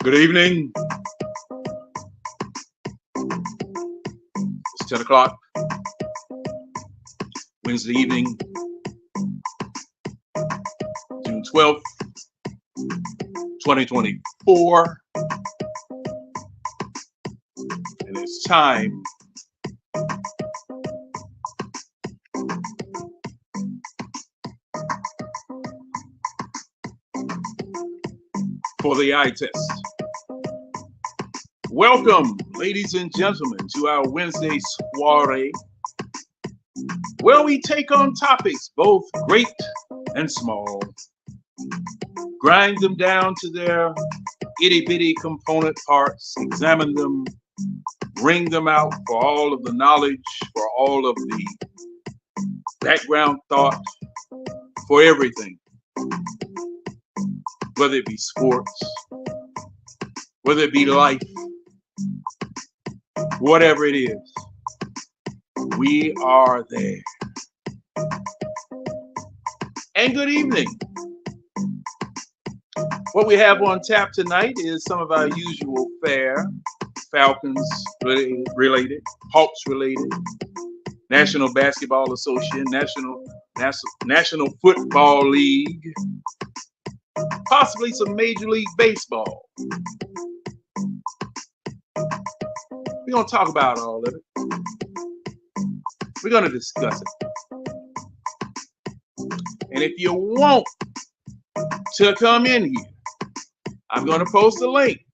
Good evening. It's 10 o'clock, Wednesday evening, June 12th, 2024. And it's time for the eye test. Welcome, ladies and gentlemen, to our Wednesday soiree, where we take on topics both great and small, grind them down to their itty-bitty component parts, examine them, bring them out for all of the knowledge, for all of the background thought, for everything, whether it be sports, whether it be life, whatever it is, we are there. And good evening. What we have on tap tonight is some of our usual fare, Falcons related, Hawks related, National Basketball Association, National Football League, possibly some Major League Baseball. We're going to talk about all of it. We're going to discuss it. And if you want to come in here, I'm going to post a link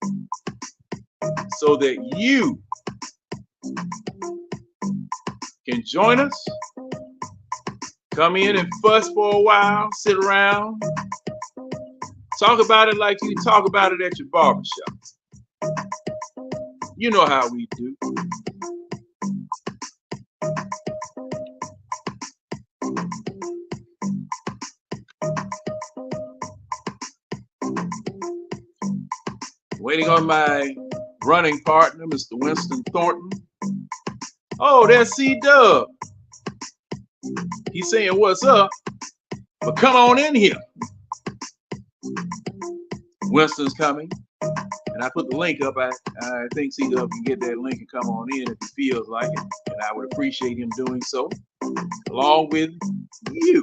so that you can join us, come in and fuss for a while, sit around, talk about it like you talk about it at your barbershop. You know how we do. Waiting on my running partner, Mr. Winston Thornton. Oh, there's C-Dub. He's saying, what's up? But come on in here. Winston's coming. And I put the link up. I think C-Dub can get that link and come on in if he feels like it. And I would appreciate him doing so, along with you.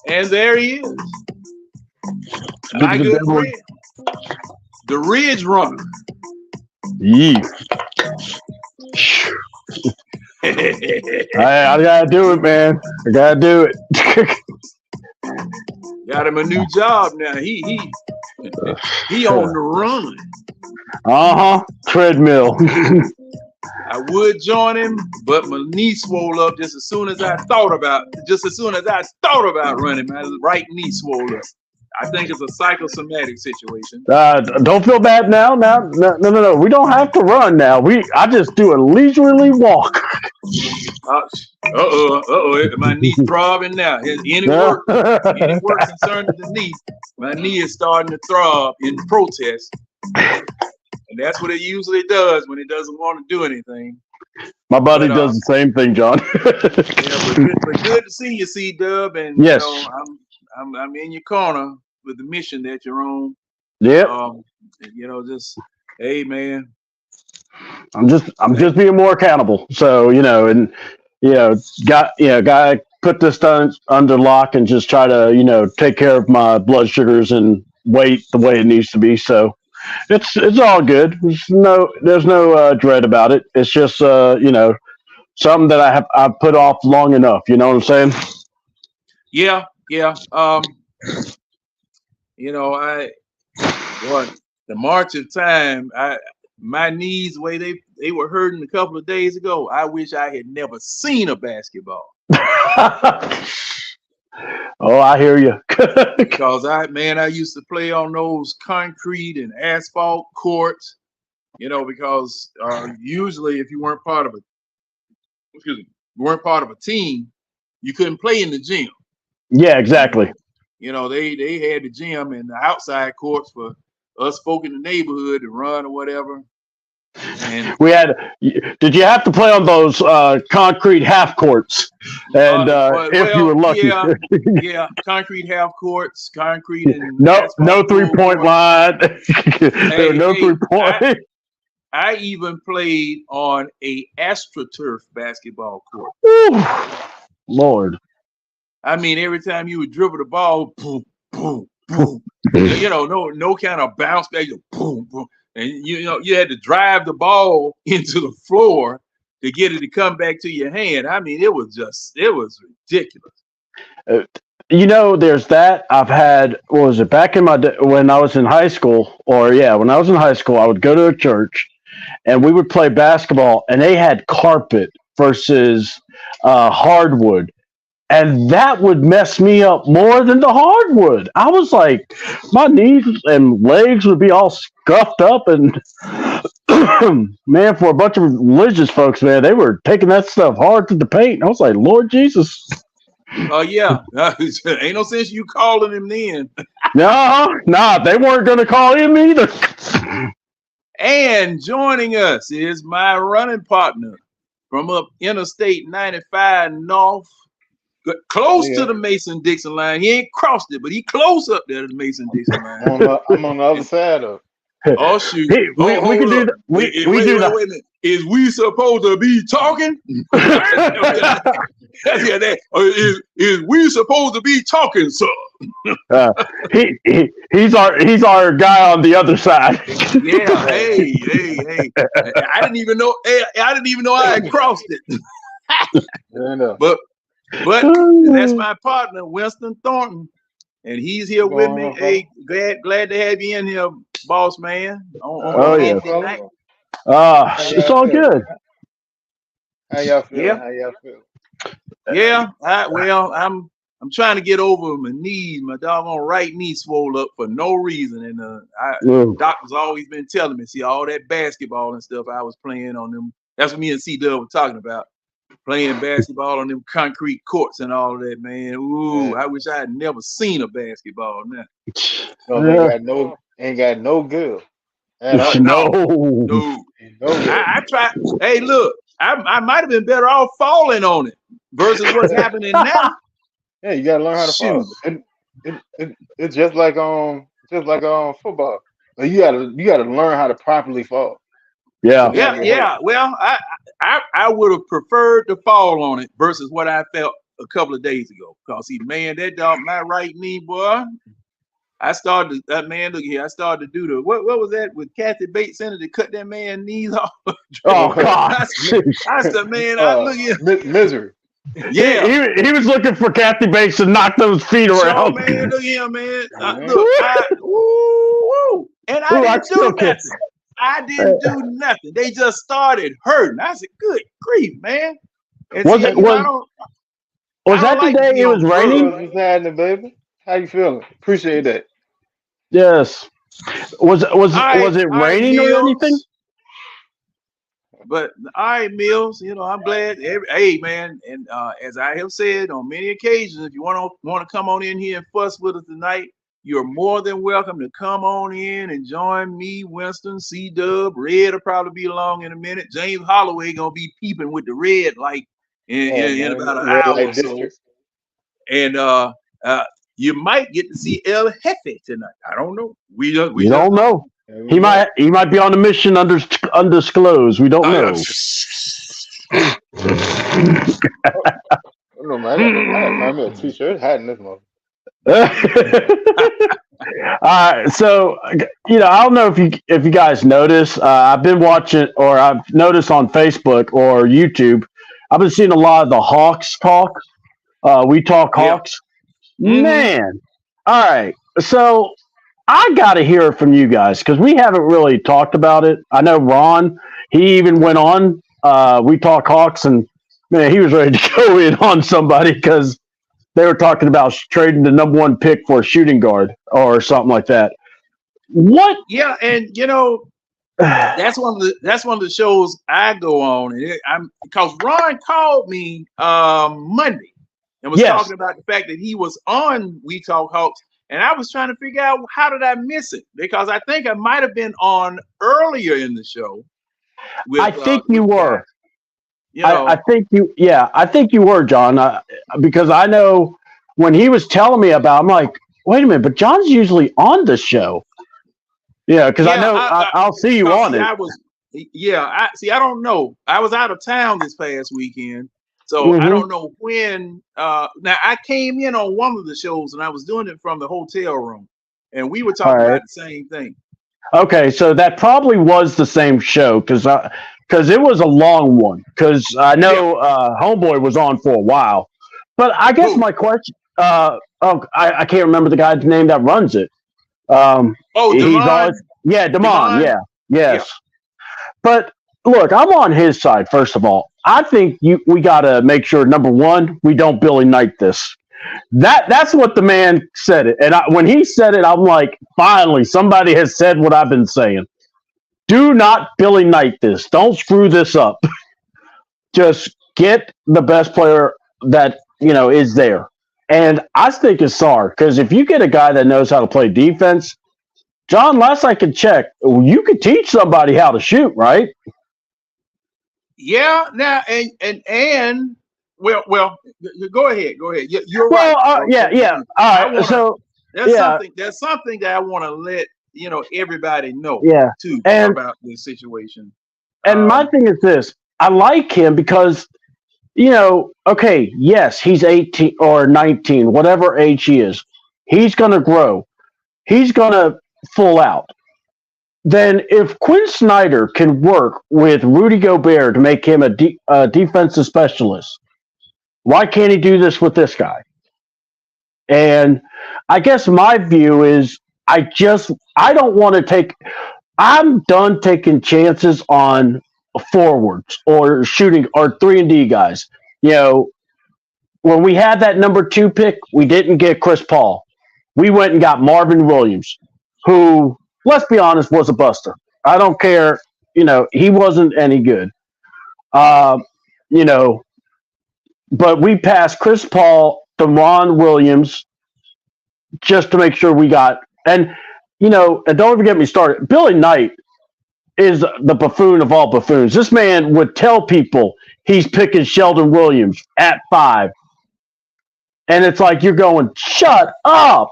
And there he is. My good friend, the Ridge Runner. Yeah. I gotta do it, man. I gotta do it. Got him a new job now. He on the run. Treadmill. I would join him, but my knee swole up just as soon as I thought about running. My right knee swole up. I think it's a psychosomatic situation. Don't feel bad now. No. We don't have to run now. I just do a leisurely walk. My knee's throbbing now. Any work concerning the knee, my knee is starting to throb in protest. And that's what it usually does when it doesn't want to do anything. My buddy does the same thing, John. but good to see you, C-Dub. And yes. I'm in your corner with the mission that you're on. Yep. Just hey, man. I'm just being more accountable. So gotta put this thing under lock and just try to take care of my blood sugars and weight the way it needs to be. So it's all good. There's no dread about it. It's just something that I've put off long enough. You know what I'm saying? Yeah. The march of time, my knees, the way they were hurting a couple of days ago, I wish I had never seen a basketball. Oh, I hear you. Because I used to play on those concrete and asphalt courts, because usually if you weren't part of a team, you couldn't play in the gym. Yeah, exactly. They had the gym and the outside courts for us folk in the neighborhood to run or whatever. And We had. Did you have to play on those concrete half courts? And if you were lucky, yeah, concrete half courts, concrete and no asphalt full 3-point court. line. There were no Hey, 3-point. I even played on a AstroTurf basketball court. Lord. I mean, every time you would dribble the ball, boom, boom, boom. No kind of bounce back, boom, boom. And you had to drive the ball into the floor to get it to come back to your hand. I mean, it was ridiculous. There's that. I've had, what was it, back in my day when I was in high school, when I was in high school, I would go to a church and we would play basketball, and they had carpet versus hardwood. And that would mess me up more than the hardwood. I was like, my knees and legs would be all scuffed up. And man, for a bunch of religious folks, man, they were taking that stuff hard to the paint. I was like, Lord Jesus. Oh, yeah. Ain't no sense you calling him then. No, they weren't going to call him either. And joining us is my running partner from up Interstate 95 North, close to the Mason-Dixon line. He ain't crossed it, but he close up there to the Mason-Dixon line. I'm on the other side of it. Oh, shoot. We can do that. Wait a minute. Is we supposed to be talking? Is we supposed to be talking, sir? He's our guy on the other side. Yeah, hey. I didn't even know I had crossed it. But that's my partner, Winston Thornton, and he's here with me. Hey, glad to have you in here, boss man. It's all good. How y'all feel? Yeah. I'm trying to get over my knees. My doggone right knee swole up for no reason, and doctor's always been telling me, see, all that basketball and stuff I was playing on them. That's what me and C-Dub were talking about. Playing basketball on them concrete courts and all of that, man. Ooh, I wish I had never seen a basketball now. Ain't got no good. No. I tried. Hey, look, I might have been better off falling on it versus what's happening now. Yeah, you gotta learn how to fall. It's just like football. You gotta learn how to properly fall. Yeah. Well, I would have preferred to fall on it versus what I felt a couple of days ago. Because that dog, my right knee, boy. I started to do the what was that with Kathy Bates in it to cut that man's knees off? Oh God! I said, man, I look at misery. Yeah, he was looking for Kathy Bates to knock those feet around. Man, look at him, man. And I didn't do nothing. I didn't do nothing. They just started hurting. I said, "Good grief, man!" And was that the day it was raining? What's happening, baby? How you feeling? Appreciate that. Yes. Was it raining or anything? But all right, Mills. I'm glad. Hey, man, and as I have said on many occasions, if you want to come on in here and fuss with us tonight, you're more than welcome to come on in and join me, Winston, C-Dub. Red will probably be along in a minute. James Holloway gonna be peeping with the red light in about an hour or so. And you might get to see El Jefe tonight. I don't know. We don't know. He might be on a mission undisclosed. We don't know. No, man. I got a t-shirt hiding this moment. All right, so I don't know if you guys notice. I've been watching, or I've noticed on Facebook or YouTube. I've been seeing a lot of the Hawks talk. We talk Hawks. Man, all right. So I got to hear it from you guys because we haven't really talked about it. I know Ron. He even went on. We talk Hawks, and man, he was ready to go in on somebody because they were talking about trading the number 1 pick for a shooting guard or something like that. What? Yeah, and that's one of the shows I go on, and because Ron called me Monday and was talking about the fact that he was on We Talk Hawks, and I was trying to figure out how did I miss it, because I think I might have been on earlier in the show, with I think with you the were. guys. You know, I think you were, John, because I know when he was telling me about, I'm like, wait a minute, but John's usually on the show. Yeah, because I yeah, know I'll see you no, on see, it. I was, yeah, I don't know. I was out of town this past weekend, so I Hmm. don't know when. Now I came in on one of the shows, and I was doing it from the hotel room, and we were All talking right. about the same thing. Okay, so that probably was the same show because it was a long one. Because I Yeah, know Homeboy was on for a while, but I guess who? my question. I can't remember the guy's name that runs it. Um, Oh, he's always Demond, Damon. Demond. Yeah, Yeah, yes. But look, I'm on his side. First of all, I think we got to make sure number one we don't Billy Knight this. That's what the man said it, and when he said it, I'm like, finally, somebody has said what I've been saying. Do not Billy Knight this. Don't screw this up. Just get the best player that is there. And I think it's Sar because if you get a guy that knows how to play defense, John, last I could check, you could teach somebody how to shoot, right? yeah. Now and well, go ahead, go ahead. You're right. Well, yeah, Okay, yeah. All I right. want to. So, yeah, There's something that I want to let everybody know yeah. too And about this situation. my Um, thing is this: I like him because okay, yes, he's 18 or 19, whatever age he is. He's going to grow. He's going to full out. Then, if Quinn Snyder can work with Rudy Gobert to make him a defensive specialist, why can't he do this with this guy? And I guess my view is I don't want to take. I'm done taking chances on forwards or shooting or 3-and-D guys. You know, when we had that number 2 pick, we didn't get Chris Paul. We went and got Marvin Williams, who, let's be honest, was a buster. I don't care. He wasn't any good. Uh, you know, but we passed Chris Paul, DeMon Williams, just to make sure we got. And don't even get me started. Billy Knight is the buffoon of all buffoons. This man would tell people he's picking Sheldon Williams at 5. And it's like you're going, shut up.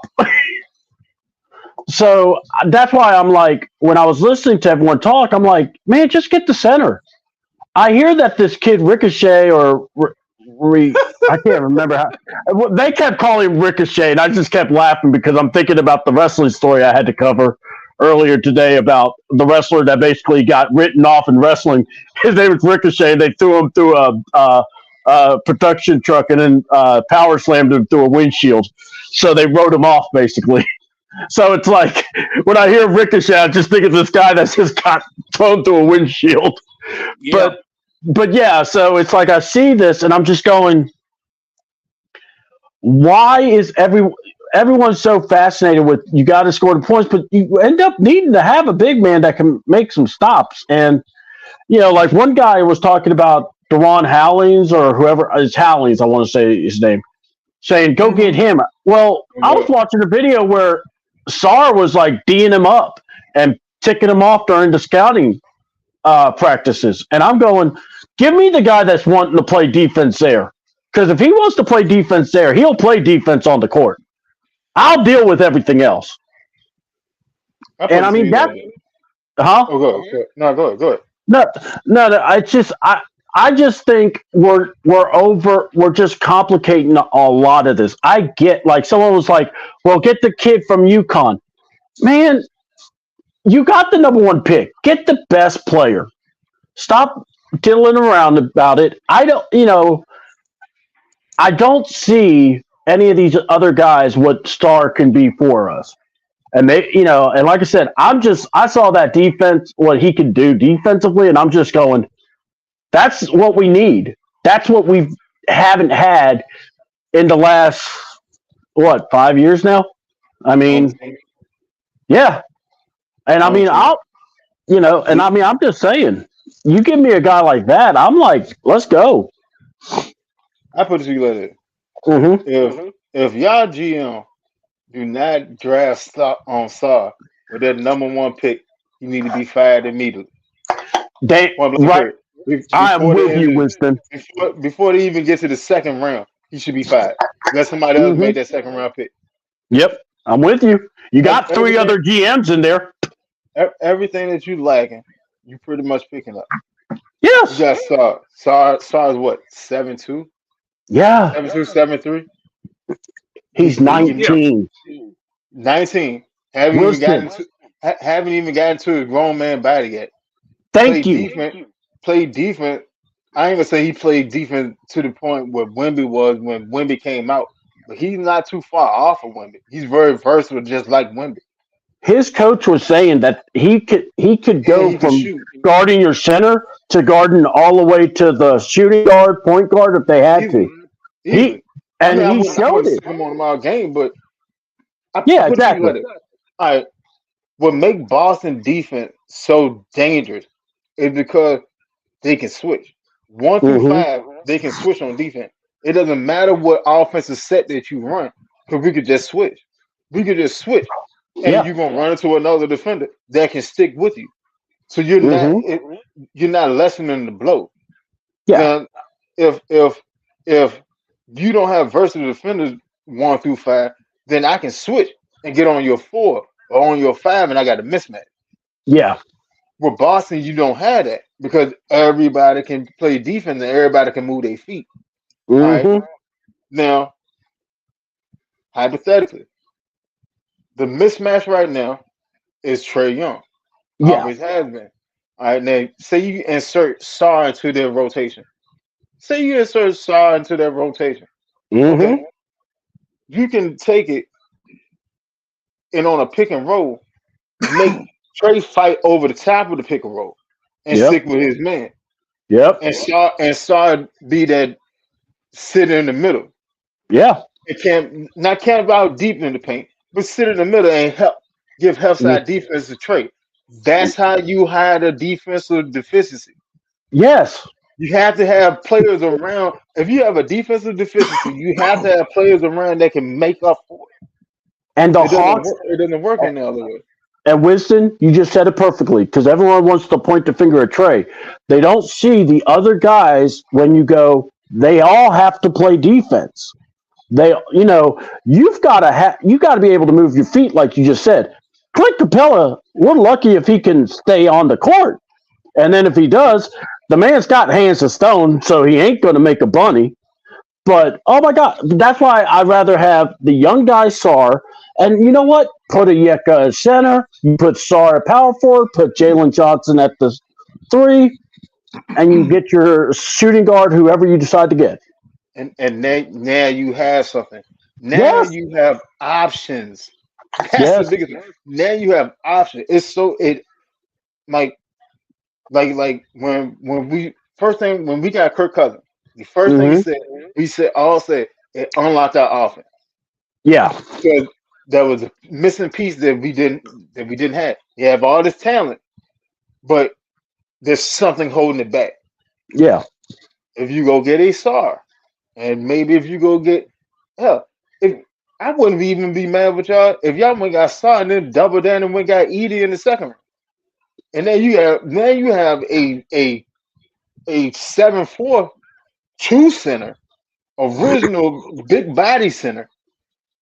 So that's why I'm like, when I was listening to everyone talk, I'm like, man, just get the center. I hear that this kid Ricochet I can't remember how they kept calling him Ricochet, and I just kept laughing because I'm thinking about the wrestling story I had to cover earlier today about the wrestler that basically got written off in wrestling. His name was Ricochet. And they threw him through a production truck and then power slammed him through a windshield. So they wrote him off basically. So it's like when I hear Ricochet, I just think of this guy that's just got thrown through a windshield. yeah, But yeah, so it's like I see this and I'm just going, why is everyone so fascinated with you got to score the points, but you end up needing to have a big man that can make some stops. And like one guy was talking about Deron Howlings or whoever is Howlings, I want to say his name, saying go get hmm him. Well, I was watching a video where Sar was like D'ing him up and ticking him off during the scouting practices. And I'm going, give me the guy that's wanting to play defense there. Because if he wants to play defense there, he'll play defense on the court. I'll deal with everything else. I put And it I to mean you that, like this. huh? Oh, go ahead. No, go ahead. Go ahead. No, no. I just think we're just complicating a lot of this. I get like someone was like, well, get the kid from UConn. Man, you got the number 1 pick. Get the best player. Stop diddling around about it. I don't see any of these other guys what Star can be for us. And and like I said, I saw that defense, what he can do defensively, and I'm just going, that's what we need. That's what we haven't had in the last, 5 years now? I mean, Almost, yeah. And I mean, almost. I'm just saying, you give me a guy like that, I'm like, let's go. I put it to you like this. Mm-hmm. If y'all GM do not draft stock on Star with that number 1 pick, you need to be fired immediately. Point blank Right. period. I'm Before the with end you, of Winston. before they even get to the second round, he should be fired. Let somebody else Hmm. make that second round pick. Yep, I'm with you. You got three Everything, other GMs in there. everything that you lacking, you pretty much picking up. You Yes. got Saw is what 7'2", Yeah. 7'2", 7'3". He's He can Yeah. 19. 19. Haven't even gotten Winston, to haven't even gotten to his grown man body yet. Play thank you. defense. Play defense. I ain't gonna say he played defense to the point where Wemby was when Wemby came out, but he's not too far off of Wemby. He's very versatile, just like Wemby, His coach was saying that he could and go he can from shoot guarding your center to guarding all the way to the shooting guard, point guard if they had to. easily, He easily. I and mean, he I showed wouldn't it. stick him on him all game, but I Yeah, put it to you exactly. like this. All right, what make Boston defense so dangerous is because they can switch. One through Hmm. five, they can switch on defense. It doesn't matter what offensive set that you run, because we could just switch. We could just switch, and Yeah. you're gonna run into another defender that can stick with you. So Hmm. you're not lessening the blow. Yeah. Now, if you don't have versatile defenders 1 through 5, then I can switch and get on your 4 or on your 5, and I got a mismatch. Yeah. With Boston, you don't have that because everybody can play defense and everybody can move their feet. All right. Hmm. Now, hypothetically, the mismatch right now is Trey Young. Yeah. Always has been. All right. Now, say you insert Saw into their rotation. Say you insert Saw into their rotation. Okay. Hmm. You can take it and on a pick and roll, make Trey fight over the top of the pick and roll and Yep. stick with his man. Yep. And Saw be that sit in the middle. Yeah. It can't not camp out deep in the paint, but sit in the middle and give help Mm. side defense a trait. That's how you hide a defensive deficiency. Yes. You have to have players around. If you have a defensive deficiency, you have to have players around that can make up for And the it. It doesn't Hawks work. It doesn't work any other way. and Winston, you just said it perfectly because everyone wants to point the finger at Trey. They don't see the other guys when you go, they all have to play defense. You got to be able to move your feet, like you just said. Clint Capella, we're lucky if he can stay on the court, and then if he does, the man's got hands of stone, so he ain't going to make a bunny. But oh my God, that's why I'd rather have the young guy Sar. And you know what? Put a Yeka at center. You put Sar at power forward. Put Jalen Johnson at the 3, and you get your shooting guard, whoever you decide to get. And now you have something. Now Yes, you have options. That's the yes. biggest thing. Now you have options. It's so it like like when we first thing when we got Kirk Cousins, the first thing he Hmm. said, we said all said it unlocked our offense Yeah, because there was a missing piece that we didn't have. You have all this talent, but there's something holding it back. yeah, If you go get a star, and maybe if you go get hell, if I wouldn't even be mad with y'all if y'all went got star and then double down and went got Edie in the second round. And then you have a 7'4" true center, original big body center.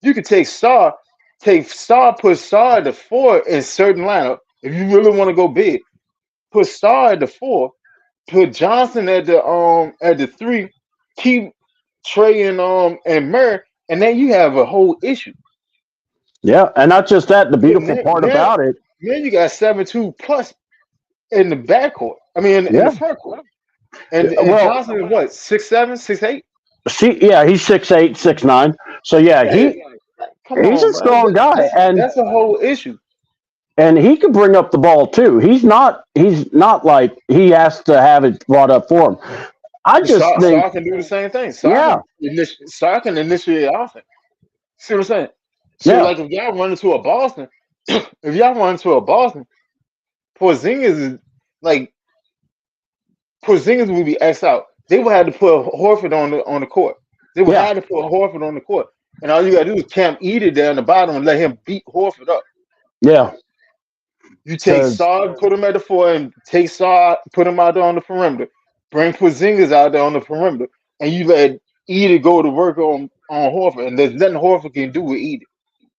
You could take Star, put Star at the 4 in certain lineup. If you really want to go big, put Star at the 4, put Johnson at the 3, keep Trey and Murray, and then you have a whole issue. yeah. And not just that, the But beautiful part now about it, you got 7'2" plus in the backcourt. I mean in the yeah. front court. And Well, Johnson is what, 6'7", 6'8"? yeah, he's 6'8", 6'9". So yeah, Yeah, come he's on, a bro. strong guy, That's a whole issue. and he can bring up the ball too. He's not like he has to have it brought up for him. I just think, Saw can do the same thing. yeah, Saw can initiate offense. See what I'm saying? So yeah, like if y'all run into a Boston, if y'all run into a Boston, Porzingis is like Porzingis would be X out. They would have to put Horford on the court. They would yeah, have to put Horford on the court. And all you gotta do is camp Edie down the bottom and let him beat Horford up. yeah. You take Saw, put him at the 4, and take Saw, put him out there on the perimeter. Bring Porzingis out there on the perimeter, and you let Edith go to work on Horford, and there's nothing Horford can do with Edith.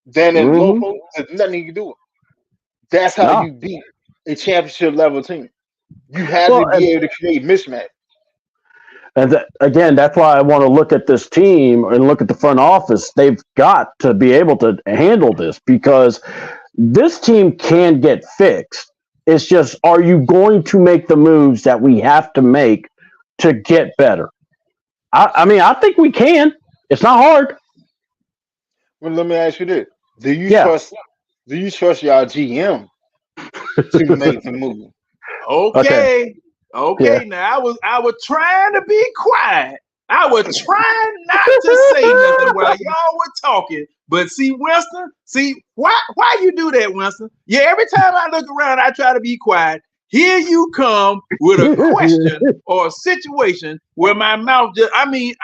Then in low post, there's nothing he can do. That's how you beat a championship level team. You have to be able to create mismatch. And again, that's why I want to look at this team and look at the front office. They've got to be able to handle this because this team can get fixed. It's just, are you going to make the moves that we have to make to get better? I mean, I think we can. It's not hard. Well, let me ask you this: Do you trust y'all GM to make the move? Okay. Now I was trying to be quiet. I was trying not to say nothing while y'all were talking. But see, Winston, why you do that, Winston? Yeah, every time I look around, I try to be quiet. Here you come with a question or a situation where my mouth just, I mean,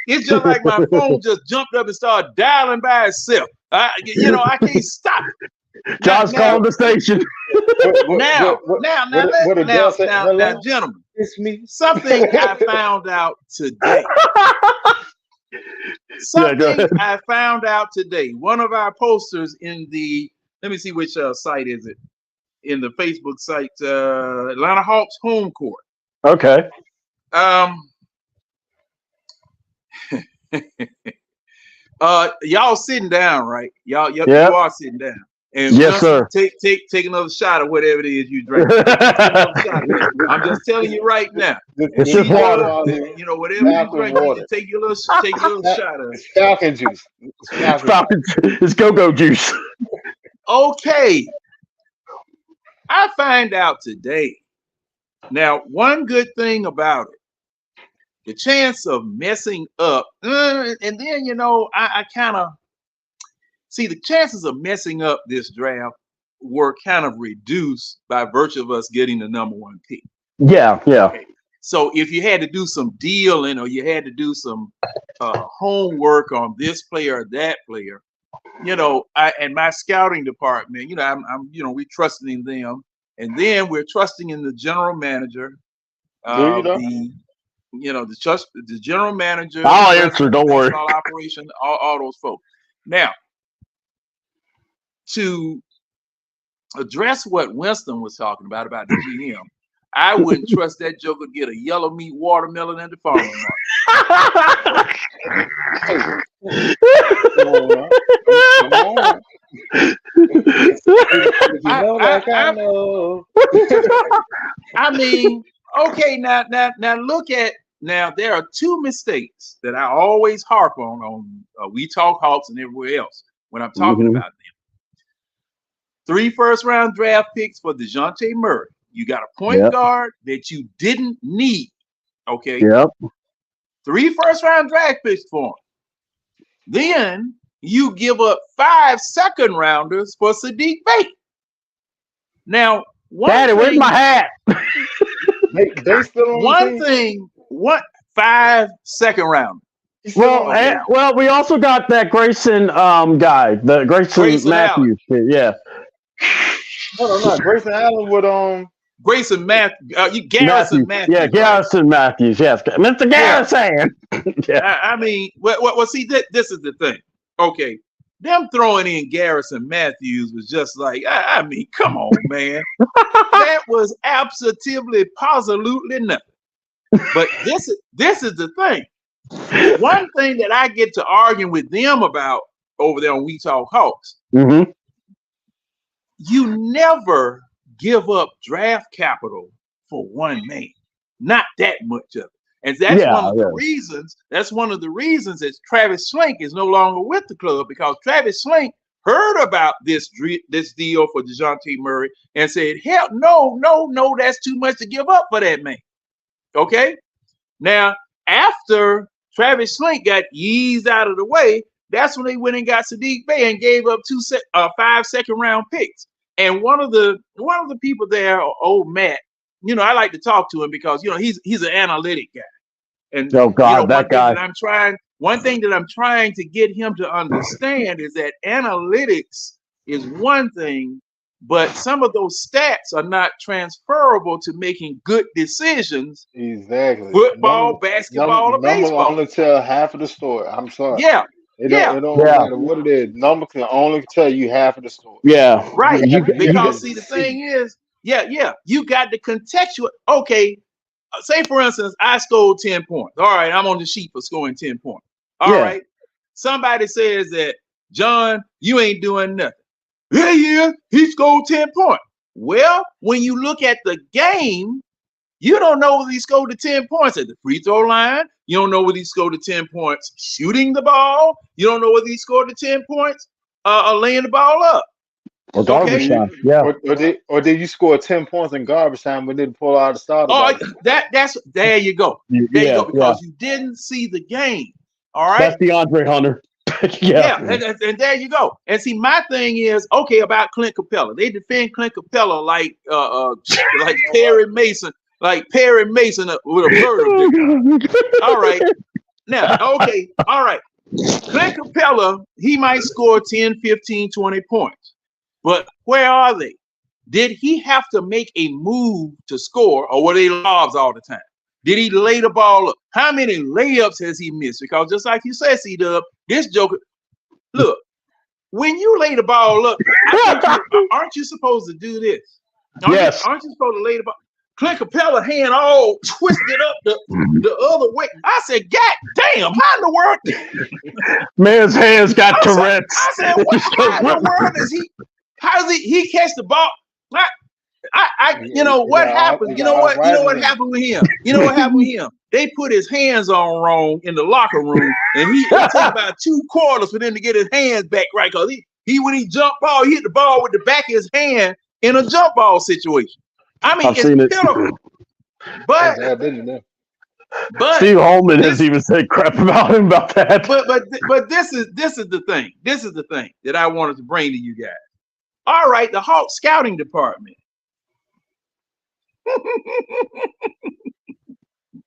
it's just like my phone just jumped up and started dialing by itself. I can't stop it. John's calling the station. Now, gentlemen, it's me. Something I found out today. I found out today. One of our posters in the, let me see which site is it? In the Facebook site, Atlanta Hawks home court. Okay. Y'all sitting down, right? Y'all you are sitting down. And yes, sir. Take another shot of whatever it is you drink. I'm just telling you right now. It's just water. Whatever you drink, you take your little shot of it. Falcon juice. It's go-go juice. Okay. I find out today. Now, one good thing about it, the chance of messing up, and then I kind of see the chances of messing up this draft were kind of reduced by virtue of us getting the number 1 pick. Yeah. Okay. So if you had to do some dealing or you had to do some homework on this player or that player, and my scouting department, we're trusting in them, and then we're trusting in the general manager, the general manager. I'll answer. Don't worry. Operation, all those folks. Now, to address what Winston was talking about the GM, I wouldn't trust that joker to get a yellow meat watermelon at the farmer's market. I mean, okay, now look at, there are 2 mistakes that I always harp on We Talk Hawks and everywhere else when I'm talking about them. 3 first-round draft picks for DeJounte Murray. You got a point guard that you didn't need. Okay. Yep. 3 first-round draft picks for him. Then you give up 5 second-rounders for Sadiq Bey. Now, where's my hat? they still on the team? 5 second-rounders. Well, we also got that Grayson guy, the Grayson Matthews. Allen. Yeah. No, Grayson Allen with Grayson Matthews. Garrison Matthews. Yeah, Garrison Matthews. Yes, Mr. Garrison. Yeah. I mean, well, see, this is the thing. Okay, them throwing in Garrison Matthews was just like, I mean, come on, man. That was absolutely nothing. But this is the thing. One thing that I get to arguing with them about over there on We Talk Hawks, you never give up draft capital for one man, not that much of it. And that's one of the reasons. That's one of the reasons that Travis Schlenk is no longer with the club, because Travis Schlenk heard about this deal for DeJounte Murray and said, "Hell, no, that's too much to give up for that man." Okay. Now, after Travis Schlenk got eased out of the way, that's when they went and got Sadiq Bey and gave up 5 second-round picks. And one of the people there, old Matt, I like to talk to him because he's an analytic guy. And that guy. One thing that I'm trying to get him to understand is that analytics is one thing, but some of those stats are not transferable to making good decisions. Exactly. Football, basketball, or Number baseball. only tell half of the story. I'm sorry. Yeah, It yeah, don't Yeah. matter what it is. Number can only tell you half of the story. Yeah. right. You You got Because to see, the see. thing is, you got to contextual. Okay, say for instance, I scored 10 points. All right, I'm on the sheet for scoring 10 points. All yeah. right, somebody says that John, you ain't doing nothing. Yeah, he scored 10 points. Well, when you look at the game, you don't know whether he scored the 10 points at the free throw line. You don't know whether he scored the 10 points shooting the ball. You don't know whether he scored the 10 points laying the ball up. Or Or garbage Okay. time. Yeah. did you score 10 points in garbage time but didn't pull out the starter? Oh, that's there you go. There you Yeah. go. Because you didn't see the game. All right. That's the Andre Hunter. Yeah, and there you go. And see, my thing is okay about Clint Capella. They defend Clint Capella like Perry Mason, with a murder victim. All right. Now, okay, all right. Clint Capella, he might score 10, 15, 20 points. But where are they? Did he have to make a move to score, or were they lobs all the time? Did he lay the ball up? How many layups has he missed? Because just like you said, C-Dub, this joker, look, when you lay the ball up, aren't you supposed to do this? Yes. Aren't you supposed to lay the ball? Clint Capella hand all twisted up the other way. I said, God damn, how in the world? Man's hands got Tourette's. I said, how in the world is he? How does he catch the ball? You know what happened? You know what happened with him? You know what happened with him? They put his hands on wrong in the locker room, and it took about 2 quarters for them to get his hands back right. Because he when he jumped ball, he hit the ball with the back of his hand in a jump ball situation. I mean, I've seen it. pitiful. But Steve Holman has even said crap about him about that. But this is the thing. This is the thing that I wanted to bring to you guys. All right, the Hawk scouting department.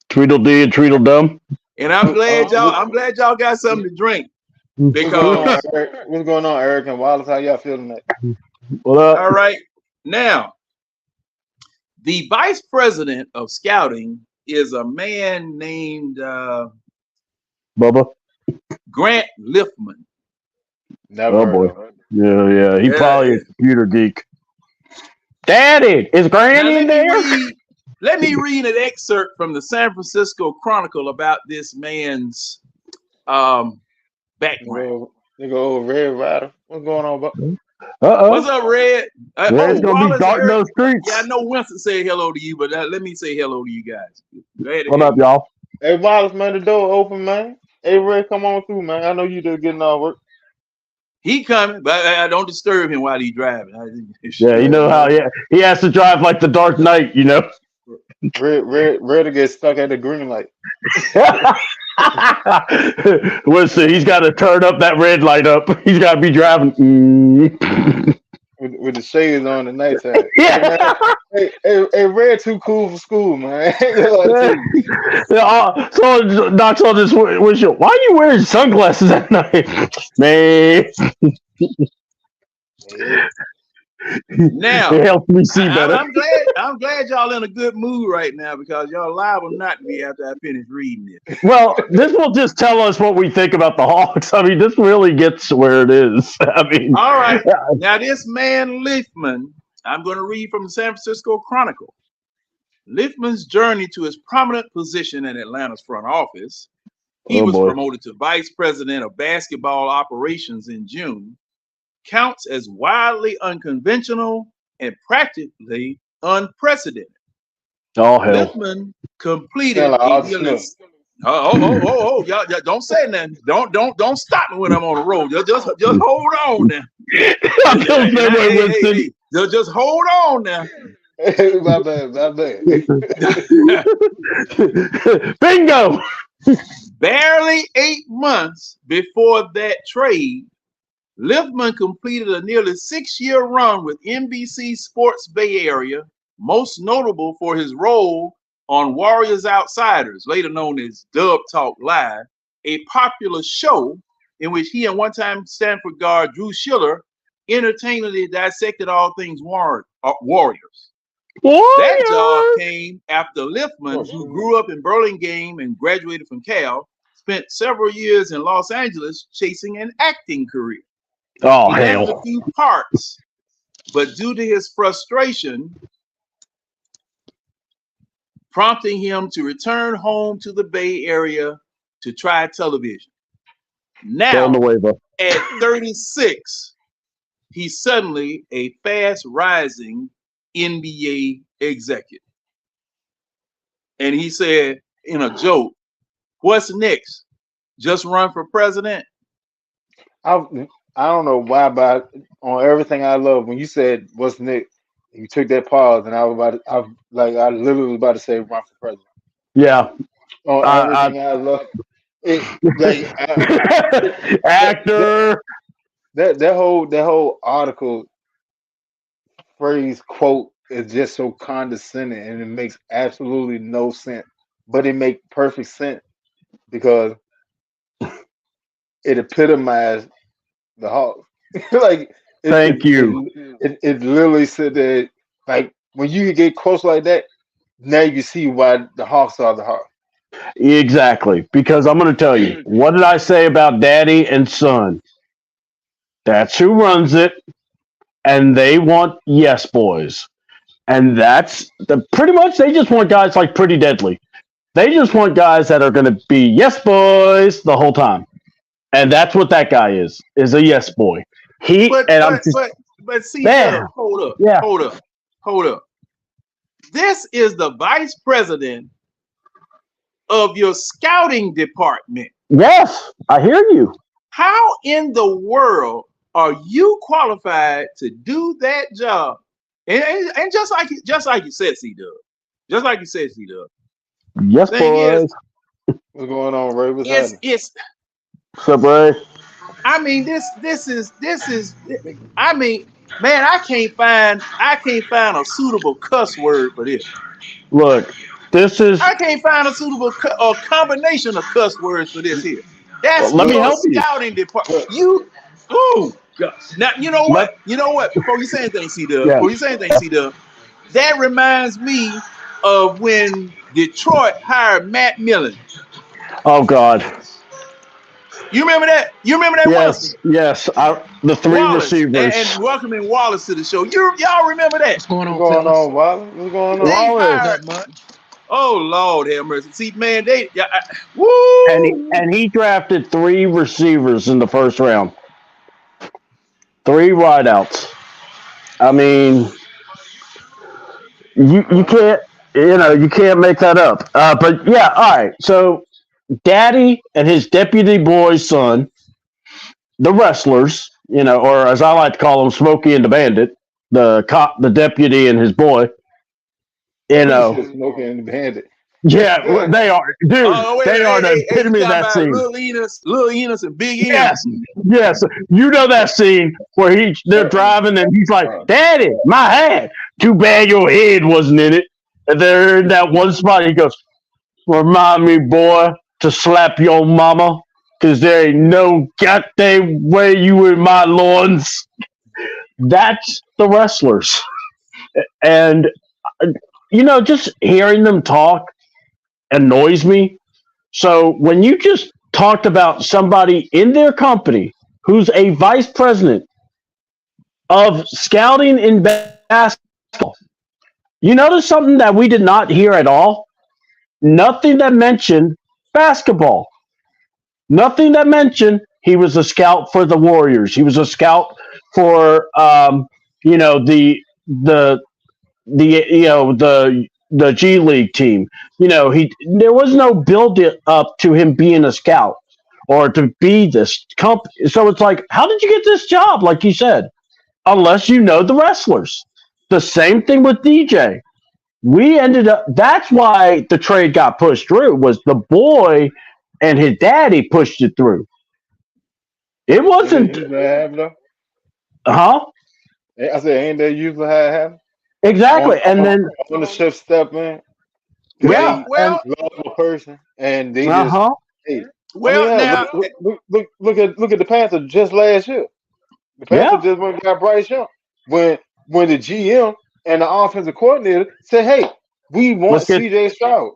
Tweedledee and Tweedledum. And I'm glad y'all got something to drink. Because what's going on, Eric and Wallace? How y'all feeling that? All right. Now, the vice president of scouting is a man named Bubba. Grant Liffman. Never Oh boy. Yeah. He probably a computer geek. Daddy, is Granny in there? Let me read an excerpt from the San Francisco Chronicle about this man's background. They go Red Rider. What's going on, Buck? What's up, Red? Red's gonna be dark in those streets. Yeah, I know Winston said hello to you, but let me say hello to you guys. What up, y'all? Hey, Wallace, man, the door open, man. Hey, Red, come on through, man. I know you just getting all work. He coming, but I don't disturb him while he's driving. Yeah, you know how he has to drive like the Dark Knight, you know. Red get stuck at the green light. Listen, he's got to turn up that red light up. He's got to be driving with the shades on the nighttime. Yeah. Hey, Red too cool for school, man. So knocks on this windshield. Why are you wearing sunglasses at night, man? Now it helps me see better. I'm glad y'all in a good mood right now because y'all liable not to be after I finish reading it. Well, this will just tell us what we think about the Hawks. I mean, this really gets where it is. I mean, all right. Now this man Liffman, I'm going to read from the San Francisco Chronicle. Liffman's journey to his prominent position in Atlanta's front office. He was promoted to vice president of basketball operations in June. Counts as wildly unconventional and practically unprecedented. Oh hell! Liffman completed a nearly. Oh! Y'all don't say nothing. Don't stop me when I'm on the road. Just hold on now. Just hold on now. My bad. Bingo! Barely 8 months before that trade, Liffman completed a nearly 6-year run with NBC Sports Bay Area, most notable for his role on Warriors Outsiders, later known as Dub Talk Live, a popular show in which he and one-time Stanford guard Drew Schiller entertainingly dissected all things Warriors. That job Warriors. came after Oh, Liffman, who shoot. grew up in Burlingame and graduated from Cal, spent several years in Los Angeles chasing an acting career. Oh He landed a hell. few parts, but due to his frustration, prompting him to return home to the Bay Area to try television. Going the Now, waiver. at 36, he's suddenly a fast rising NBA executive. And he said in a joke, "What's next? Just run for president?" I I don't know why, but on everything I love, when you said what's Nick, you took that pause, and I was about to, I literally was about to say run for president. Yeah. On I, everything I love, it like that Actor. that whole article phrase quote is just so condescending, and it makes absolutely no sense, but it makes perfect sense because it epitomized the Hawks. Like Thank you. it literally said that, like, when you get close like that, now you see why the Hawks are the Hawks. Exactly. Because I'm going to tell you, what did I say about daddy and son? That's who runs it, and they want yes boys. And that's pretty much, they just want guys like Pretty Deadly. They just want guys that are going to be yes boys the whole time. And that's what that guy is a yes boy. He, But and I'm but just, but but see, man, Dub, hold up, yeah, hold up, hold up. This is the vice president of your scouting department. yes, I hear you. How in the world are you qualified to do that job? And just like you said, C Dub. Just like you said, C Dub. Yes Thing is, boys. What's going on, Ray? What's it's happening? it's What's up, Ray? I mean this is I mean, man, I can't find a suitable cuss word for this. Look, this is, I can't find a suitable combination of cuss words for this here. That's let me Look, your help you. scouting department. look, You, ooh, God. Now you know Let, what? You know what? Before you say anything, C Dub. yeah. Before you say anything, C Dub. That reminds me of when Detroit hired Matt Millen. Oh, God. You remember that? You remember that, Winston? Yes, yes. The three Wallace and receivers. welcoming Wallace to the show. Y'all remember that? What's going what's on, going fellas? on, Wally? What's going on? They Wallace. hired. Not much. Oh Lord, have mercy. See, man, And woo. he drafted three receivers in the first round. Three wideouts. I mean, you can't, you can't make that up. But yeah, all right. So daddy and his deputy boy's son, the wrestlers, or as I like to call them, Smokey and the Bandit, the cop, the deputy and his boy, you You know. said smoking and the bandit. Yeah, they are, dude. Oh wait, They are hey, the hey, hey, you epitome of talking that about scene. Lil Enos and Big Yes, Enos? yes. You know that scene where they're driving and he's like, "Daddy, my hat. Too bad your head wasn't in it." And they're in that one spot. He goes, "Remind me, boy, to slap your mama, 'cause there ain't no goddamn way you in my lawns." That's the wrestlers, and uh, just hearing them talk annoys me. So when you just talked about somebody in their company who's a vice president of scouting in basketball, you notice something that we did not hear at all? Nothing that mentioned basketball. Nothing that mentioned he was a scout for the Warriors. He was a scout for the the G League team. He there was no build up to him being a scout or to be this company. So it's like, how did you get this job? Like you said, unless you know the wrestlers. The same thing with DJ. We ended up. That's why the trade got pushed through. Was the boy and his daddy pushed it through. It Ain't that wasn't, usually how it happen, though? huh? I said, ain't that usually how it happen? Exactly. And On, then, ownership step in because Well, yeah, they and well, love a person and they uh just, huh. hey, I mean, well. yeah, Now, look at the Panthers just last year. The Panthers Yeah. just went and got Bryce Young. When when the GM and the offensive coordinator said, "Hey, we want Let's get. CJ Stroud,"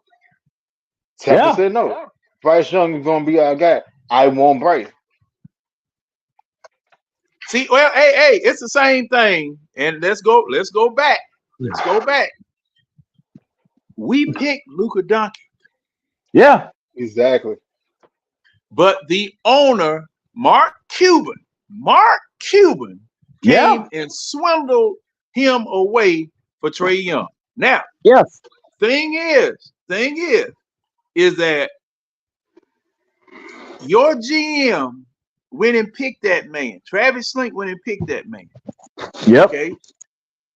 Tampa Yeah. said no. Bryce Young is going to be our guy. I want Bryce. See, well, hey, it's the same thing. And let's go back. Let's go back. We picked Luka Doncic, Yeah. Exactly. but the owner, Mark Cuban Yeah. came and swindled him away for Trey Young. Now, Yes. thing is that your GM went and picked that man. Travis Slink went and picked that man. Yep. Okay.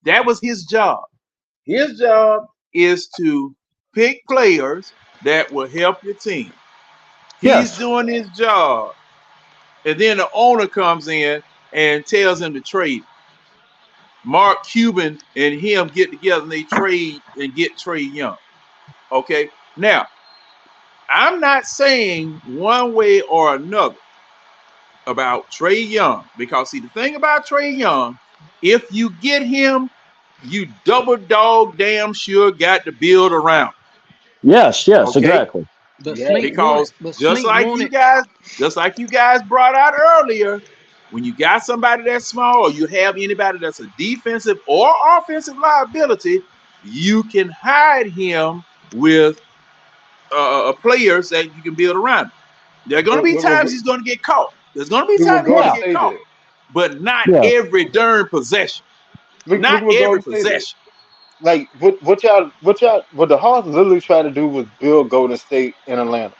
That was his job. His job is to pick players that will help your team. He's Yes. doing his job. And then the owner comes in and tells him to trade. Mark Cuban and him get together and they trade and get Trey Young. Okay. Now, I'm not saying one way or another about Trey Young because, see, the thing about Trey Young, if you get him, you double dog damn sure got to build around. Yes. Yes. Okay. Exactly. But Yeah. Slink wanted, Because but just Slink like wanted. you guys brought out earlier, when you got somebody that's small or you have anybody that's a defensive or offensive liability, you can hide him with players that you can build around him. There are going to be times he's going to get caught. There's going to be Look what times he's going Golden to Yeah. get State caught, did. but not Yeah. every darn possession. Look Not what every Golden State did. possession. Like what the Hawks literally tried to do was build Golden State in Atlanta.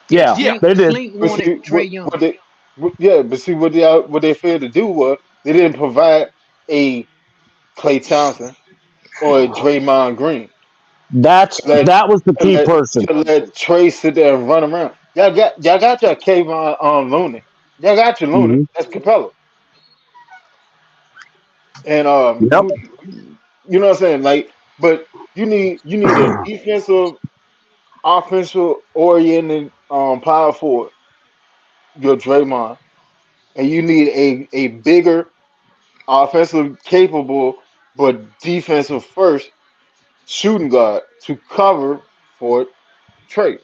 Yeah, Yeah. Yeah. Slink They did. Slink But wanted see Trey Young. but see what they failed to do was they didn't provide a Klay Thompson or a Draymond Green to let That was the key person. to let Trey sit there and run around. Y'all got your Kayvon Looney. Y'all got your Looney. Hmm. That's Capella. And Yep. you know what I'm saying? Like, but you need a defensive, offensive oriented power forward, your Draymond, and you need a bigger offensive capable but defensive first shooting guard to cover for Trey.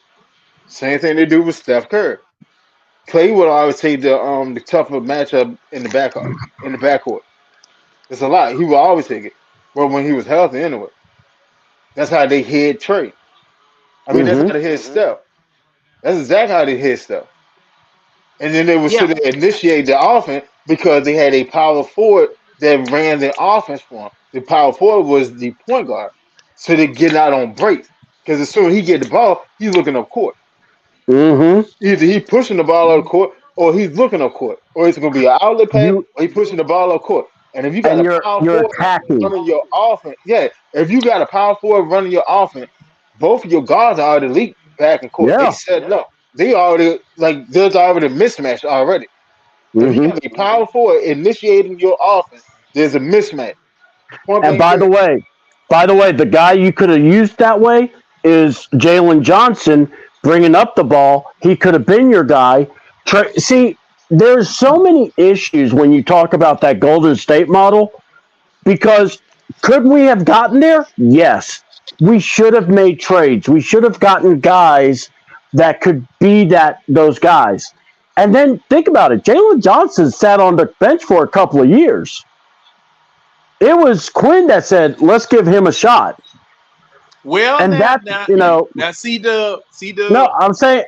Same thing they do with Steph Curry. Clay would always take the tougher matchup in the backcourt. It's a lot. He would always take it. But when he was healthy anyway. That's how they hid Trey. I mean, that's Hmm. how they hid Steph. That's exactly how they hid Steph. And then they would Yeah. sit there and initiate the offense because they had a power forward that ran the offense for them. The power forward was the point guard. So they get out on breaks. Because as soon as he get the ball, he's looking up court. Hmm. Either he pushing the ball up court or he's looking up court. Or it's gonna be an outlet pass You or he pushing the ball up court. And if you got and a power you're forward attacking. running your offense, yeah, if you got a power forward running your offense, both of your guards are already leaked back in court. They Yeah. set up. They already like there's already a mismatch already. If you Hmm. have a power forward initiating your offense, there's a mismatch. Point And blank period. by the way, the guy you could have used that way is Jalen Johnson bringing up the ball. He could have been your guy. See, there's so many issues when you talk about that Golden State model because could we have gotten there? Yes. We should have made trades. We should have gotten guys that could be those guys. And then think about it. Jalen Johnson sat on the bench for a couple of years. It was Quinn that said, "Let's give him a shot," Well, and now, that now, you know. now, see the. No, I'm saying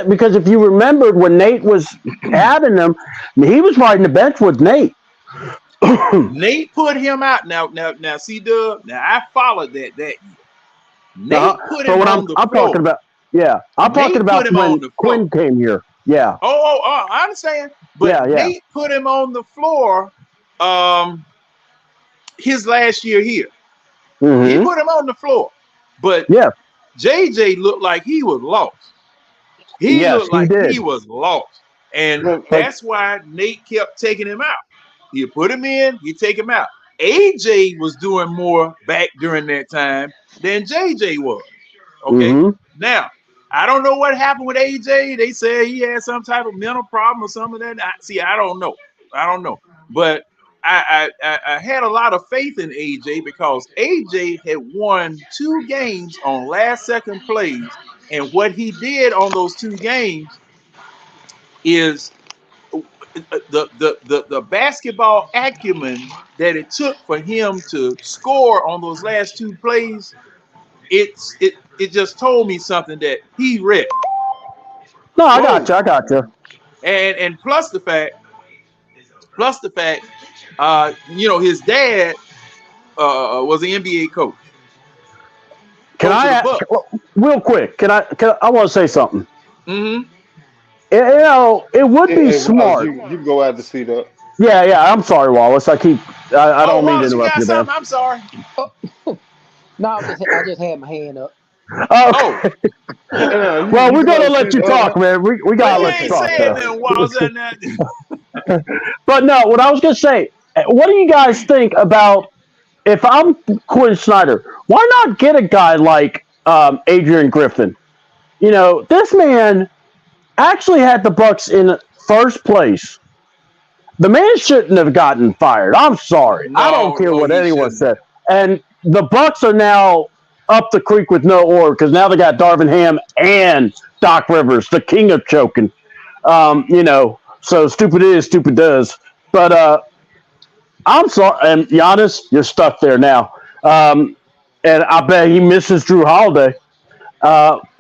because if you remembered when Nate was having them, he was riding the bench with Nate. Nate put him out. Now, see the. Now I followed that year. Uh-huh. Nate put But him what on the I'm talking floor. about, yeah, I'm talking Nate put about him on when the floor. Quinn came here. Yeah, I understand. But yeah, yeah. Nate put him on the floor um his last year here. He Hmm. put him on the floor. But Yeah, JJ looked like he was lost. He yes, looked he like did. he was lost. And Look, But that's why Nate kept taking him out. You put him in, you take him out. AJ was doing more back during that time than JJ was. Okay. hmm Now, I don't know what happened with AJ. They said he had some type of mental problem or something of that. See, I don't know. But I had a lot of faith in AJ because AJ had won 2 games on last second plays, and what he did on those 2 games is the basketball acumen that it took for him to score on those last 2 plays. It just told me something that he read. No, I Whoa. got you. I got you. And plus the fact, his dad was an NBA coach. Can Coach of the I, Bucks. real quick? I want to say something. Mm-hmm. It would be Hey, Wallace, smart. you go out to see that. Yeah. I'm sorry, Wallace. I Oh, don't mean to Wallace, you interrupt got you, man. something? I'm sorry. No, I just had my hand up. Oh, Okay. No, Well, you we're go gonna out to let see you talk, that. man. We well, gotta you let you ain't talk saying there. nothing, Wallace, and that. But no, what I was gonna say. What do you guys think about if I'm Quinn Snyder? Why not get a guy like Adrian Griffin? This man actually had the Bucks in first place. The man shouldn't have gotten fired. I'm sorry. I don't No, care no, what he anyone shouldn't. said. And the Bucks are now up the creek with no oar because now they got Darvin Ham and Doc Rivers, the king of choking. So stupid is, stupid does. But I'm sorry, and Giannis, you're stuck there now. And I bet he misses Drew Holiday.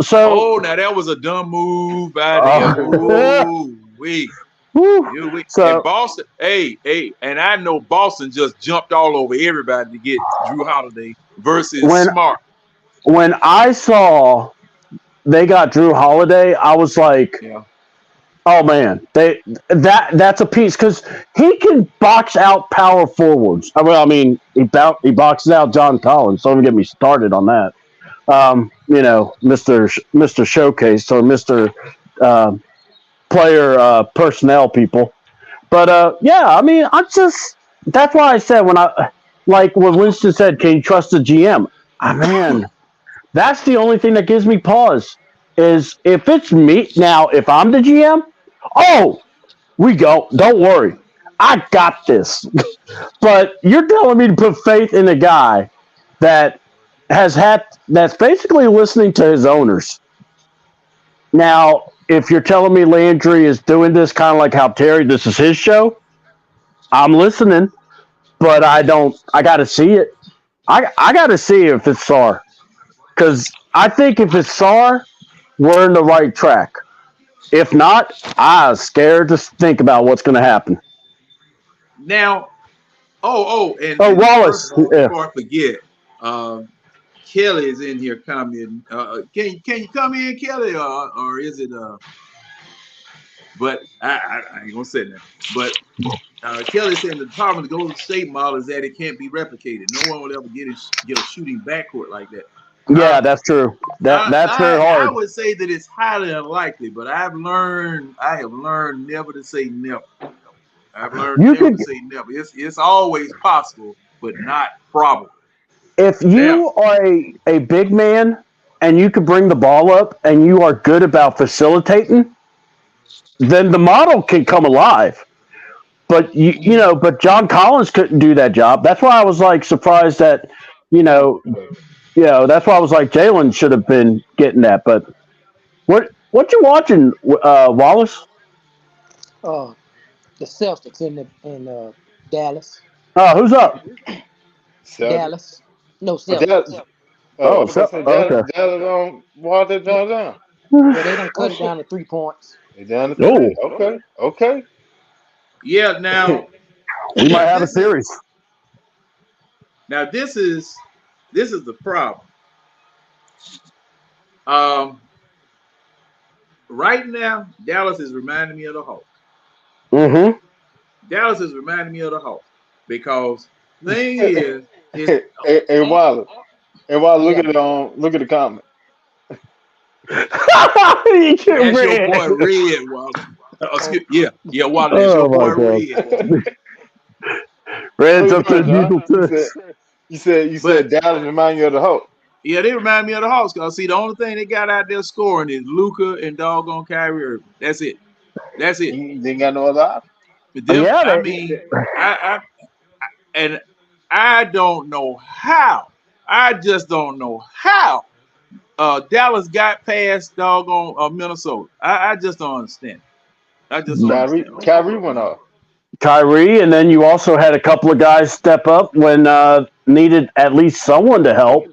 So, Oh, now that was a dumb move by them. uh, Ooh, wait. whew. You wait. And So Boston, hey, and I know Boston just jumped all over everybody to get Drew Holiday versus when Smart. when I saw they got Drew Holiday, I was like, Yeah. oh man, that's a piece because he can box out power forwards. I mean, he boxes out John Collins. Don't get me started on that. Mister Showcase or Mister uh, Player Personnel people. But yeah, I mean, that's why I said when Winston said, "Can you trust the GM?" Man, that's the only thing that gives me pause. Is if it's me now, if I'm the GM, oh, we go. Don't worry, I got this. But you're telling me to put faith in a guy that that's basically listening to his owners. Now, if you're telling me Landry is doing this kind of like how Terry, this is his show, I'm listening, but I don't. I got to see it. I got to see if it's SAR because I think if it's SAR, we're in the right track. If not, I'm scared to think about what's going to happen. Now, Oh, and Wallace. first of all, Yeah. before I forget, um, Kelly is in here commenting. Can you come in, Kelly, or is it But I ain't gonna say that. But Kelly saying the problem with the Golden State model is that it can't be replicated. No one will ever get a shooting backcourt like that. Yeah, Uh, that's true. That's very I hard. would say that it's highly unlikely, but I have learned never to say never. I've learned You never to could say never. It's always possible, but not probable. if Now, you are a big man and you could bring the ball up and you are good about facilitating, then the model can come alive. But John Collins couldn't do that job. That's why I was like surprised that you know, that's why I was like Jalen should have been getting that. But what you watching, Wallace? Uh, the Celtics in Dallas. Who's up? Celtics. Dallas. No Oh, Dallas. Celtics. Oh, I Oh, was about to say okay. Dallas on Walter John down. Yeah, they done Oh cut it shit. down to 3 points. They down to Oh, three. Okay. Okay. yeah. Now, we might have a this is series. now this is the problem. Um, right now, Dallas is reminding me of the Hawks. Mm-hmm. Dallas is reminding me of the Hawks because thing Hey, is hey, on, Wallace. Hey, Wallace, Yeah. look at the comment. You get that's your red. boy Red. Well, Oh, yeah, Wally, that's your Oh boy my god. Red. What Red's you up to doing, his John? usual tricks. You But said Dallas remind you of the Hulk. yeah, they remind me of the Hawks. Cause see, the only thing they got out there scoring is Luca and doggone Kyrie Irving. That's it. That's it. You ain't got no other option. Them, Yeah, I mean, and I don't know how. I just don't know how Dallas got past doggone Minnesota. I just don't understand. I just don't understand. Kyrie went off. Kyrie, and then you also had a couple of guys step up when needed at least someone to help.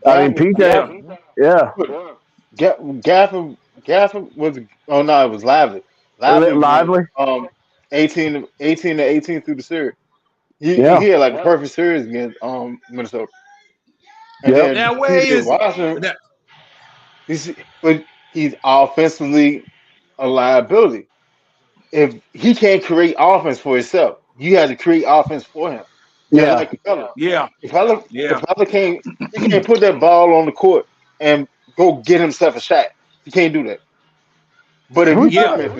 I mean, Yeah, PJ, yeah, Gafford was. Oh no, it was Lively. Lively went lively, 18 to 18 through the series. yeah, He had like a perfect series against Minnesota. And yep, then now where PJ is he? Washington, but he's offensively a liability. If he can't create offense for himself, you have to create offense for him. Just yeah, like Capella. Yeah, yeah, Capella can't he can't put that ball on the court and go get himself a shot. He can't do that. But if you put yeah. him in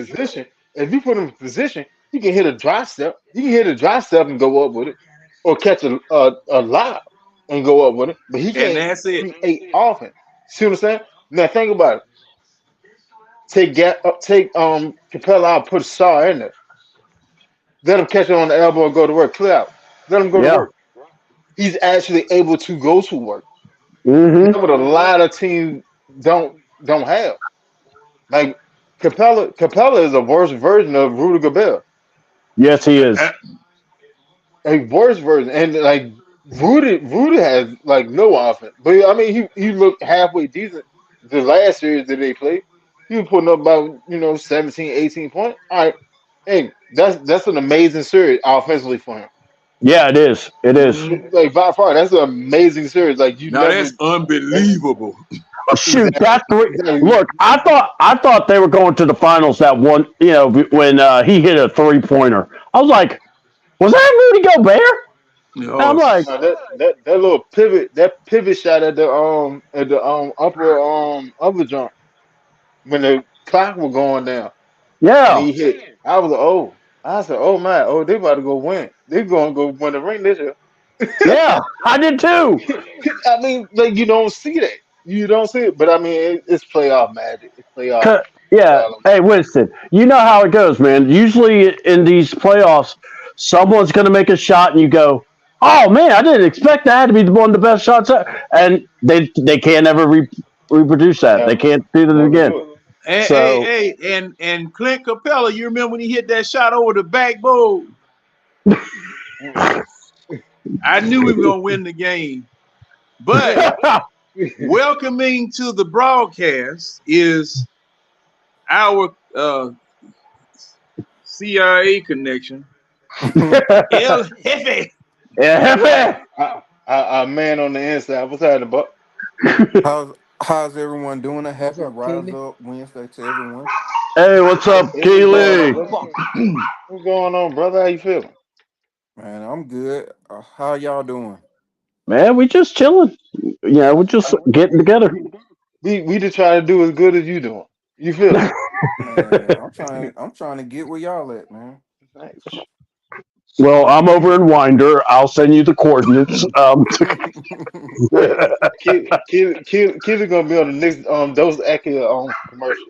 position, he can hit a drop step. He can hit a drop step and go up with it, or catch a lob and go up with it. But he And can't that's it. create offense. See what I'm saying? Now think about it. Take Capella out, put Shaw in there. Let him catch it on the elbow and go to work. Clear out. Let him go to yeah. work. He's actually able to go to work. Mm-hmm. That's what a lot of teams don't have. Like Capella is a worse version of Rudy Gobert. Yes, he Uh, is. A worse version, and like Rudy has like no offense. But I mean, he looked halfway decent the last series that they played. He was putting up about 17, 18 points. All right, hey, that's an amazing series offensively for him. Yeah, it is. It is. mhm. Like by far, that's an amazing series. Like you Now never that's unbelievable. Shoot, exactly that three. exactly. Look, I thought they were going to the finals that one. When he hit a 3-pointer, I was like, was that Rudy Gobert? And I'm Oh, like, That little pivot shot at the upper jump when the clock was going down and yeah, he hit. I said, oh man, they about to go win. They're gonna go win the ring this year. yeah, I did too. I mean, like you don't see that. You don't see it, but I mean, it's playoff magic. It's playoff. 'Cause- yeah. Style. Hey, Winston, you know how it goes, man. Usually in these playoffs, someone's going to make a shot, and you go, "Oh man, I didn't expect that to be one of the best shots." And they can't ever reproduce that. They Never, can't do that never again. do it. So and Clint Capella, you remember when he hit that shot over the backboard? Mm-mm. I knew we were gonna win the game. But welcoming to the broadcast is our CRA connection, El Jefe. yeah, A man on the inside. What's happening, Buck? How's everyone doing? A What's happy up, Rise Keely? Up Wednesday to everyone. hey, what's up, What's going on, Keely? brother? What's going on, brother? How you feeling? Man, I'm good. How y'all doing? Man, we just chilling. We're just getting together. We just try to do as good as you doing. You feel me? Man, I'm trying to get where y'all at, man. Nice. Well, I'm over in Winder. I'll send you the coordinates. Kid's gonna be on the next Dose Acura commercial.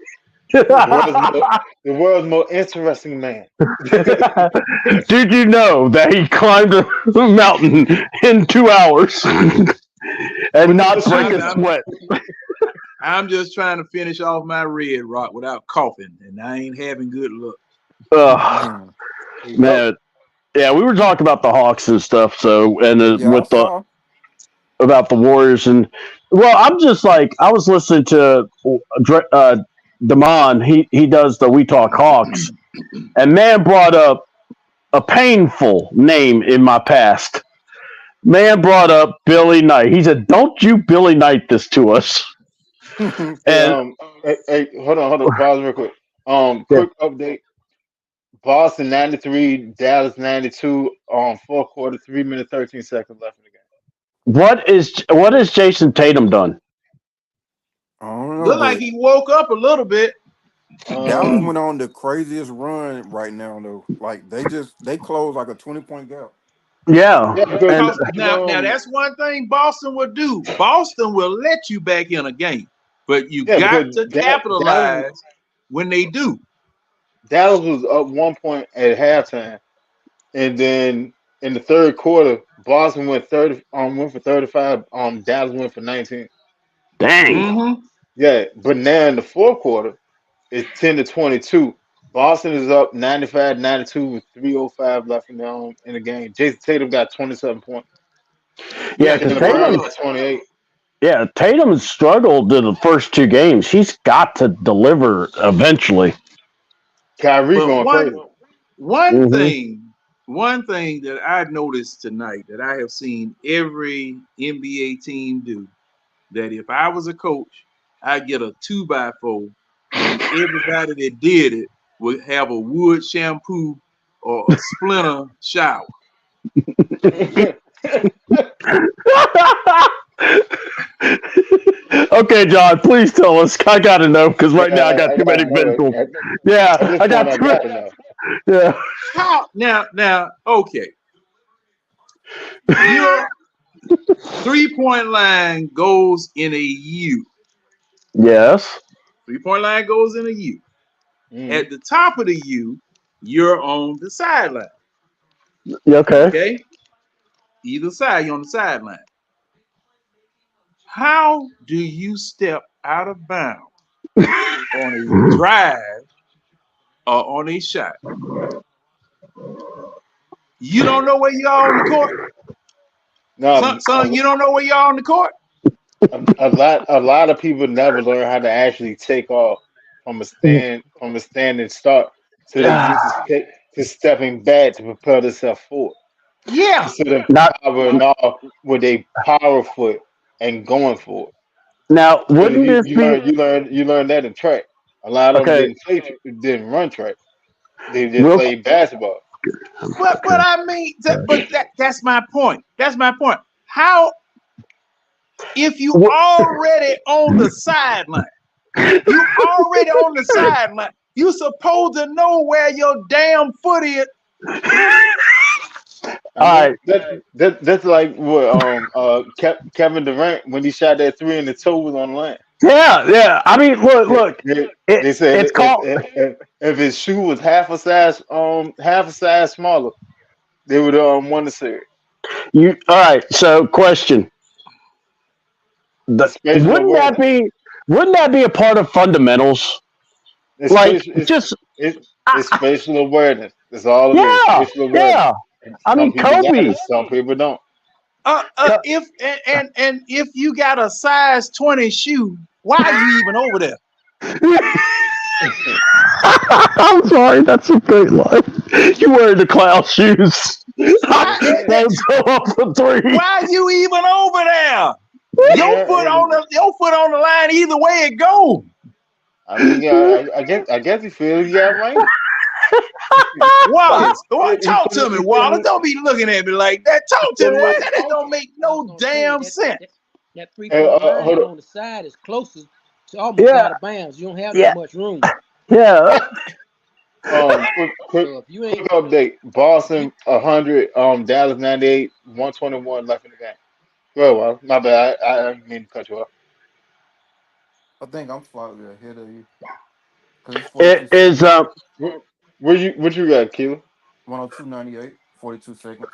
The world's more, the world's most interesting man. Did you know that he climbed a mountain in 2 hours and not break a I'm, sweat? I'm just trying to finish off my red rock without coughing, and I ain't having good luck. Ugh, There you go. man. Yeah, we were talking about the Hawks and stuff. So, and Yeah, I saw. about the Warriors, and well, I'm just like I was listening to Damon. He does the We Talk Hawks, and man brought up a painful name in my past. Man brought up Billy Knight. He said, "Don't you Billy Knight this to us?" Hey, And hold on, pause real quick. yeah, Quick update. Boston 93, Dallas 92. Fourth quarter, 3 minutes 13 seconds left in the game. what is Jason Tatum done? I don't know, Look like but he woke up a little bit. Dallas Um, went on the craziest run right now, though. Like they closed like a 20-point gap. Yeah, yeah, because and Now that's one thing Boston will do. Boston will let you back in a game, but you yeah, got because to Dallas capitalize when they do. Dallas was up 1 point at halftime, and then in the third quarter, Boston went for 35. Dallas went for 19. Dang. Mm-hmm. Yeah, but now in the fourth quarter, it's 10-22. Boston is up 95-92 with 3:05 left in the game. Jason Tatum got 27 points. Yeah, Yeah, because Jalen you Brown Tatum. got 28. Yeah, Tatum struggled in the first two games. He's got to deliver eventually. Kyrie but going one crazy. one Hmm. thing one thing that I noticed tonight that I have seen every NBA team do, that if I was a coach, I'd get a 2x4 and everybody that did it would have a wood shampoo or a splinter shower. Okay, John, please tell us. I got to know because right now I got I too many gotta know it. visuals. At Yeah, this I point, got I too many. got to know. Yeah. How now okay. Your 3-point line goes in a U. Yes. 3-point line goes in a U. Mm. At the top of the U, you're on the sideline. Yeah, okay. Okay? Either side, you're on the sideline. How do you step out of bounds on a drive or on a shot? You don't know where you are on the court? No, Son, you don't know where you are on the court? a lot of people never learn how to actually take off from a standing start. So they used to stepping back to propel themselves forward Yeah. instead of Not powering off with a power foot and going for it. now. So Wouldn't this be you learn that in track. A lot of them okay? didn't run track. They just Real. played basketball. But Okay. I mean that's my point. That's my point. How if you What- already on the sideline? You already on the sideline. You supposed to know where your damn foot is. I All mean right. that's like what Kevin Durant when he shot that three and the toe was on the line. Yeah, yeah. I mean, look, They, look. they, It they said it's called if his shoe was half a size smaller, they would won the series. you. All right. So, question: It's spatial wouldn't that awareness. be a part of fundamentals? It's Like, spatial. just It's spatial awareness. That's all it is. yeah, Spatial awareness. yeah. And I some mean, people got Kobe. it. Some people don't. Co- If and if you got a size 20 shoe, why are you even over there? I'm sorry, that's a great line. You wearing the clown shoes? Why Don't go up for three. why are you even over there? Your Yeah, foot on the line either way it go. I mean, yeah, I guess he feels he got range. Wallace, He talk put to it, me, he put Wallace. it, Don't be looking at me like that. he Talk to put me. it. That don't make I was no gonna say damn sense. that Hey, 3 point line hold up. on the side is closest to almost Yeah, out of bounds. You don't have that yeah, much room. yeah. Quick So if you ain't update. if you Boston 100. Dallas 98. 121 left in the game. Well, my bad. I didn't mean to cut you off. I think I'm slightly ahead of you because it's It 42 is. seconds. What you got, Keelan? 102.98, 42 seconds.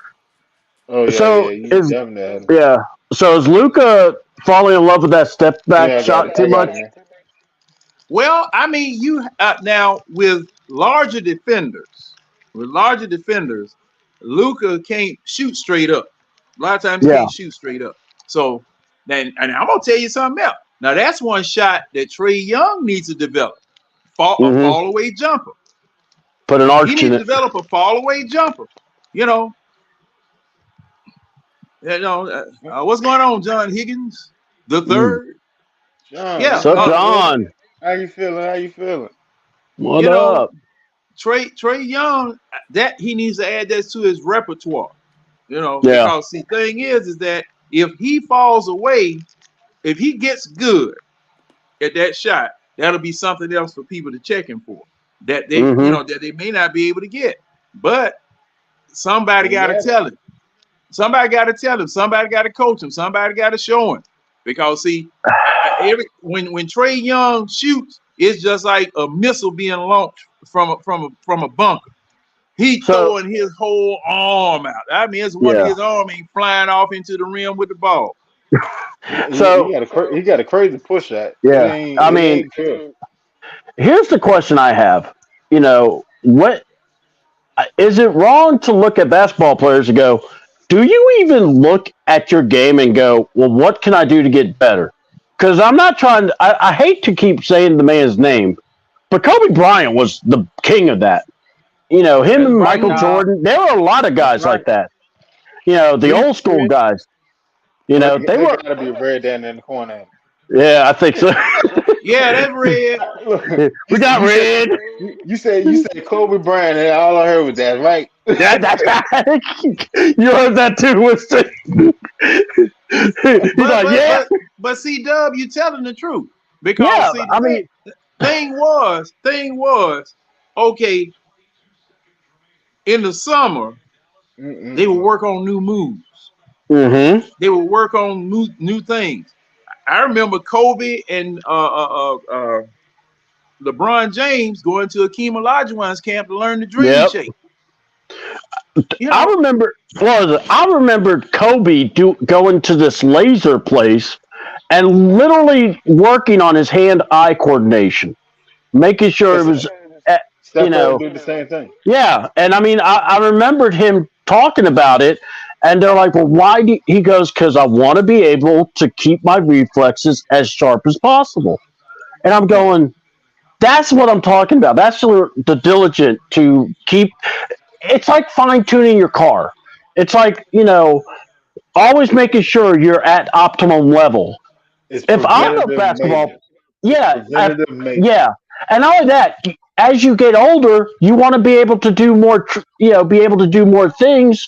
Oh yeah. So You is definitely had him. yeah. So is Luca falling in love with that step back Yeah, I got shot it. too I got much? it, man. Well, I mean, you now with larger defenders, Luca can't shoot straight up. A lot of times he Yeah. can't shoot straight up. So then, and I'm gonna tell you something else. Now that's one shot that Trey Young needs to develop. A Mm-hmm. fall away jumper. Put an He arch in needs to it. develop a fall away jumper. You know, what's going on, John Higgins, the Mm. third? John, Yeah, What's what's up, up, man? John? How you feeling? How you feeling? What you know, up? Trey Young, that he needs to add that to his repertoire. Yeah. Because the thing is that if he falls away, if he gets good at that shot, that'll be something else for people to check him for. That Mm-hmm. that they may not be able to get. But somebody He got to got it. tell him. Somebody got to tell him. Somebody got to coach him. Somebody got to show him. Because see, when Trey Young shoots, it's just like a missile being launched from a bunker. He So throwing his whole arm out. I mean, it's one of yeah. his arm ain't flying off into the rim with the ball. He So got he got a crazy push shot. It yeah. ain't I it mean, ain't true. here's the question I have. What is it wrong to look at basketball players and go, do you even look at your game and go, well, what can I do to get better? Because I'm not trying to, I hate to keep saying the man's name, but Kobe Bryant was the king of that. Him That's and right. Michael Nah, Jordan, there were a lot of That's guys right. like that. The Chris, old school Chris. guys, Well, they they were, gotta be red down in the corner. yeah, I think so. Yeah, that's red. Look, We got you said red. you said Kobe Bryant, and all I heard was that, right? That's right. You heard that too, Winston. He's But like, but yeah, but but see, Dub, you telling the truth because yeah. see I mean, the thing was, okay, in the summer they would Mm-mm-mm. work on new moves. hmm They would work on new things. I remember Kobe and LeBron James going to Akeem Olajuwon's camp to learn the dream yep. shake. You I know, remember. What was it? I remembered Kobe going to this laser place and literally working on his hand-eye coordination, making sure it Yes, was, eh, you Steph Curry know, do the same thing. yeah. And I mean, I remembered him talking about it, and they're like, "Well, why?" He goes, "Because I want to be able to keep my reflexes as sharp as possible." And I'm Mm. going, "That's what I'm talking about. That's the diligent to keep." It's like fine tuning your car. It's like always making sure you're at optimum level. It's If I'm a preventative basketball, maintenance. It's yeah, preventative maintenance. yeah, and not only that, as you get older, you want to be able to do more. Be able to do more things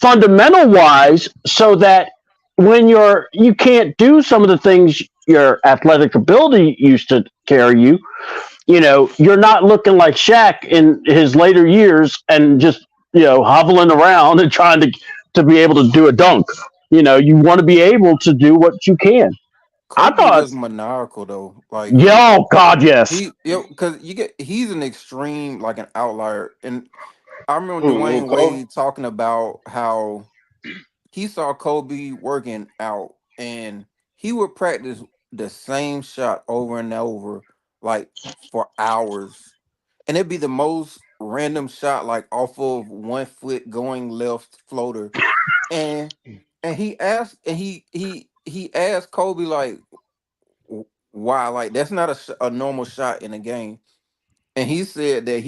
fundamental wise, so that when you can't do some of the things your athletic ability used to carry you. You're not looking like Shaq in his later years and just hobbling around and trying to be able to do a dunk. You want to be able to do what you can. I Kobe thought, was maniacal though. Like yeah, oh God, yes, because he's an extreme, like an outlier. And I remember Who Dwayne Kobe? Wade talking about how he saw Kobe working out and he would practice the same shot over and over, like for hours. And it'd be the most random shot, like off of 1 foot going left floater. And he asked Kobe like why, like that's not a normal shot in a game. And he said that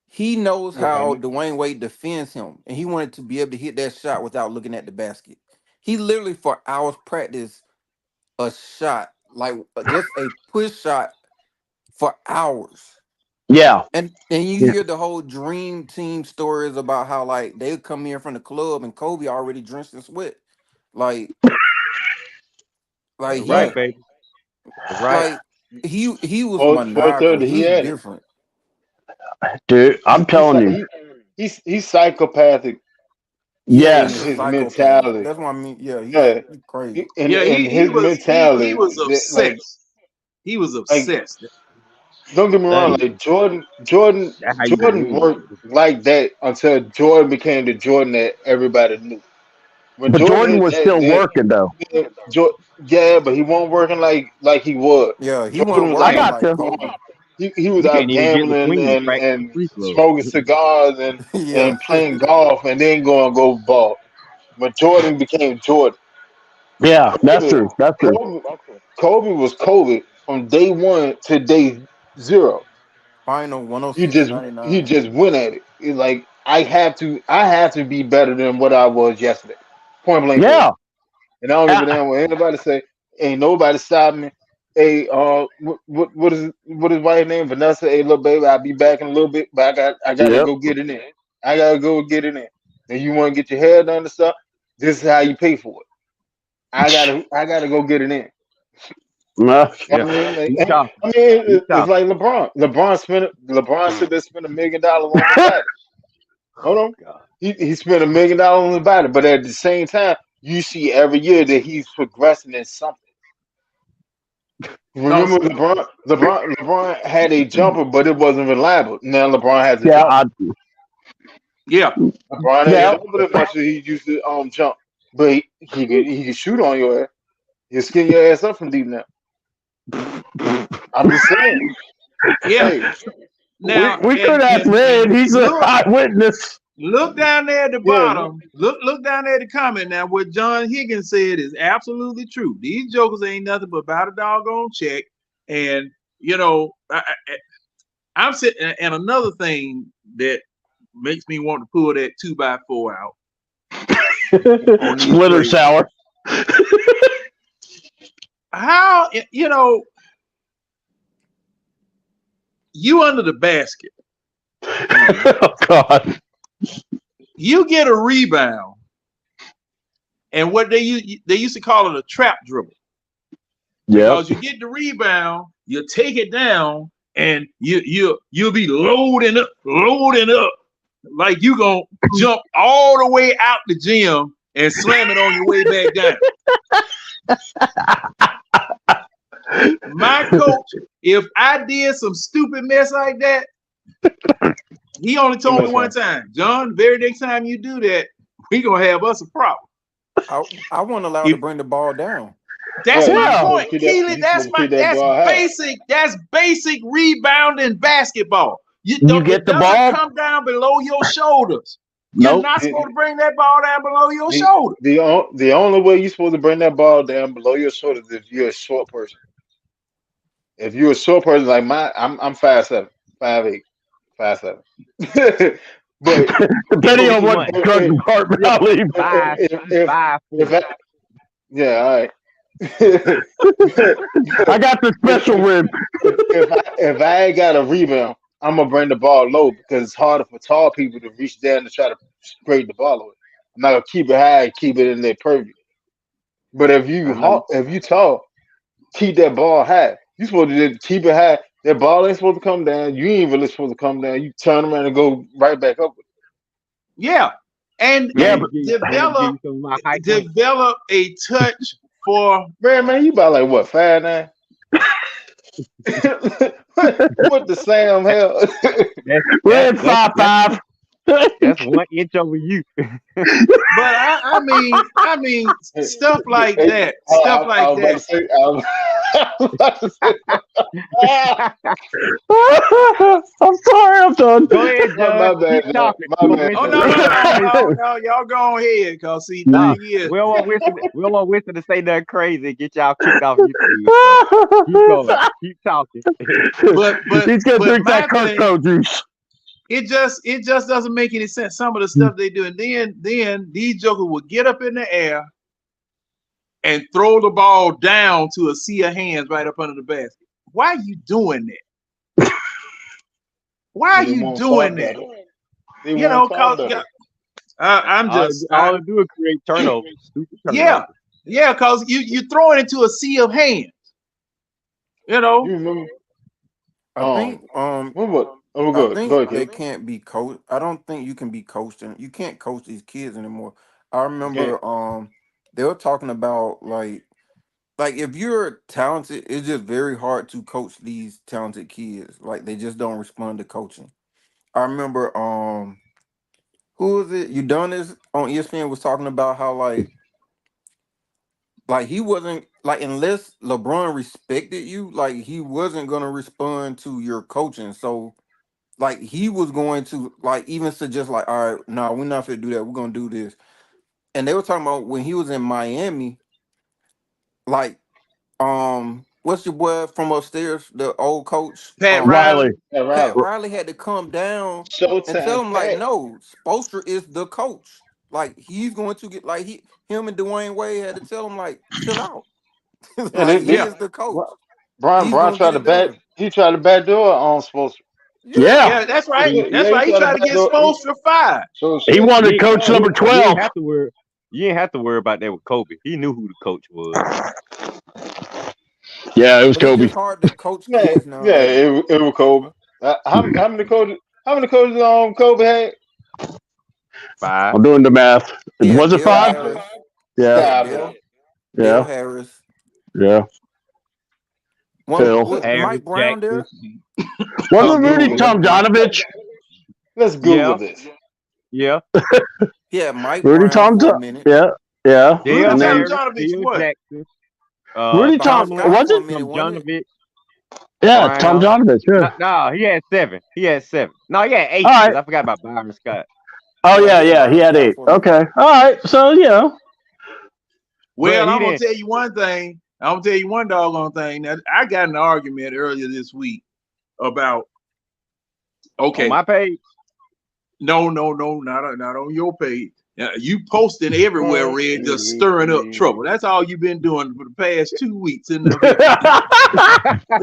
he knows how Right. Dwayne Wade defends him, and he wanted to be able to hit that shot without looking at the basket. He literally for hours practiced a shot, like just a push shot for hours. yeah, And you yeah, hear the whole dream team stories about how like they would come here from the club and Kobe already drenched in sweat. Like like that's right, he baby. That's right. like he was 4:30, maniacal. he He's had it. different. dude, I'm telling you, He's psychopathic Yeah, in he's a yes, his psychopath. mentality. That's what I mean. Yeah, Yeah, he's crazy. Yeah, in he his was he mentality, was that, obsessed. He was like obsessed. don't get me That, wrong, like that's how you Jordan behave. worked like that until Jordan became the Jordan that everybody knew. When but Jordan Jordan hit was still that, working though. Yeah, but he wasn't working like he was. Yeah, he wasn't Jordan was I working out. got like you. Kobe. He was You can't out even get gambling between and practice and and free throw. smoking cigars Yeah. and playing golf and then go ball. When Jordan became Jordan, Yeah, that's Kobe, true. That's true. Kobe, Kobe was Kobe from day one to day zero. Final He 106 just he 99. just went at it. It's like I have to be better than what I was yesterday. Point blank period. Yeah, And I don't give a uh, damn what anybody say. Ain't nobody stopping me. Hey, what is wife name? Vanessa. Hey, little baby, I'll be back in a little bit, but I gotta yep. go get it in. I gotta go get it in. And you want to get your hair done and stuff? This is how you pay for it. I gotta go get it in. Uh, I Yeah, mean, like, he chopping. He it's chopping. like LeBron. LeBron should have spent $1 million on his body. Hold on. God. He spent $1 million on his body, but at the same time, you see every year that he's progressing in something. Remember, 'Cause- LeBron had a jumper, but it wasn't reliable. Now LeBron has a Yeah, jumper. yeah, LeBron ain't yeah. jumping as much as he used to jump, but he could shoot on your ass. He'll skin your ass up from deep now. I'm just saying. yeah. Hey, Now We could ask and Red. He's an look eyewitness. look down there at the yeah, bottom. Look down there at the comment. Now, what John Higgins said is absolutely true. These jokers ain't nothing but about a doggone check. And you know, I'm sitting. And another thing that makes me want to pull that 2x4 out on these Splitter plays. sour. How you under the basket, Oh God. you get a rebound, and what they used to call it a trap dribble. Yeah. Because you get the rebound, you take it down, and you'll be loading up like you gonna jump all the way out the gym and slam it on your way back down. My coach, if I did some stupid mess like that, he only told me one time, John, the very next time you do that, we gonna have us a problem. I wasn't allowed to bring the ball down. That's my Yeah. point, Keely. That's basic rebounding basketball. You It get the doesn't ball. come down below your shoulders. You're Nope. not supposed to bring that ball down below your shoulder. the only way you're supposed to bring that ball down below your shoulders is if you're a short person. If you're a short person like I'm 5'7", 5'8", 5'7". But Depending on what if, drug if, department I leave. Five, if, if, five, if four. yeah, all right. I got the special rib. if I ain't got a rebound, I'm gonna bring the ball low because it's harder for tall people to reach down and try to scrape the ball away. I'm not gonna keep it high and keep it in their purview. But if you tall, keep that ball high. You supposed to just keep it high. That ball ain't supposed to come down. You ain't really supposed to come down. You turn around and go right back up. Yeah, and Yeah, Give you some of my high points. develop a touch for. Man, you about like what 5'9"? what the Sam hell? Red 5'5". That's 1 inch over you. But I mean stuff like that. Stuff like I was that. about to say. I'm sorry, I'm done. Go ahead, My John. bad, Keep John. talking. My We'll bad. mention Oh it. no! Y'all go ahead, cause see, Nah, thing is, we don't want Winston to say nothing crazy and get y'all kicked off YouTube. So keep going. Keep talking. but He's gonna but drink that my thing, Kirko juice. it just doesn't make any sense. Some of the stuff they do, and then these jokers will get up in the air and throw the ball down to a sea of hands right up under the basket. Why are you doing that? Why are They you won't doing talk that? better. They You won't know, talk cause better. I'm just All they do is create turnovers. Stupid turnovers. yeah, cause you throw it into a sea of hands. You know, You remember? I think What? Oh, I good. Go think ahead, they kid. can't be coached. I don't think you can be coaching. You can't coach these kids anymore. I You can't. remember they were talking about like if you're talented, it's just very hard to coach these talented kids. Like they just don't respond to coaching. I remember who was it? Udonis on ESPN was talking about how like he wasn't like unless LeBron respected you, like he wasn't gonna respond to your coaching. So like he was going to like even suggest like, all right, no, we're not gonna do that. We're gonna do this. And they were talking about when he was in Miami, like what's your boy from upstairs, the old coach? Pat Riley. Riley. Yeah, Pat right. Riley had to come down and tell Showtime, him like, Pat. no, Spoelstra is the coach. Like he's going to get like him and Dwayne Wade had to tell him like, chill out. Yeah, Like he Yeah, is the coach. He's Brian gonna tried get to it done. He tried to backdoor on supposed. Yeah. Yeah. yeah, that's right. Yeah, That's he right. He tried to tried to get backdoor. Spoelstra fired. So He shit. wanted You ain't, coach Yeah, number you 12. ain't have to worry. You ain't have to worry about that with Kobe. He knew who the coach was. Yeah, it was But it's Kobe. just hard to coach yeah, kids yeah. nowadays. It was Kobe. How many coaches? How many coaches Kobe had? 5. I'm doing the math. He had Was it Bill 5? Harris. He Yeah. had Stop it. Bill Yeah. Harris. Yeah. Phil. Mike Brown there? Wasn't Let's Rudy Google it. Tomjanovich? Let's Google this. Yeah. Yeah, Mike Rudy Brown for a Tom. minute. Yeah, yeah. Dale And then Harris, Tomjanovich Phil what? Jackson, Rudy Tom. Byron Thomas Scott Was for a it? minute, wasn't it? Tomjanovich, Yeah, Tom Brown. Janovich. Yeah. No, he had 7. No, he had 8 All right. because I forgot about Byron Scott. Oh Yeah, yeah, he had yeah. He Byron had Scott 8. for a minute. Okay. All right. So yeah. Well, But he I'm gonna didn't. tell you one thing. I'm gonna tell you one doggone thing. That I got in an argument earlier this week about. Okay, On my page, no, not on your page. You posting everywhere, Red, just stirring up trouble. That's all you've been doing for the past 2 weeks in the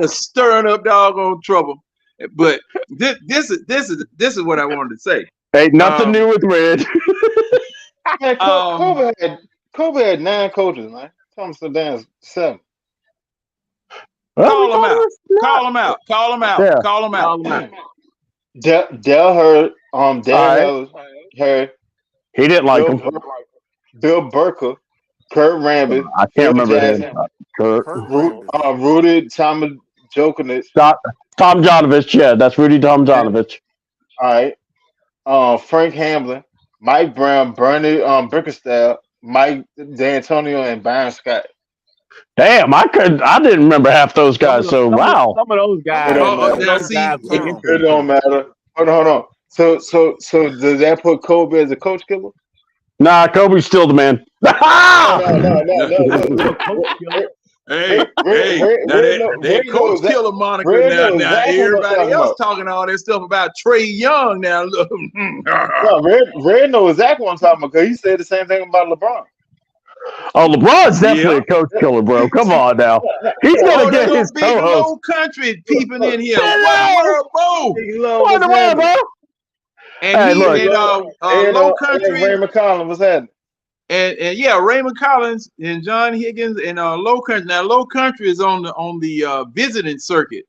just stirring up doggone trouble. But this is what I wanted to say. Ain't nothing new with Red. Man, Kobe had 9 coaches, man. Thomas Sedan's 7. Call them out. Call them out. Call them out. Yeah. Call them out. Dale Hurd, Dale Hurd, He didn't like him. Bill Burker, Kurt Rambis, I can't remember him. Kurt. Rudy Thomas Djokovic. Tom Janovich. Yeah, that's Rudy Tom Janovich. All right. Frank Hamlin, Mike Brown, Bernie Bickerstaff, Mike D'Antonio, and Byron Scott. Damn, I didn't remember half those guys. So wow. Some of those guys. It don't matter. Hold on. So does that put Kobe as a coach killer? Nah, Kobe's still the man. No. Hey, that coach killer moniker now. Everybody else talking all that stuff about Trey Young now. Look. No, Red knows exactly what I'm talking about because he said the same thing about LeBron. Oh, LeBron's definitely a coach killer, bro. Come on now. He's gonna get his big co-host. low country peeping in here. What up, What the world, bro? And low country. Raymond Collins was that? And yeah, Raymond Collins and John Higgins and Low Country. Now Low Country is on the visiting circuit.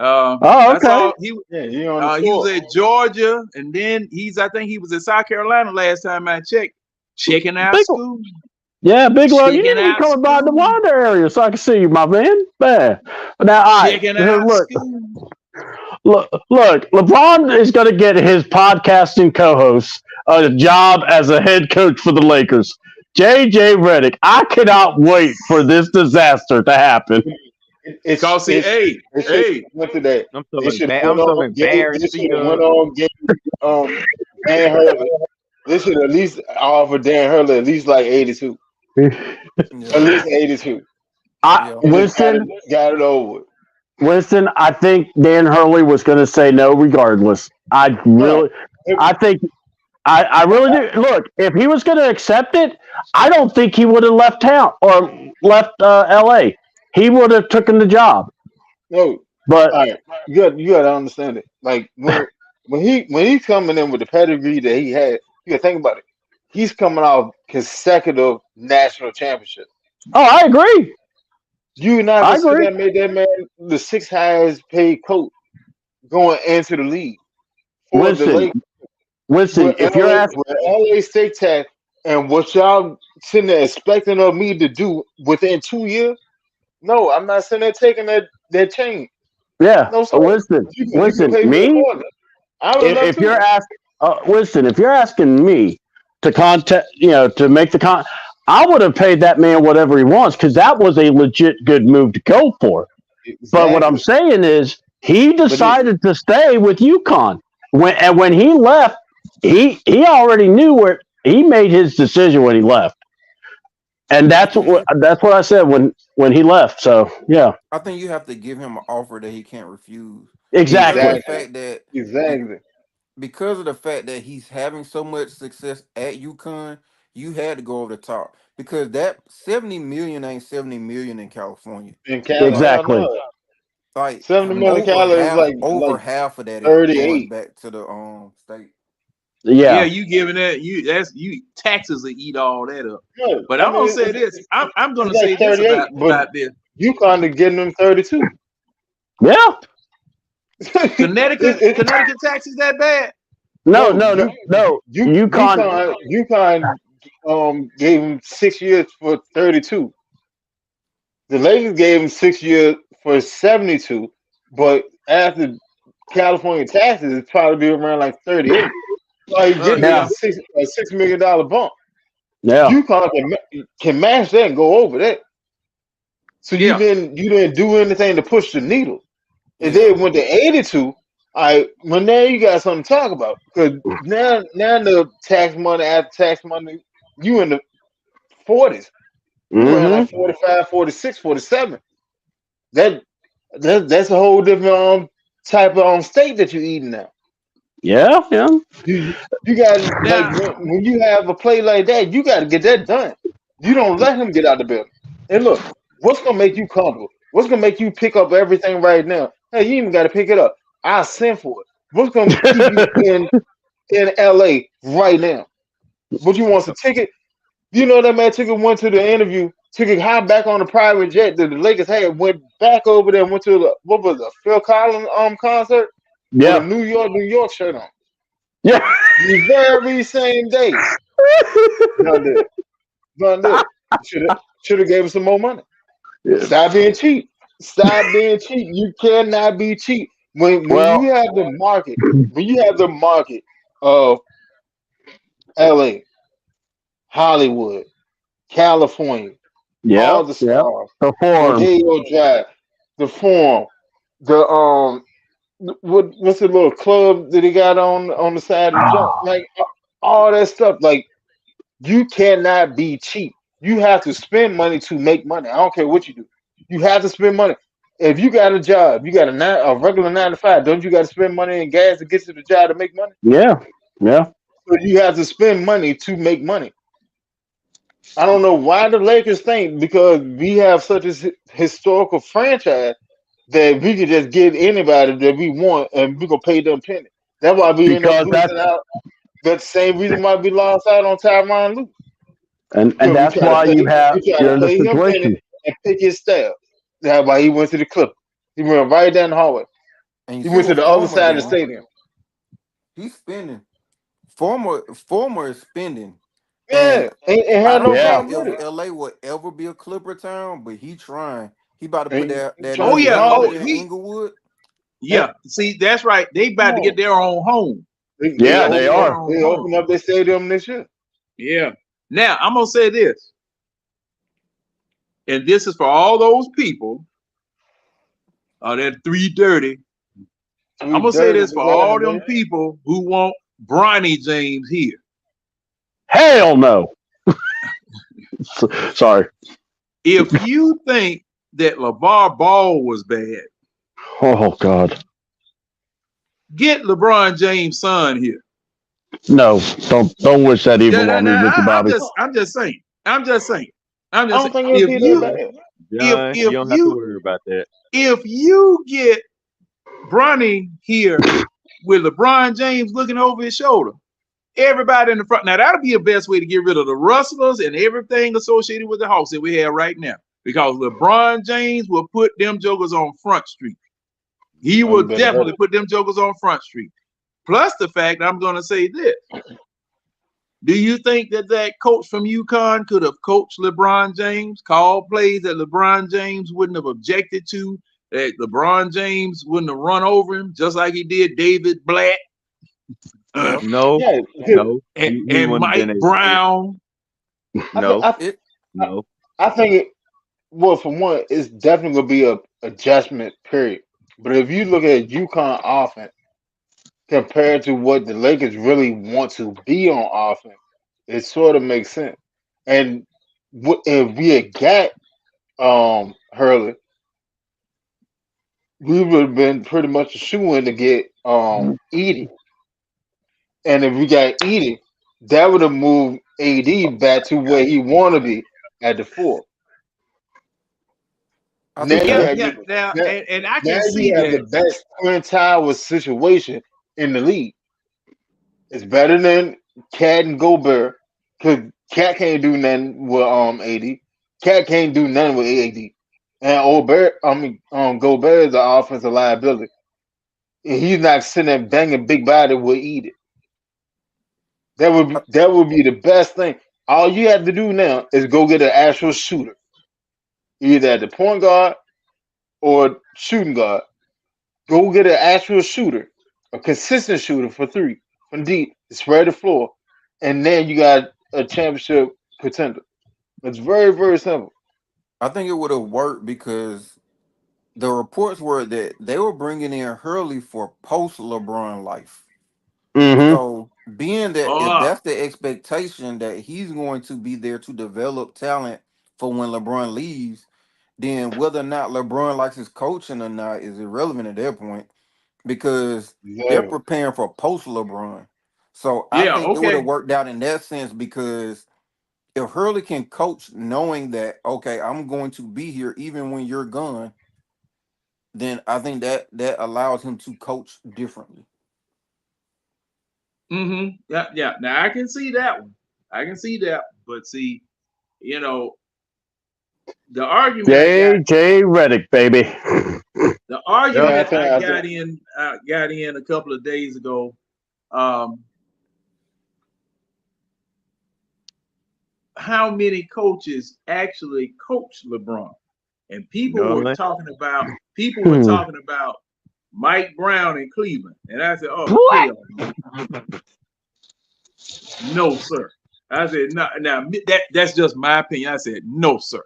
Okay. He was at Georgia, and then I think he was at South Carolina last time I checked, checking out school. Yeah, Big Low, you need to be coming by the water area so I can see you, my man. Man. Now, all right, look, LeBron is going to get his podcasting co-host a job as a head coach for the Lakers. JJ Redick, I cannot wait for this disaster to happen. Went today. I'm so embarrassed. Dan Hurley. They should at least offer Dan Hurley at least like 82. At least 82. Winston got it over. Winston, I think Dan Hurley was going to say no regardless. I really do. Look, if he was going to accept it, I don't think he would have left town or left L.A. He would have taken the job. No, but you got to understand it. Like when he's coming in with the pedigree that he had, you got to think about it. He's coming off consecutive national championships. Oh, I agree. You and I made that man the 6th highest paid coach going into the league. Winston, if you're asking LA State Tech and what y'all sitting there expecting of me to do within 2 years, no, I'm not sitting there taking that change. Yeah, no, Winston, me. If you're asking, Winston, if you're asking me to to make the I would have paid that man whatever he wants because that was a legit good move to go for. Exactly. But what I'm saying is he decided to stay with UConn. When he left, he already knew where he made his decision when he left. And that's what I said when he left. So yeah. I think you have to give him an offer that he can't refuse. Exactly. Because of the fact that he's having so much success at UConn, you had to go over the top because that 70 million ain't 70 million in California. Exactly. Like 70 million California is like over half of that 38 back to the state. Yeah, you giving that you taxes will eat all that up. Yeah, but I'm gonna say this. I'm gonna say this about this. UConn is getting them 32. Yeah. Connecticut taxes that bad? No. UConn gave him 6 years for 32. The Lakers gave him 6 years for 72, but after California taxes, it's probably be around like 38. So you get Yeah. Yeah. $6 million bump. Yeah. UConn can match that and go over that. So Yeah. you didn't do anything to push the needle. And Yeah. then went to 82. Well now you got something to talk about because now the tax money after tax money, you in the 40s. You around Mm-hmm. like 45, 46, 47. That that's a whole different type of state that you're eating now. Yeah. Yeah. You got like Now, when you have a play like that, you got to get that done. You don't let him get out of the building. And look, what's gonna make you comfortable? What's gonna make you pick up everything right now? Hey, you even got to pick it up. I'll send for it. What's gonna keep you in LA right now? What you want some ticket? You know that man ticket went to the interview, took a high back on the private jet that the Lakers had, went back over there, went to the what was it, Phil Collins concert with a Yeah. New York shirt on. Yeah. The very same day. Done did it. Done did it. Should have gave him some more money. Stop being cheap. Stop being cheap. You cannot be cheap. When Well. you have the market of LA, Hollywood, California, Yep. all the Yep. stars, Perform. Rodeo Drive, the Forum, the what's the little club that he got on the side of the jump? Like all that stuff. Like you cannot be cheap. You have to spend money to make money. I don't care what you do. You have to spend money. If you got a job, you got a regular 9 to 5. Don't you got to spend money in gas to get to the job to make money? Yeah. Yeah. So you have to spend money to make money. I don't know why the Lakers think because we have such a historical franchise that we could just get anybody that we want and we gonna pay them penny. That's why we end up Because that's losing out. That's the same reason why we lost out on Tyronn Lue. and Because that's why we try you're to in the pay him penny situation. and pick his staff. That's why he went to the Clippers. He went right down the hallway. And you He see went to what the other Former side of the doing? stadium. He's spending. Former is spending. And Yeah, and I had no don't Yeah. know problem with if it. LA will ever be a Clipper town, but he trying. He about to put And that, he that oh trying new to yeah, gym hard. oh over in he, Inglewood. Yeah, yeah. See, that's right. They come about to get on. their own home. They Yeah, About to they get open their up. are. own They home. open up their stadium this year. Yeah. Now I'm gonna say this, and this is for all those people that 330. I'm We gonna say dirty. this for We got all him, them baby. people who want Bronny James here. Hell no. Sorry. If you think that LeVar Ball was bad, Oh God. get LeBron James' son here. No. Don't wish that No, evil no, on no. me, Ricky I'm Bobby. just, I'm just saying. I'm just saying. I'm I just don't saying. think it'll be that bad. John, you don't have to worry about that. If you get Bronny here with LeBron James looking over his shoulder, everybody in the front. Now that'll be the best way to get rid of the rustlers and everything associated with the Hawks that we have right now. Because LeBron James will put them jokers on Front Street. He Oh, you will better definitely hope. put them jokers on Front Street. Plus the fact I'm going to say this. Do you think that coach from UConn could have coached LeBron James, called plays that LeBron James wouldn't have objected to, that LeBron James wouldn't have run over him, just like he did David Blatt Yeah. No, Yeah, because no, he and wouldn't have Mike been able to. Brown? I think No, I, It I, no. I think it. Well, for one, it's definitely gonna be a adjustment period. But if you look at UConn offense compared to what the Lakers really want to be on offense, it sort of makes sense. And if we had got Hurley, we would have been pretty much a shoe in to get Edie. And if we got Edie, that would have moved AD back to where he want to be at the 4. I Now think you Yeah, Okay. have yeah. the Now, now, and I now can see you have the that. best twin tower situation in the league. It's better than Cat and Gobert because Cat can't do nothing with AD. Cat can't do nothing with AD. And Gobert is an offensive liability. And he's not sitting there banging big body with Edie. I, That would be the best thing. All you have to do now is go get an actual shooter, either at the point guard or shooting guard. Go get an actual shooter, a consistent shooter for three from deep, spread the floor, and then you got a championship contender. It's very, very simple. I think it would have worked because the reports were that they were bringing in Hurley for post LeBron life. Mm-hmm. So, being that if Oh, that's the expectation that he's going to be there to develop talent for when LeBron leaves, then whether or not LeBron likes his coaching or not is irrelevant at that point because they're Exactly. preparing for post LeBron. So, I yeah, think it would have okay. worked out in that sense because if Hurley can coach knowing that, okay, I'm going to be here even when you're gone, then I think that allows him to coach differently. Mm-hmm. Yeah, yeah. Now I can see that one. I can see that. But see, you know, the argument I got, J.J. Redick, baby. the Yeah, I argument think I I think got in a couple of days ago. Um, how many coaches actually coach LeBron? And None. people were Hmm. talking about Mike Brown in Cleveland, and I said, "Oh What? hell, no, sir." I said, "No, now that's just my opinion." I said, "No, sir."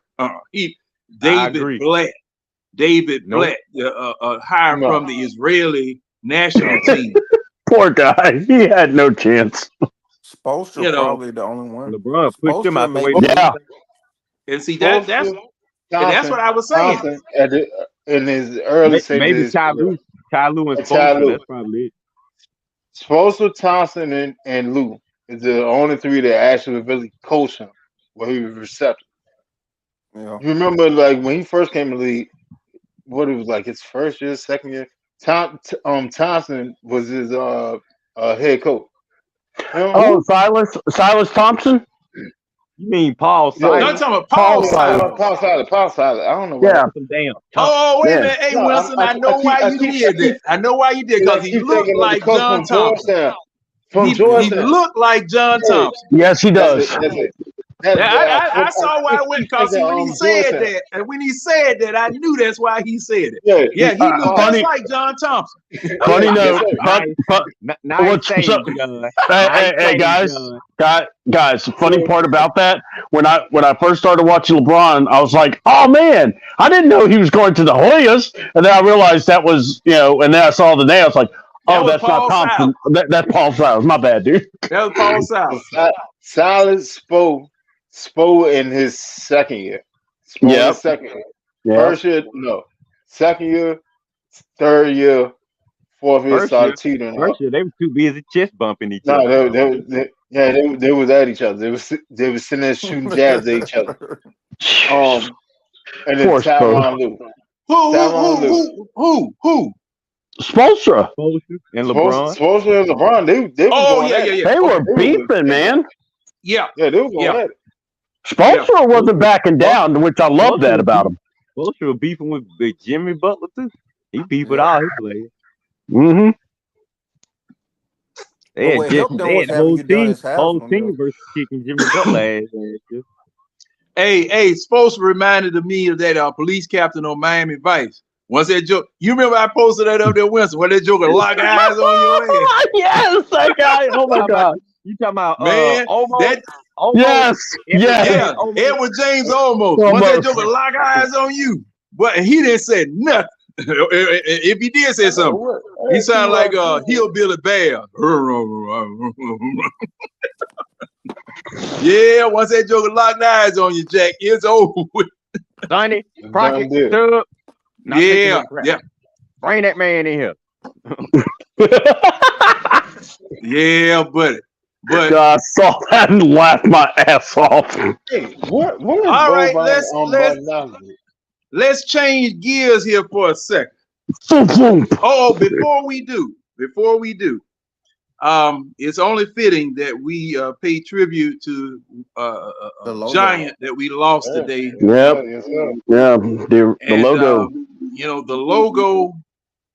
He I David agree. Blatt, David Nope. Blatt, hired no. from the Israeli national team. Poor guy. He had no chance. Spoelstra You know, probably the only one. LeBron pushed him Spoelstra out the way maybe too. Yeah. too. and see Spoelstra, that's what Thompson, I was saying. Thompson in his early stages of Maybe his career. Ty Lue and Ty Spoelstra. Lue. That's probably it. Spoelstra, Thompson, and Lou is the only three that actually really coached him where he was receptive. Yeah. You remember like when he first came to the league, what it was like his first year, second year. Thompson was his head coach. Him, Oh, Who? Silas Thompson? You mean Paul yeah, No, I'm Silas? talking about Paul Paul Silas. Silas. Paul Silas. I don't know why. Yeah. Some damn Tom. Oh, wait a Yeah. minute. Hey, No, Winston, I know why you did I keep, that. I know why you did 'cause I because he keep looked thinking of the like coach John from Thompson. Georgetown. From He Georgetown. looked like John Yeah, Thompson. Yes, he that's it. does. That's it. I saw why I went Keep because thinking see when he said Georgetown. that, and when he said that, I knew that's why he said it. Yeah, Yeah, he looked just Funny, like John Thompson. yeah, funny yes note. sir. Now he What's so, saved John. hey, hey, guys, the funny So, part about that, when I first started watching LeBron, I was like, oh man, I didn't know he was going to the Hoyas, and then I realized that was, and then I saw the name, I was like, That oh, was that's not Paul Silas. Thompson, that's Paul Silas. My bad, dude. That was Paul Silas. Silas Spo in his second year. Spo in his Yep, second year. yep. First year, no. Second year, third year, fourth year First year, started teetering first out. year they were too busy chest bumping each No, other. yeah, they was at each other. They was sitting there shooting jabs at each other. Jeez. Um, and then Poor Spo. Tyronn Lue. Who, who, Tyronn Lue. who? Spolstra. Spoelstra and LeBron. Supposedly LeBron, they was Oh, going yeah, at yeah, it. yeah. They were Okay. beefing, man. Yeah, Yeah, they was going yeah, at it. yeah. Spolstra wasn't Spoelstra, backing down, which I love Spoelstra that was about beef. him. Spoelstra was beefing with Jimmy Butler too. He beefed with Yep. all his players. Mm-hmm. But what helped them They was had the having you done as whole Haslam team though. versus kicking Jimmy Butler ass last year. Hey, Spokes reminded me of that police captain on Miami Vice. Once that joke, you remember I posted that up there, Winston, where that joker lock eyes on your ass. Yes, that guy. Oh my God. You talking about Man, almost Yes, Edward yes. yeah, James almost. Edward James almost. Once that Almost. joker lock eyes on you, but he didn't say nothing. If he did say something, What? he sounded like a hillbilly bear. Yeah, once that joker locked eyes on you, Jack, it's over with. Sonny, done Crockett, deal. Tub. Not taking Yeah, no crap. yeah, Bring that man in here. yeah, buddy. But God, I saw that and laughed my ass off. Hey, where is all right, Bogdan let's change gears here for a second. Boom, boom. Oh, before we do, it's only fitting that we pay tribute to The a logo. giant that we lost today. Yep. Yes, sir. Yeah, the And logo. the logo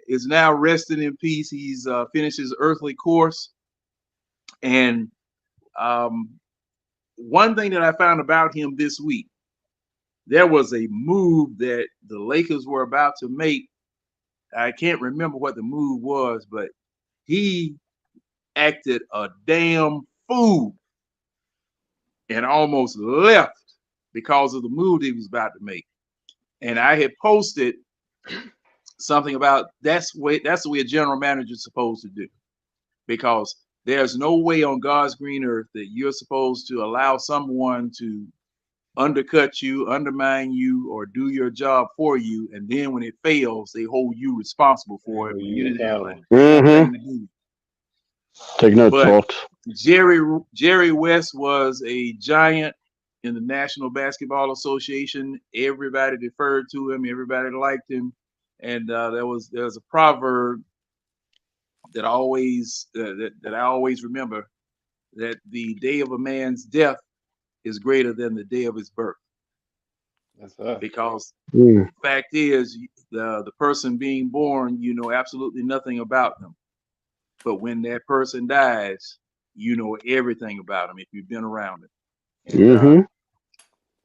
is now resting in peace. He's finished his earthly course. And one thing that I found about him this week, there was a move that the Lakers were about to make. I can't remember what the move was, but he acted a damn fool and almost left because of the move he was about to make. And I had posted something about that's the way a general manager is supposed to do, because there's no way on God's green earth that you're supposed to allow someone to undercut you, undermine you, or do your job for you, and then when it fails, they hold you responsible for it when you didn't have Mm-hmm. anything to do. Take notes, But folks. Jerry West was a giant in the National Basketball Association. Everybody deferred to him. Everybody liked him, and there was a proverb that I always remember, that the day of a man's death is greater than the day of his birth. That's right. Because Mm. fact is, the person being born, you know absolutely nothing about them. But when that person dies, you know everything about them if you've been around it. And Mm-hmm.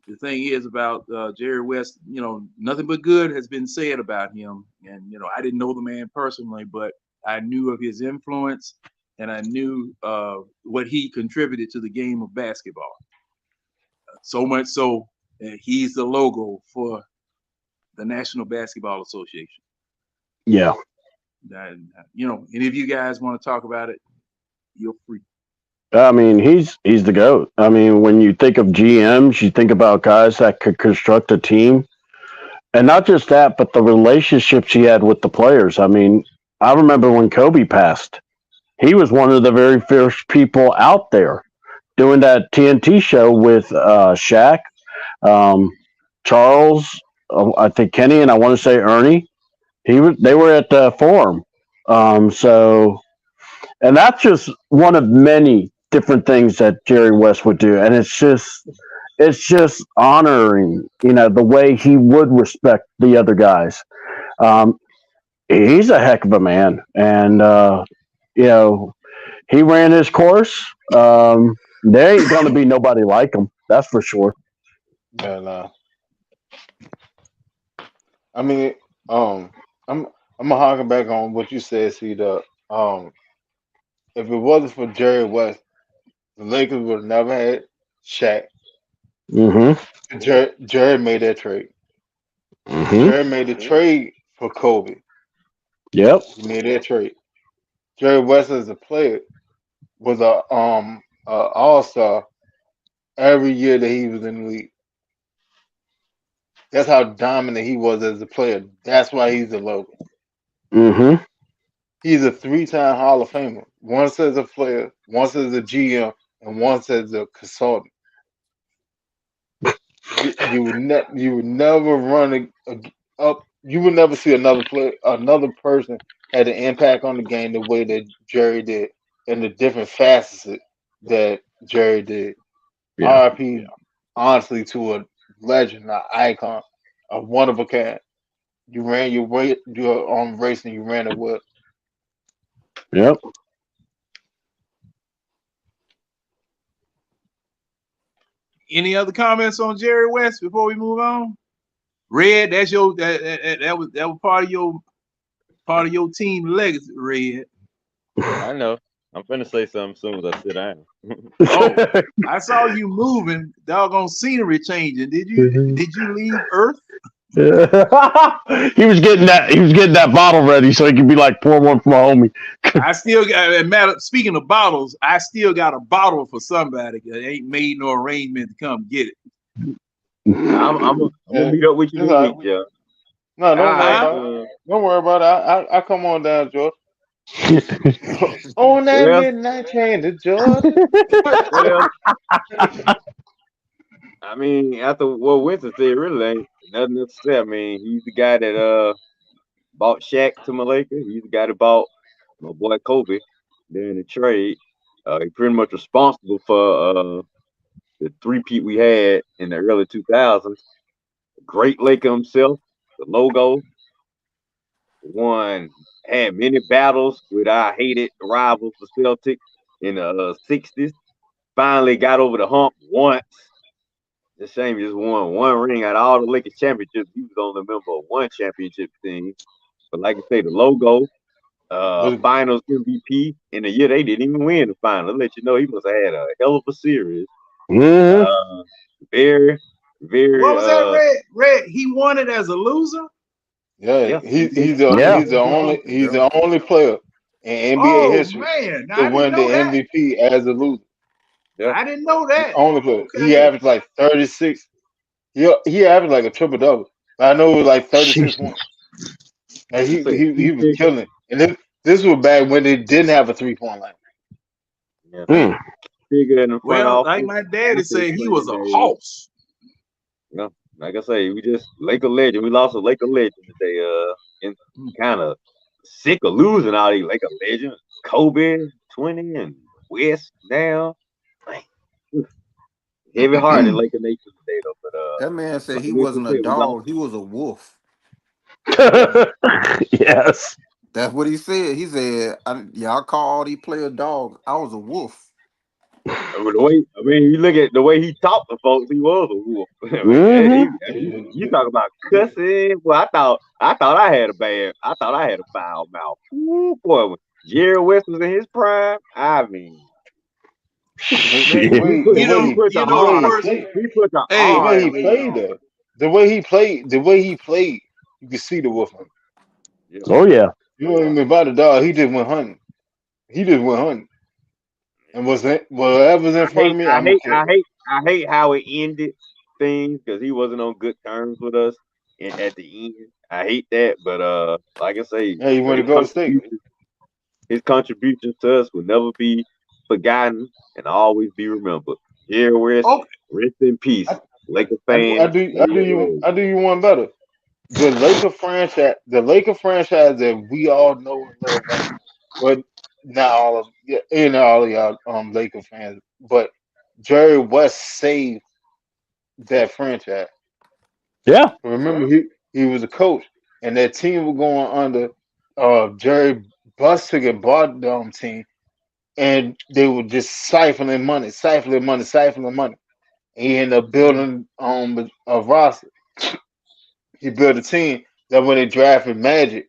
the thing is about Jerry West, you know, nothing but good has been said about him. And, you know, I didn't know the man personally, but I knew of his influence, and I knew what he contributed to the game of basketball. So much so that he's the logo for the National Basketball Association. Yeah. And, you know, any of you guys want to talk about it, you're free. I mean, he's the GOAT. I mean, when you think of GMs, you think about guys that could construct a team. And not just that, but the relationships he had with the players. I mean, I remember when Kobe passed, he was one of the very first people out there doing that TNT show with Shaq, um, Charles, I think Kenny, and I want to say Ernie. They were at the forum. So, and that's just one of many different things that Jerry West would do, and it's just honoring, the way he would respect the other guys. Um, he's a heck of a man, and you know he ran his course. There ain't gonna be nobody like him. That's for sure. And I mean, um, I'm I'm gonna harken back on what you said, C Dub. If it wasn't for Jerry West, the Lakers would have never had Shaq. Mm-hmm. Jerry made that trade. Mm-hmm. Jerry made the trade for Kobe. Yep. He made that trade. Jerry West as a player was a all star every year that he was in the league. That's how dominant he was as a player. That's why he's the logo. Mm-hmm. He's a three-time Hall of Famer. Once as a player, once as a GM, and once as a consultant. You would never up. You would never see another person had an impact on the game the way that Jerry did, and the different facets that Jerry did. Yeah. RIP, honestly, to a legend, an icon, a one of a kind. You ran your own race, and you ran it well. Yep. Any other comments on Jerry West before we move on? Red, that's your that was part of your team legacy, Red. I know. I'm finna say something soon as I sit down. Oh, I saw you moving, doggone scenery changing. Did you leave Earth? He was getting that bottle ready so he could be like, pour one for my homie. I still got and matter. Speaking of bottles, I still got a bottle for somebody that ain't made no arrangement to come get it. I'm gonna meet up with you It's this all week, right. Joe. No, don't worry Huh? about it. Don't worry about it. I come on down, George. On that Well, midnight train to Georgia. well, I mean, after what Winston said, really ain't nothing else to say. I mean, he's the guy that bought Shaq to Malika. He's the guy that bought my boy Kobe during the trade. He pretty much responsible for the three-peat we had in the early 2000s. Great Laker himself, the logo, won, had many battles with our hated rivals, the Celtics, in the 60s. Finally got over the hump once. It's a shame he just won one ring out of all the Lakers championships. He was only a member of one championship team. But like I say, the logo, But finals MVP in the year they didn't even win the final. Let you know he must have had a hell of a series. Hmm. Uh, very, What very, was that, Red? Red, he won it as a loser? yeah, yeah, NBA Yeah. he's Yeah. the only player in NBA Oh history man, to I didn't win the know that. MVP as a loser. yeah. I didn't know The that. only player. He Okay. averaged like 36. He averaged like a triple double. I know it was like 36 Jeez. points. And I say he he was figured, killing. And this was back when they didn't have a 3-point line. yeah, Mm. figure in the front Well, like office my daddy after he said, he played was in a a, horse. you know, like I say, we just Laker legend. We lost a Laker legend today. And kind of sick of losing all these Laker legends. Kobe 20 and West now. Like, heavy hearted Laker Nation today though. But That man said like he Winston wasn't a said, we lost. dog, he was a wolf. Yeah. Yes. That's what he said. He said, y'all call all these players dogs. I was a wolf. The way I mean, you look at the way he talked to folks, he was a wolf. I mean, Hmm. you talk about cussing. Well, I thought I had a foul mouth. Ooh, boy, when Jerry West was in his prime. I mean, man, The Shit. way the way he You the know the way he worst. played, he put the the Hey, way he R in wolf. played though, the way he played, you could see the wolf in him. Yeah, Oh yeah. You know what I mean about the dog? He just went hunting. He just went hunting. And whatever's in I front of hate, me, I I'm gonna hate, kill I it. hate, I hate how it ended things because he wasn't on good terms with us at the end. I hate that, but like I say, Yeah, he but went to go to state. his contributions to us will never be forgotten and always be remembered. Jerry West, okay. rest in peace. I, Laker fans, may he rest. I do you one better. The Laker franchise that we all know and love right now. But not all of yeah, and all of y'all Laker fans. But Jerry West saved that franchise. Yeah. Remember he was a coach and that team was going under Jerry Buss and bought team and they were just siphoning money. He ended up building a roster. He built a team that when they drafted Magic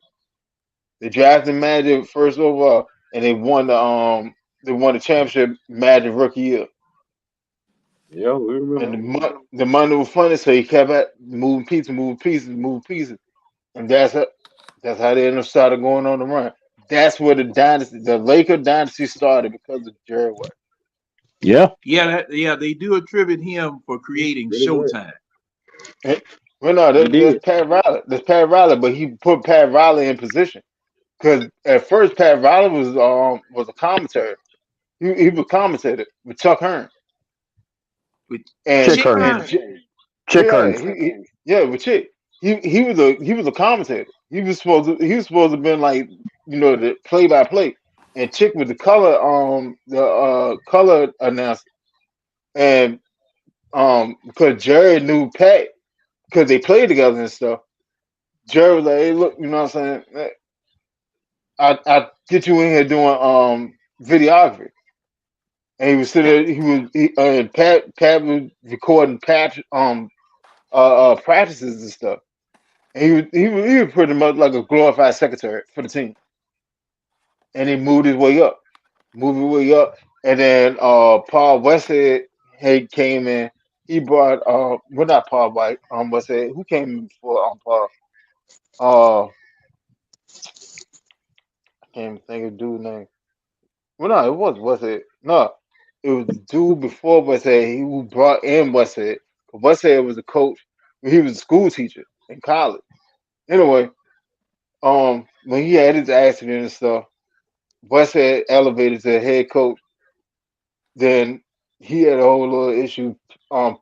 first overall, and they won the championship Magic rookie year. Yeah, we And remember. the money was funny, so he kept at moving pieces, and that's how they ended up started going on the run. That's where the Laker dynasty started because of Jerry West. Yeah. Yeah, they do attribute him for creating Really good. Showtime. Eh, Well, no, He that's did. Pat Riley. That's Pat Riley, but he put Pat Riley in position because at first Pat Riley was a commentator. He was commentator with Chuck Hearn. With And Chick Chick Hearn. and Hearn. J- Chick yeah, Hearn. yeah, but Chick, he was a commentator. He was supposed to have been like the play by play, and Chick was the color announcer, and because Jerry knew Pat because they played together and stuff. Jerry was like, hey, look, you know what I'm saying? I get you in here doing videography. And he was sitting there, and Pat was recording practices and stuff. And he was pretty much like a glorified secretary for the team. And he moved his way up, and then Paul Westhead had came in. He brought well not Paul White Westhead who came in before Paul I can't even think of the dude's name. Well, no, it was Westhead. No, it was the dude before Westhead. He who brought in Westhead. Westhead was a coach. He was a school teacher in college. Anyway, when he had his accident and stuff, Westhead elevated to head coach. Then he had a whole little issue.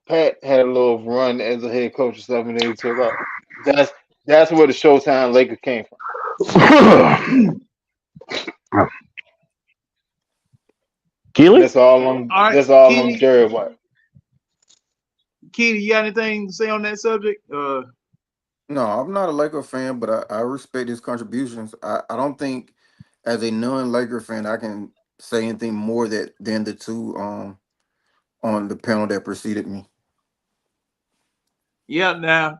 Pat had a little run as a head coach and stuff, and then he took off. That's that's where the Showtime Lakers came from. And Keely? that's all on All right, that's all on Keely, Jerry White. Keely, you got anything to say on that subject? No, I'm not a Laker fan, but I respect his contributions. I don't think, as a non-Laker fan, I can say anything more that than the two on the panel that preceded me. Yeah, now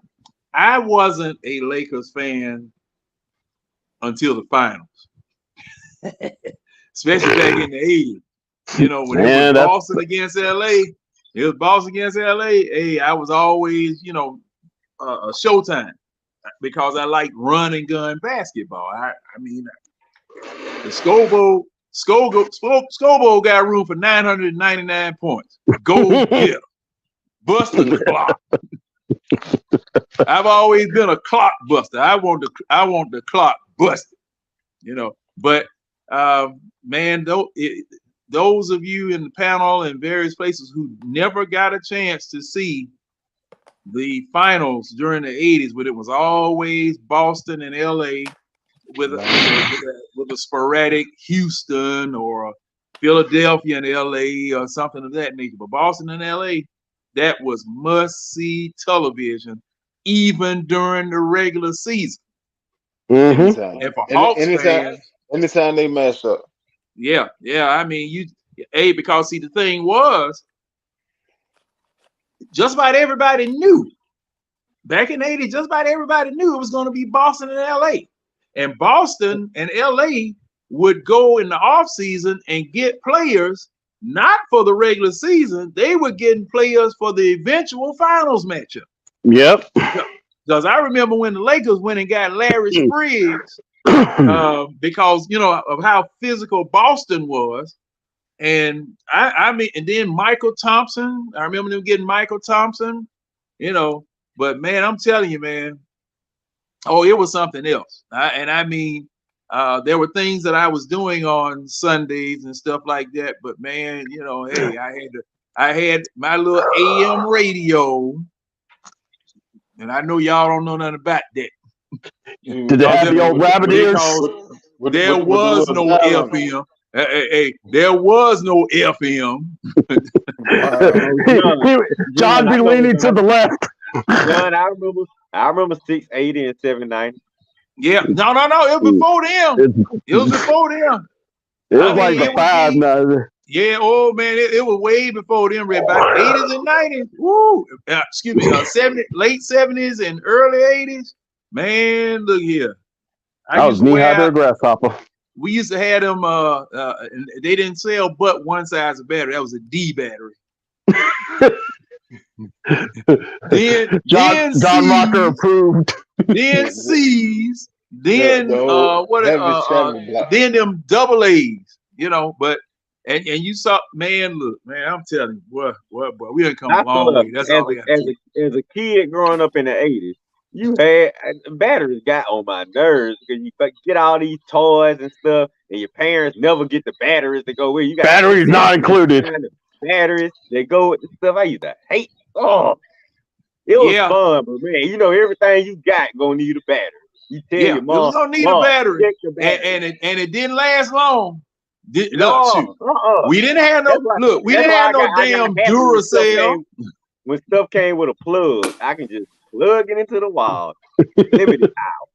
I wasn't a Lakers fan until the finals, especially back in the 80s. You know, when it was Man, that's Boston against LA, it was Boston against LA. Hey, I was always, a Showtime because I like run and gun basketball. I mean, the Scobo got room for 999 points. Go get 'em. Bust the clock. I've always been a clock buster. I want the clock busted. But man, those of you in the panel and various places who never got a chance to see the finals during the 80s, but it was always Boston and LA with a sporadic Houston or Philadelphia and LA or something of that nature. But Boston and LA, that was must-see television, even during the regular season. Anytime. And for Hawks Anytime, fans, anytime they mess up. yeah. I mean, because see, the thing was, just about everybody knew back in the 80s, just about everybody knew it was going to be Boston and LA. And Boston and LA would go in the offseason and get players not for the regular season. They were getting players for the eventual finals matchup. yep. Because I remember when the Lakers went and got Larry Spriggs because, of how physical Boston was. And I mean, and then Michael Thompson. I remember them getting Michael Thompson, But man, I'm telling you, man, it was something else. I mean, there were things that I was doing on Sundays and stuff like that. But man, hey, I had my little AM radio, and I know y'all don't know nothing about that. Did they have the old rabbit ears? There was no FM. Hey, there was no FM. John be leaning to the left. John, I remember 680 and 790. Yeah, no. It was before them. It was before them. It was like the 5 now. Yeah, oh man, it was way before them. Red back 80s and 90s. Woo! Excuse me, 70s, late 70s and early 80s. Man, look here. I was knee high to a grasshopper. We used to have them. And they didn't sell but one size of battery. That was a D battery. then John Rocker approved. Then C's. Then then them double A's. But and you saw, man. Look, man, I'm telling you, boy, we done come a long way. That's all we got. As a kid growing up in the 80s. You had batteries got on my nerves because you get all these toys and stuff, and your parents never get the batteries to go with. You got batteries not included. Batteries that go with the stuff I used to hate. Oh, it was fun, but man, everything you got gonna need a battery. You tell your mom, it was gonna need a battery, and it didn't last long. We didn't have no We didn't have no damn Duracell. When stuff came with a plug, I can just plug it into the wall. Limited hour.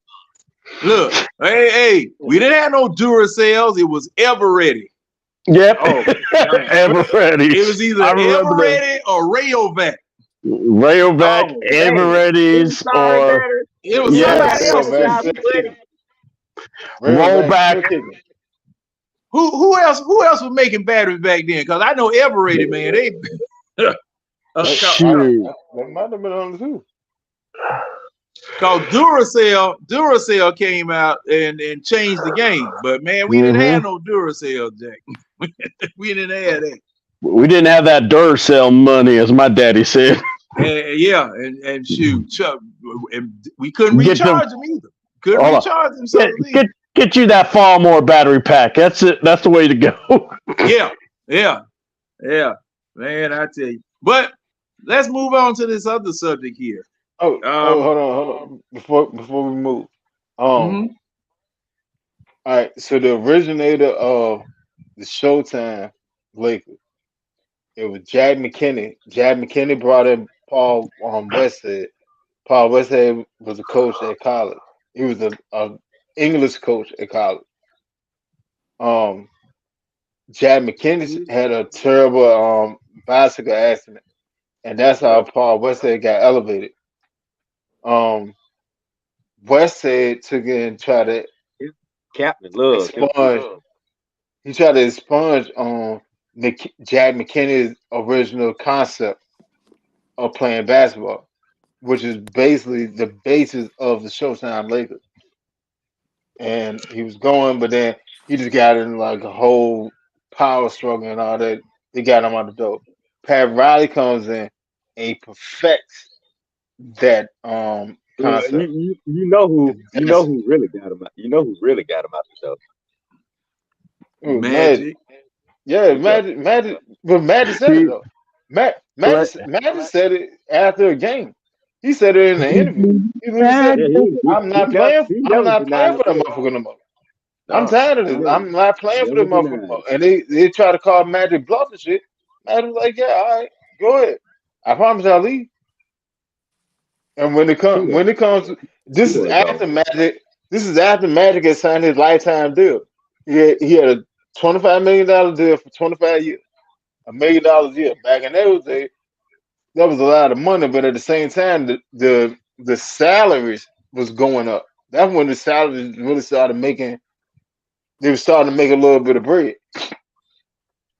Look, hey, we didn't have no Duracells. It was Ever Ready. Yep. Ever Ready. It was either Ever Ready or Rayovac. Rayovac, Ever Ready's, or it was somebody else. Rollback. Who else was making batteries back then? Because I know Ever Ready, man. They that might have been on the too. Because Duracell came out and changed the game. But man, we didn't have no Duracell, Jack. We didn't have that. We didn't have that Duracell money, as my daddy said. And shoot, and we couldn't recharge them either. Couldn't recharge them. Get you that Farmore battery pack. That's it. That's the way to go. Yeah. Man, I tell you. But let's move on to this other subject here. Hold on. Before we move. All right. So the originator of the Showtime Lakers, it was Jack McKinney. Jack McKinney brought in Paul Westhead. Paul Westhead was a coach at college. He was a English coach at college. Jack McKinney had a terrible bicycle accident, and that's how Paul Westhead got elevated. Um, West said took it and tried to His captain love him. expunge. He tried to expunge on Jack McKinney's original concept of playing basketball, which is basically the basis of the Showtime Lakers. And he was going, but then he just got in like a whole power struggle and all that. They got him out the door. Pat Riley comes in and he perfects that Well, concept. you know That's who really got him out. You know who really got him out the door. Magic. Magic. Yeah, Okay. Magic said it See, though. right. Magic said it after a game. He said it in the interview. He literally said, Yeah, he I'm never not denied playing for it. them motherfucker no more. I'm No, tired of he this. never I'm not playing for them motherfucker no denied more. it. And they try to call Magic bluff and shit. Magic was like, yeah, all right, go ahead. I promise I'll leave. And He when was it comes to, he this is was after gone. Magic. This is after Magic had signed his lifetime deal. He had a $25 million deal for 25 years, $1 million a year. Back in those days, that was a lot of money, but at the same time, the salaries was going up. That's when the salaries really started making. They were starting to make a little bit of bread.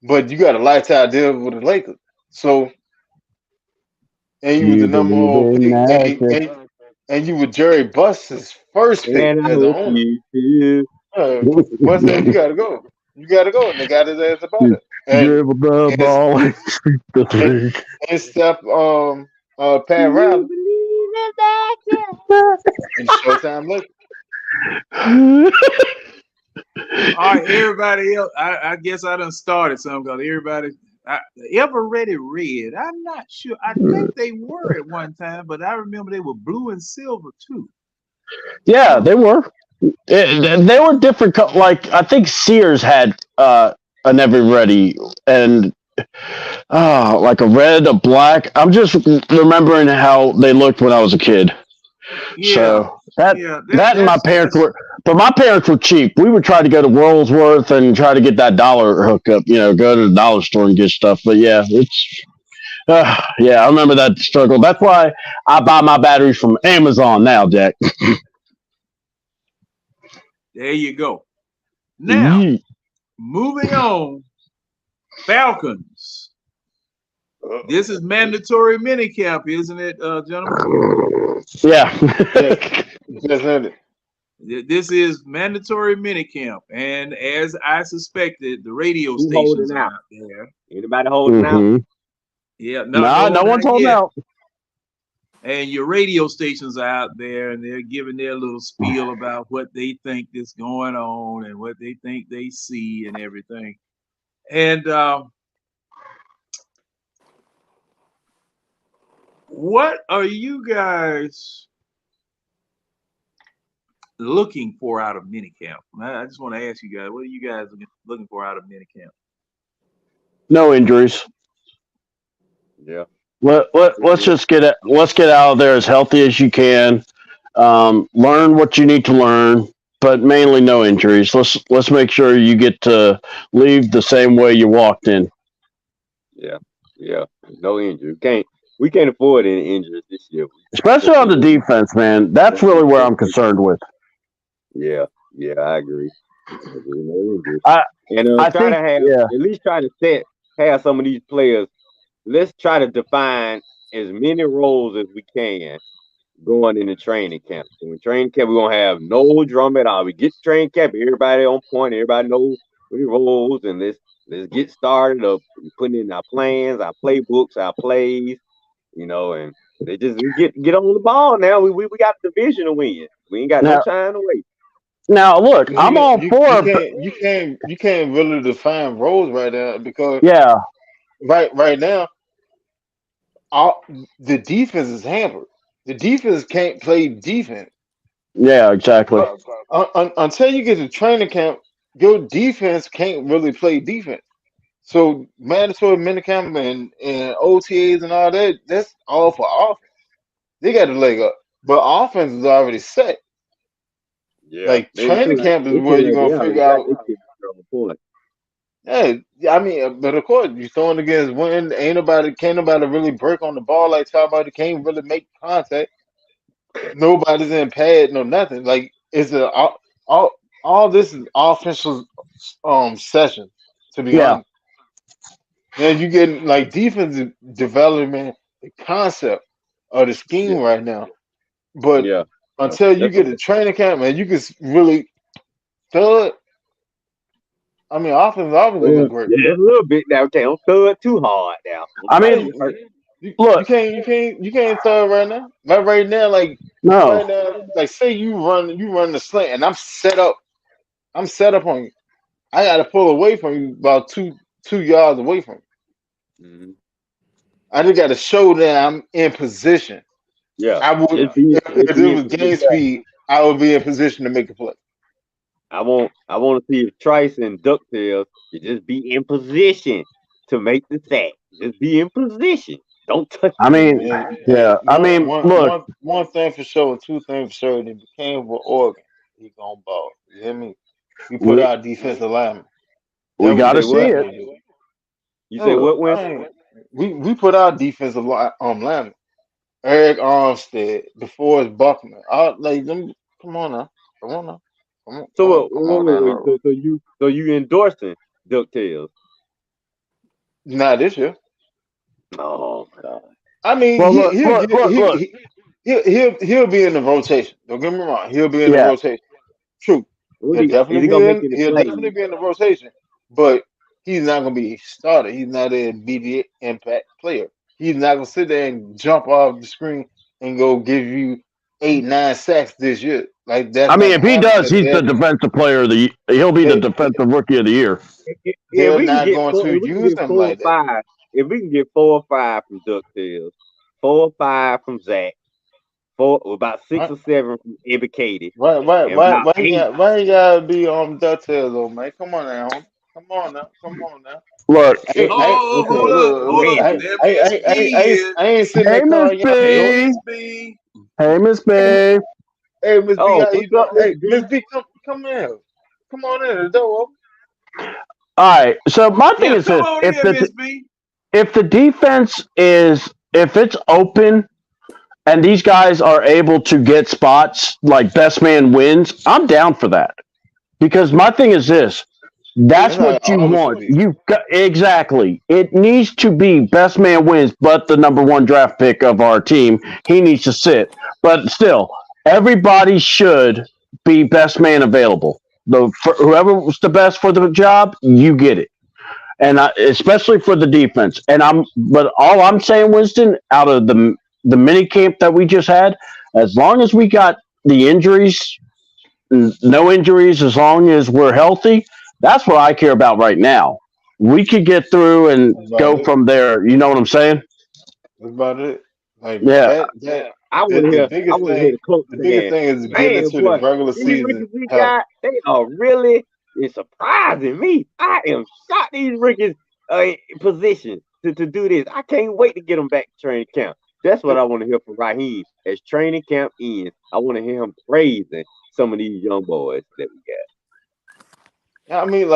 But you got a lifetime deal with the Lakers, so and Do you was the you number believe one in pick, magic? and you were Jerry Buss's first pick And I as an hope owner. you feel. Bus said you got to go, you got to go, and they got his ass about it. Dribble the And ball and shoot the and, three. and step Do Pat you Riley believe in that? and Showtime Lakers. All right, everybody else. I guess I done started something because everybody. Ever ready red? I'm not sure. I think they were at one time, but I remember they were blue and silver too. Yeah, Huh. they were. They were different. Like I think Sears had an every ready and like a red, a black. I'm just remembering how they looked when I was a kid. Yeah, So that yeah. that and my parents were, but my parents were cheap. We would try to go to Worldsworth and try to get that dollar hookup. Go to the dollar store and get stuff. But yeah, it's yeah. I remember that struggle. That's why I buy my batteries from Amazon now, Jack. There you go. Now, Yee. moving on. Falcons. This is Yeah, mandatory minicamp, isn't it, gentlemen? Yeah. just ended. This is mandatory minicamp, and as I suspected, the radio Who stations holding are out? out there. Anybody holding out? hmm Yeah, Nah, no, no not one's holding yet. out. And your radio stations are out there, and they're giving their little spiel about what they think is going on and what they think they see and everything. And what are you guys looking for out of minicamp? I just want to ask you guys, what are you guys looking for out of minicamp? No injuries. Yeah. Let's just let's get out of there as healthy as you can. Learn what you need to learn, but mainly no injuries. Let's make sure you get to leave the same way you walked in, Yeah. Yeah. No injury. We can't afford any injuries this year. especially on the defense, man. That's really where I'm concerned with. Yeah. Yeah, I agree. No injuries. I And I try to think have yeah. at least try to have some of these players. Let's try to define as many roles as we can going into training camp. So in training camp, we're gonna have no drama at all. We get to training camp, everybody on point, everybody knows what the roles, and let's get started up putting in our plans, our playbooks, our plays, and they just get on the ball now. We got the division to win. We ain't got no Now time to wait. now look, But I'm all for you can't really define roles right now because yeah right now all the defense is hampered. The defense can't play defense. yeah exactly. Until you get to training camp, your defense can't really play defense. So mandatory minicamp and OTAs and all that, that's all for offense. They got to leg up. But offense is already set. Yeah, Like training camp is it where seems you're like they gonna already figure got out. this kid on point. Yeah, I mean, but of course, you throwing against wind. Ain't nobody, can't nobody really break on the ball like somebody can't really make contact. Nobody's in pad, no nothing. Like it's a all, all this is offensive session. To be Yeah, honest, then you get like defensive development, the concept of the Yeah, scheme right now. But yeah. until you That's get a training camp, man, you can really thud. I mean, offense well, look great. just a little bit now. Okay, don't throw it too hard now. Don't I try to mean, get hurt. You look, can't throw right now. But right now, like right no, now, like say you run the slant and I'm set up on you. I gotta pull away from you about 2 yards away from you. Mhm. I just gotta show that I'm in position. Yeah, I would just if it be in was game position. speed, I would be in position to make a play. I want to see if Trice and Ducktails you just be in position to make the sack. Just be in position. Don't touch I the Hey mean, man, yeah, hey, I mean, look, one thing for sure, two things for sure. If he came with Oregon, he gonna ball. You hear me? We put we our defensive lineman. we That You was got the to say see what? shit it. they do. You say No, what? When? we put our defensive lineman. Eric Armstead, DeForest Buckner. Like them. Come on now. Come on now. So Come on wait, down the wait. road. So you endorsing Ducktails? Not this year. Oh my God. I mean, Well, look. he'll be in the rotation. Don't get me wrong. He'll be in the Yeah, rotation. True. Is he gonna make any He'll definitely plays? be in the rotation, but he's not gonna be a starter. He's not an immediate impact player. He's not gonna sit there and jump off the screen and go give you 8, 9 sacks this year. Like that's I not mean, if gonna he happen does, because he's the defensive player of the. He'll be the they, defensive rookie of the year. If they're we can not get going four, to if we can use get him four or like that. five, if we can get 4 or 5 from Ducktails, 4 or 5 from Zach, about six Right? or seven from Ebby Katie, and Why about eight. why you gotta be on DuckTales though, man? Come on now, homie. Come on now. Look, Oh, Okay, hold up. okay. There Miss B is. I ain't sitting hey, there Miss calling y'all Hey, no. B. Miss B. Hey, Miss Hey, B. hey, Miss B, Oh, how you what's doing? up, Miss Hey, Miss B? B, come in. Come on in the door. All right. So my thing Yeah, is come this: on in, Miss B. if the defense is if it's open and these guys are able to get spots like best man wins, I'm down for that. Because my thing is this: That's that's how it what you always should want. be. You got exactly. It needs to be best man wins, but the number one draft pick of our team, he needs to sit. But still, everybody should be best man available. Whoever was the best for the job, you get it. And especially for the defense. But all I'm saying, Winston, out of the mini camp that we just had, as long as we got the injuries, no injuries, as long as we're healthy, that's what I care about right now. We could get through and That's about go it. from there. You know what I'm saying? That's about it. Like Yeah. I want to hear. I want to hear the coach the biggest saying, thing is getting "Man, into the boy, regular these season rookies we health. got, they are really it's surprising me. I am shocked these rookies are in position to do this. I can't wait to get them back to training camp. That's what I want to hear from Raheem as training camp ends. I want to hear him praising some of these young boys that we I mean,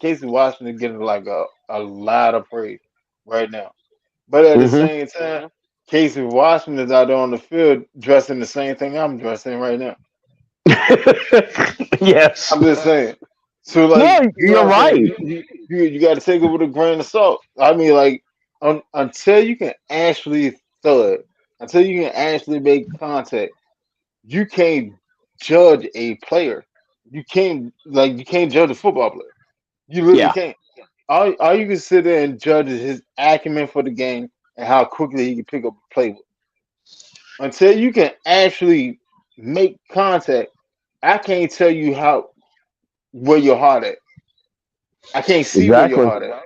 Casey Washington getting like a lot of praise right now. But at the Hmm. same time, Casey Washington is out there on the field dressing the same thing I'm dressing right now. Yes. I'm just saying. So No, like, you know you're what I'm saying? right. You got to take it with a grain of salt. I mean, like, until you can actually thud, until you can actually make contact, you can't judge a player. You can't judge a football player. You literally Yeah. can't. All you can sit there and judge is his acumen for the game and how quickly he can pick up a play with. Until you can actually make contact, I can't tell you how where your heart at. I can't see where your Exactly. heart at.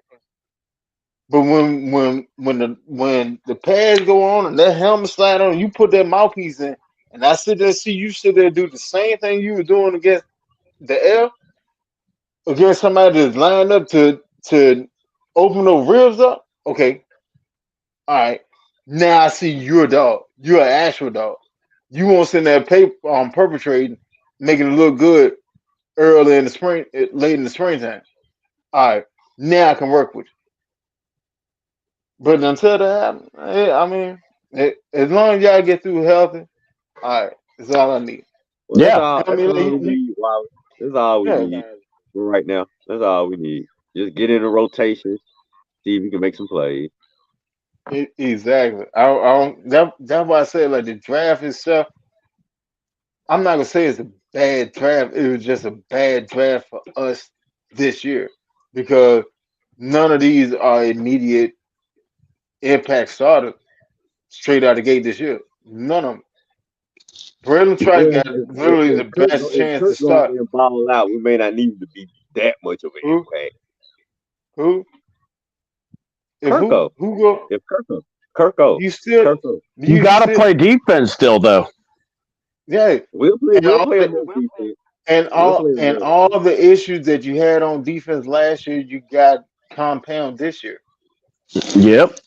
But when the pads go on and that helmet slide on, you put that mouthpiece in, and I sit there and see you sit there and do the same thing you were doing against the air, against somebody that's lined up to open those ribs up. Okay, all right. Now I see you're a dog. You're an actual dog. You won't sit there perpetrating, making it look good early in the spring, late in the springtime. All right, now I can work with you. But until that happens, I mean, As long as y'all get through healthy, all right, that's all I need. Well, that's Yeah. all. I That's mean, all we like, need. Wow, that's all we yeah, need for right now. That's all we need. Just get in a rotation, see if we can make some plays. exactly. I don't. That's why I said like the draft itself. I'm not gonna say it's a bad draft. It was just a bad draft for us this year because none of these are immediate impact starters straight out the gate this year. None of them. Braylon Trice Well, got literally the best if chance to Kirk go out start. there and ball out, we may not need him to be that much of an Who? impact. Who? If Kirko, who go? if Kirko, You still Kirko, You you got to still play defense still, though. yeah. And we'll all play him the, more defense. and We'll all play him and more. all the issues that you had on defense last year, you got compound this year. Yep.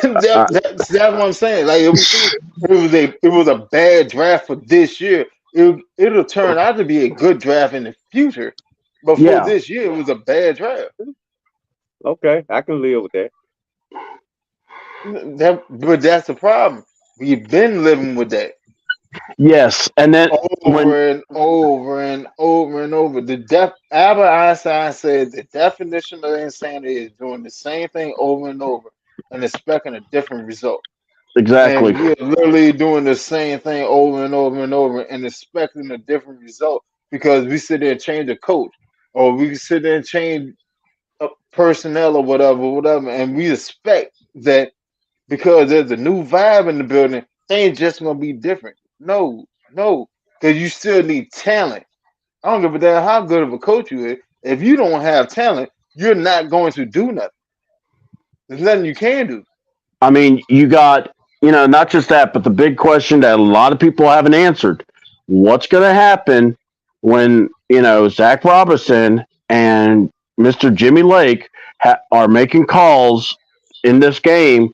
That's what I'm saying. Like it was a bad draft for this year. It'll turn out to be a good draft in the future. But for Yeah. this year, it was a bad draft. Okay, I can live with that. But that's the problem. We've been living with that Yes. And then when over and over and over and over. Albert Einstein said the definition of insanity is doing the same thing over and over and expecting a different result. exactly. And we're literally doing the same thing over and over and over and expecting a different result because we sit there and change a coach or we sit there and change personnel or whatever, and we expect that because there's a new vibe in the building, things just gonna be different. No, no, because you still need talent. I don't give a damn how good of a coach you is. If you don't have talent, you're not going to do nothing. There's nothing you can do. I mean, you got, not just that, but the big question that a lot of people haven't answered. What's going to happen when, Zach Robinson and Mr. Jimmy Lake are making calls in this game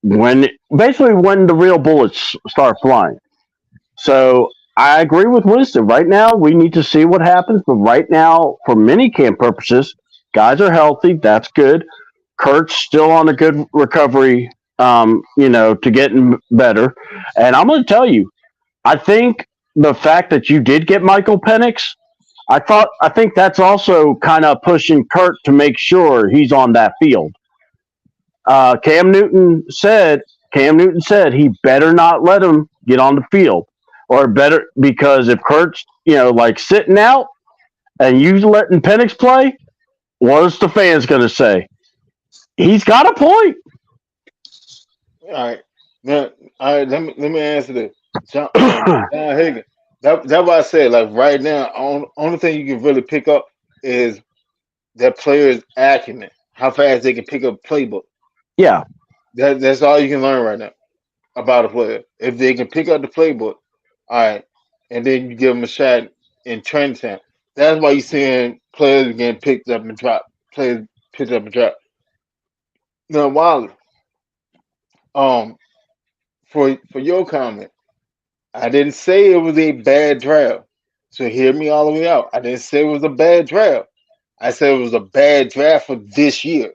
when the real bullets start flying? So I agree with Winston. Right now, we need to see what happens. But right now, for mini camp purposes, guys are healthy. That's good. Kurt's still on a good recovery, to getting better. And I'm going to tell you, I think the fact that you did get Michael Penix, I think that's also kind of pushing Kurt to make sure he's on that field. Cam Newton said he better not let him get on the field, or better because if Kurt's like sitting out and you letting Penix play, what's the fans going to say? He's got a point. All right. Now, all right, let me answer this. John Higgins. That's why I said, like right now, only thing you can really pick up is that player's acumen, how fast they can pick up a playbook. Yeah, That's all you can learn right now about a player. If they can pick up the playbook, all right, and then you give them a shot in training camp. That's why you're seeing players getting picked up and dropped. Players picked up and dropped. Now, Wiley, um, for your comment, I didn't say it was a bad draft. So hear me all the way out. I didn't say it was a bad draft. I said it was a bad draft for this year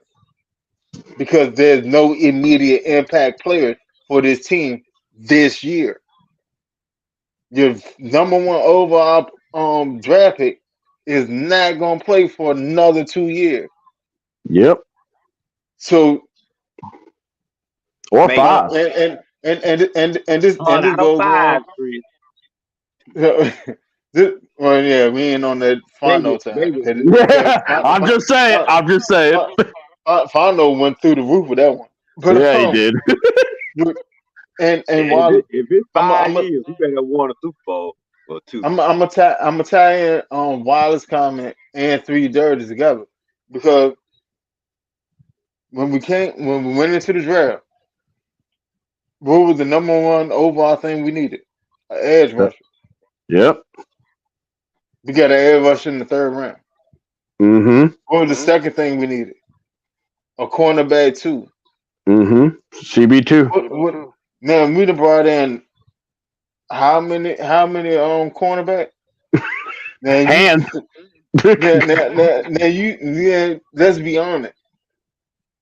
because there's no immediate impact player for this team this year. Your number one overall draft pick is not gonna play for another 2 years. yep, So or Make and five. and this out of goes five, on. Chris. Well, yeah, we ain't on that Maybe, Fondo time. maybe, That Yeah, I'm just saying. I'm just saying. Fondo went through the roof with that one. But Yeah, he did. and if while it's I'm a, I'm 5 years, we better have won a Super Bowl or two. I'm gonna tie in Wallace's comment and Three Dirties together because when we went into the draft, what was the number one overall thing we needed? An edge rusher. Yep. We got an edge rusher in the third round. Mm-hmm. What was the second thing we needed? A cornerback too. Mm-hmm. CB2. What now we done brought in how many cornerback? Now you Hands. now you let's be honest.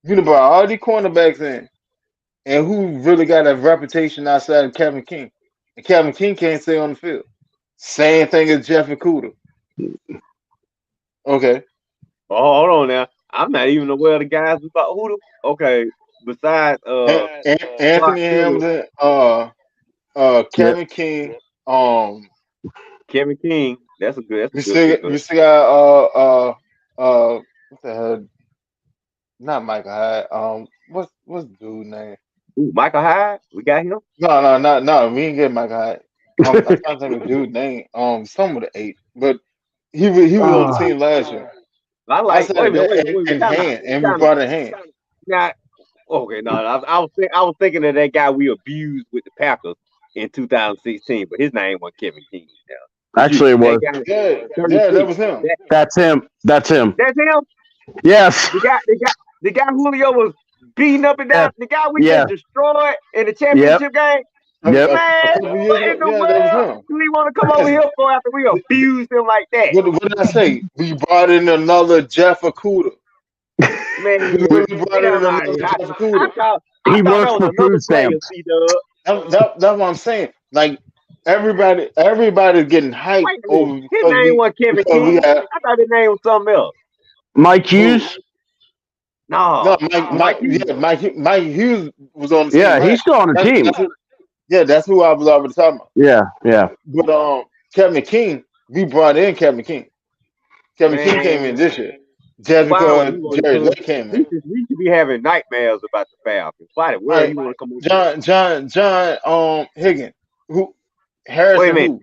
You done brought all these cornerbacks in. And who really got a reputation outside of Kevin King? And Kevin King can't stay on the field. Same thing as Jeff Okuda. Okay. Oh, hold on now. I'm not even aware of the guys about who the okay. Besides Clark Anthony Taylor, Hamlin, Yeah. Kevin King, um, Kevin King, that's a good we pickup. still got what the hell? Not Michael Hyde. What's the dude name? Ooh, Michael Hyde, we got him. No. We didn't get Michael Hyde. I'm trying to think of dude name. Some with the eight, but he was on the Ah, team last year. I I like. Wait a said minute. that We in time out. hand, and we brought in hand. Now, okay, no, I was thinking of that guy we abused with the Packers in 2016, but his name was Kevin King. Now, actually, it that was. guy, Yeah, that 36. was him. That's him. That's him. That's him. Yes. The guy Julio was beating up and Yeah. down. The guy we Yeah. just destroyed in the Yep. championship game. Yep. A Man, couple years what ago, in the yeah, that was world him. do we want to come over here for after we abused him like that? What did I say? We brought in another Jeff Okuda. Man, We really brought in hell another no. Jeff Okuda. I He thought works that was for another food player, stamps. C-Dub. That's what I'm saying. Like everybody's getting hyped Wait a over minute. His name was Kevin because we King. have I thought his name was something else. Mike who Hughes. no No, Mike Hughes. Mike Hughes was on the team Yeah, last. he's still on the That's, team. that's who I was already talking about. Yeah. But Kevin King, we brought in Kevin King. Kevin King came in Man, this year. Just why would because he want to Jerry come? Lake came in. We should be having nightmares about the Falcons. Why the All world right, he want to come over here? John Higgins. Who Wait a Harrison minute. who?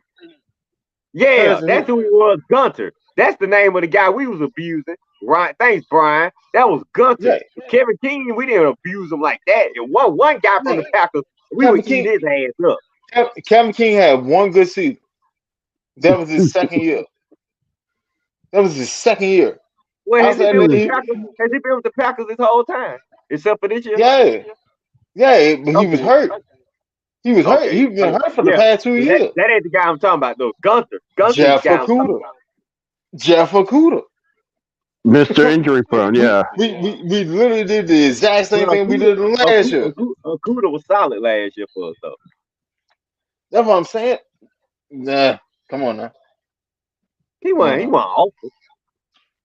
Yeah, Harrison that's who? who he was, Gunter. That's the name of the guy we was abusing. Right? Thanks, Brian. That was Gunter. Yeah, Kevin King, we didn't abuse him like that. And one guy from yeah. the Packers, we Kevin would eat King his ass up. Kevin King had one good season. That was his second year. That was his second year. Well, has he Outside been of with the that, Packers? Has he been with the Packers this whole time? Except for this year? yeah, but he was Okay. hurt. He was hurt. Okay. He's been hurt for the Yeah. past 2 But years. that ain't the guy I'm talking about though. Gunter. Gunter's the Jeff guy I'm talking Okuda. about. Jeff Okuda. Mr. Injury Prone. Yeah. We literally did the exact same Well, thing we did last year. Okuda was solid last year for us though. That's what I'm saying. Nah, come on now. He wasn't awful.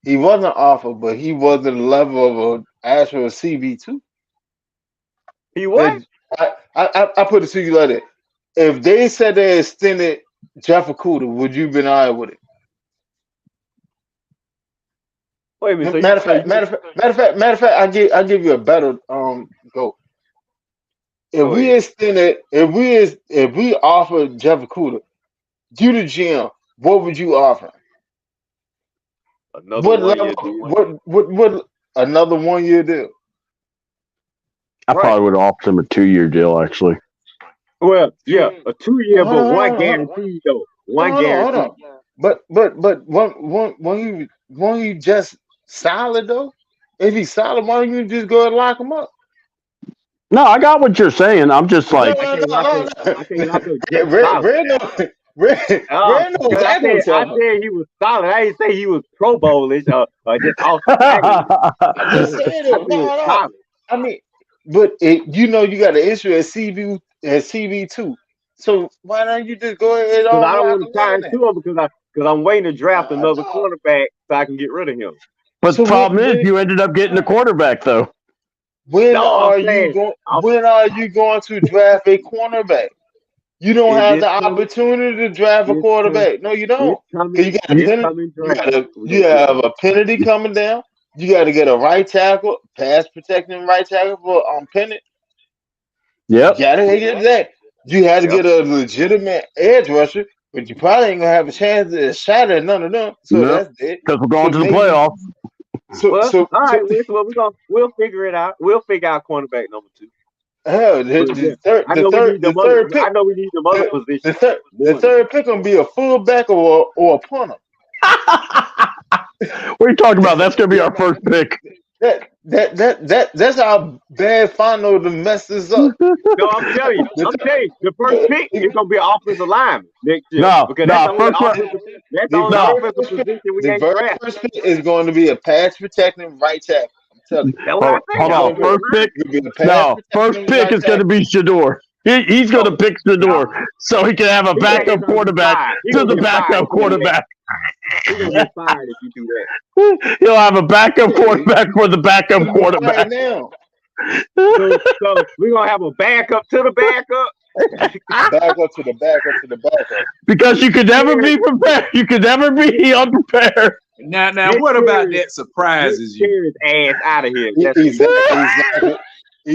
He wasn't awful, but he wasn't the level of an actual CB2. He was? I put it to you like that. If they said they extended Jeff Okuda, would you been all right with it? Wait a minute. So Matter of fact, I give you a better go. If we offered Jeff Okuda, you the GM, what would you offer? Another What 1 year level? deal. What another 1 year deal? I probably would have offered him a 2-year deal, actually. Well, yeah, a 2-year, but Hold one on. guaranteed though. One Hold guaranteed. on. But when he just solid though, if he's solid, why don't you just go and lock him up? No, I got what you're saying. I'm just like, I can't lock up Jeff Red solid. knows Because exactly what I I'm talking said he was solid. I didn't say he was Pro Bowlish or just awesome. about. I just said it. No. Solid. I mean, but you got an issue at CB2. So why don't you just go ahead Because and I don't lock want to him tie in into him because I'm waiting to draft another No. quarterback so I can get rid of him. but So the problem when- is you ended up getting a quarterback, though. When No, are I'm you saying- going? When are you going to draft a cornerback? You don't Is have this the coming? opportunity to draft a This quarterback. No, you don't. This coming, 'Cause you got a this penalty. coming draft. You have a penalty coming down. You got to get a right tackle, pass protecting right tackle for Pennant. Yep. You got to get that. You had to get a legitimate edge rusher, but you probably ain't gonna have a chance at a shot at none of them. So No. that's it. Because we're going So to the maybe- playoffs. So All right, we'll figure it out. We'll figure out cornerback number 2. hell, the third pick. I know we need the other positions. The third pick gonna be a fullback or a punter. What are you talking about? That's going to be our first pick. That's how bad Fano to mess this up. No, I'm telling you, the first pick is gonna be an offensive lineman next year. No, because no, that's the only first one- that's the only No. offensive position we The ain't very draft. first pick is going to be a pass protecting right tackle. I'm tell you. That's what I Hold think. I on. was First pick. You'll be the pass No, protector first and pick right is going to tackle. be Shador. He's going to pick Shador so he can have a He gonna backup get something quarterback fired. He to gonna the get fired backup if you do that. quarterback. He gonna get fired if you do that. He'll have a backup Yeah, quarterback for the backup he's been fired quarterback. now. So we're gonna have a backup to the backup. Back up to the back up to the backup. Because you could never be prepared. You could never be unprepared. Now, Get what about Terry, that surprises you? get his ass out of here. That's what he Exactly.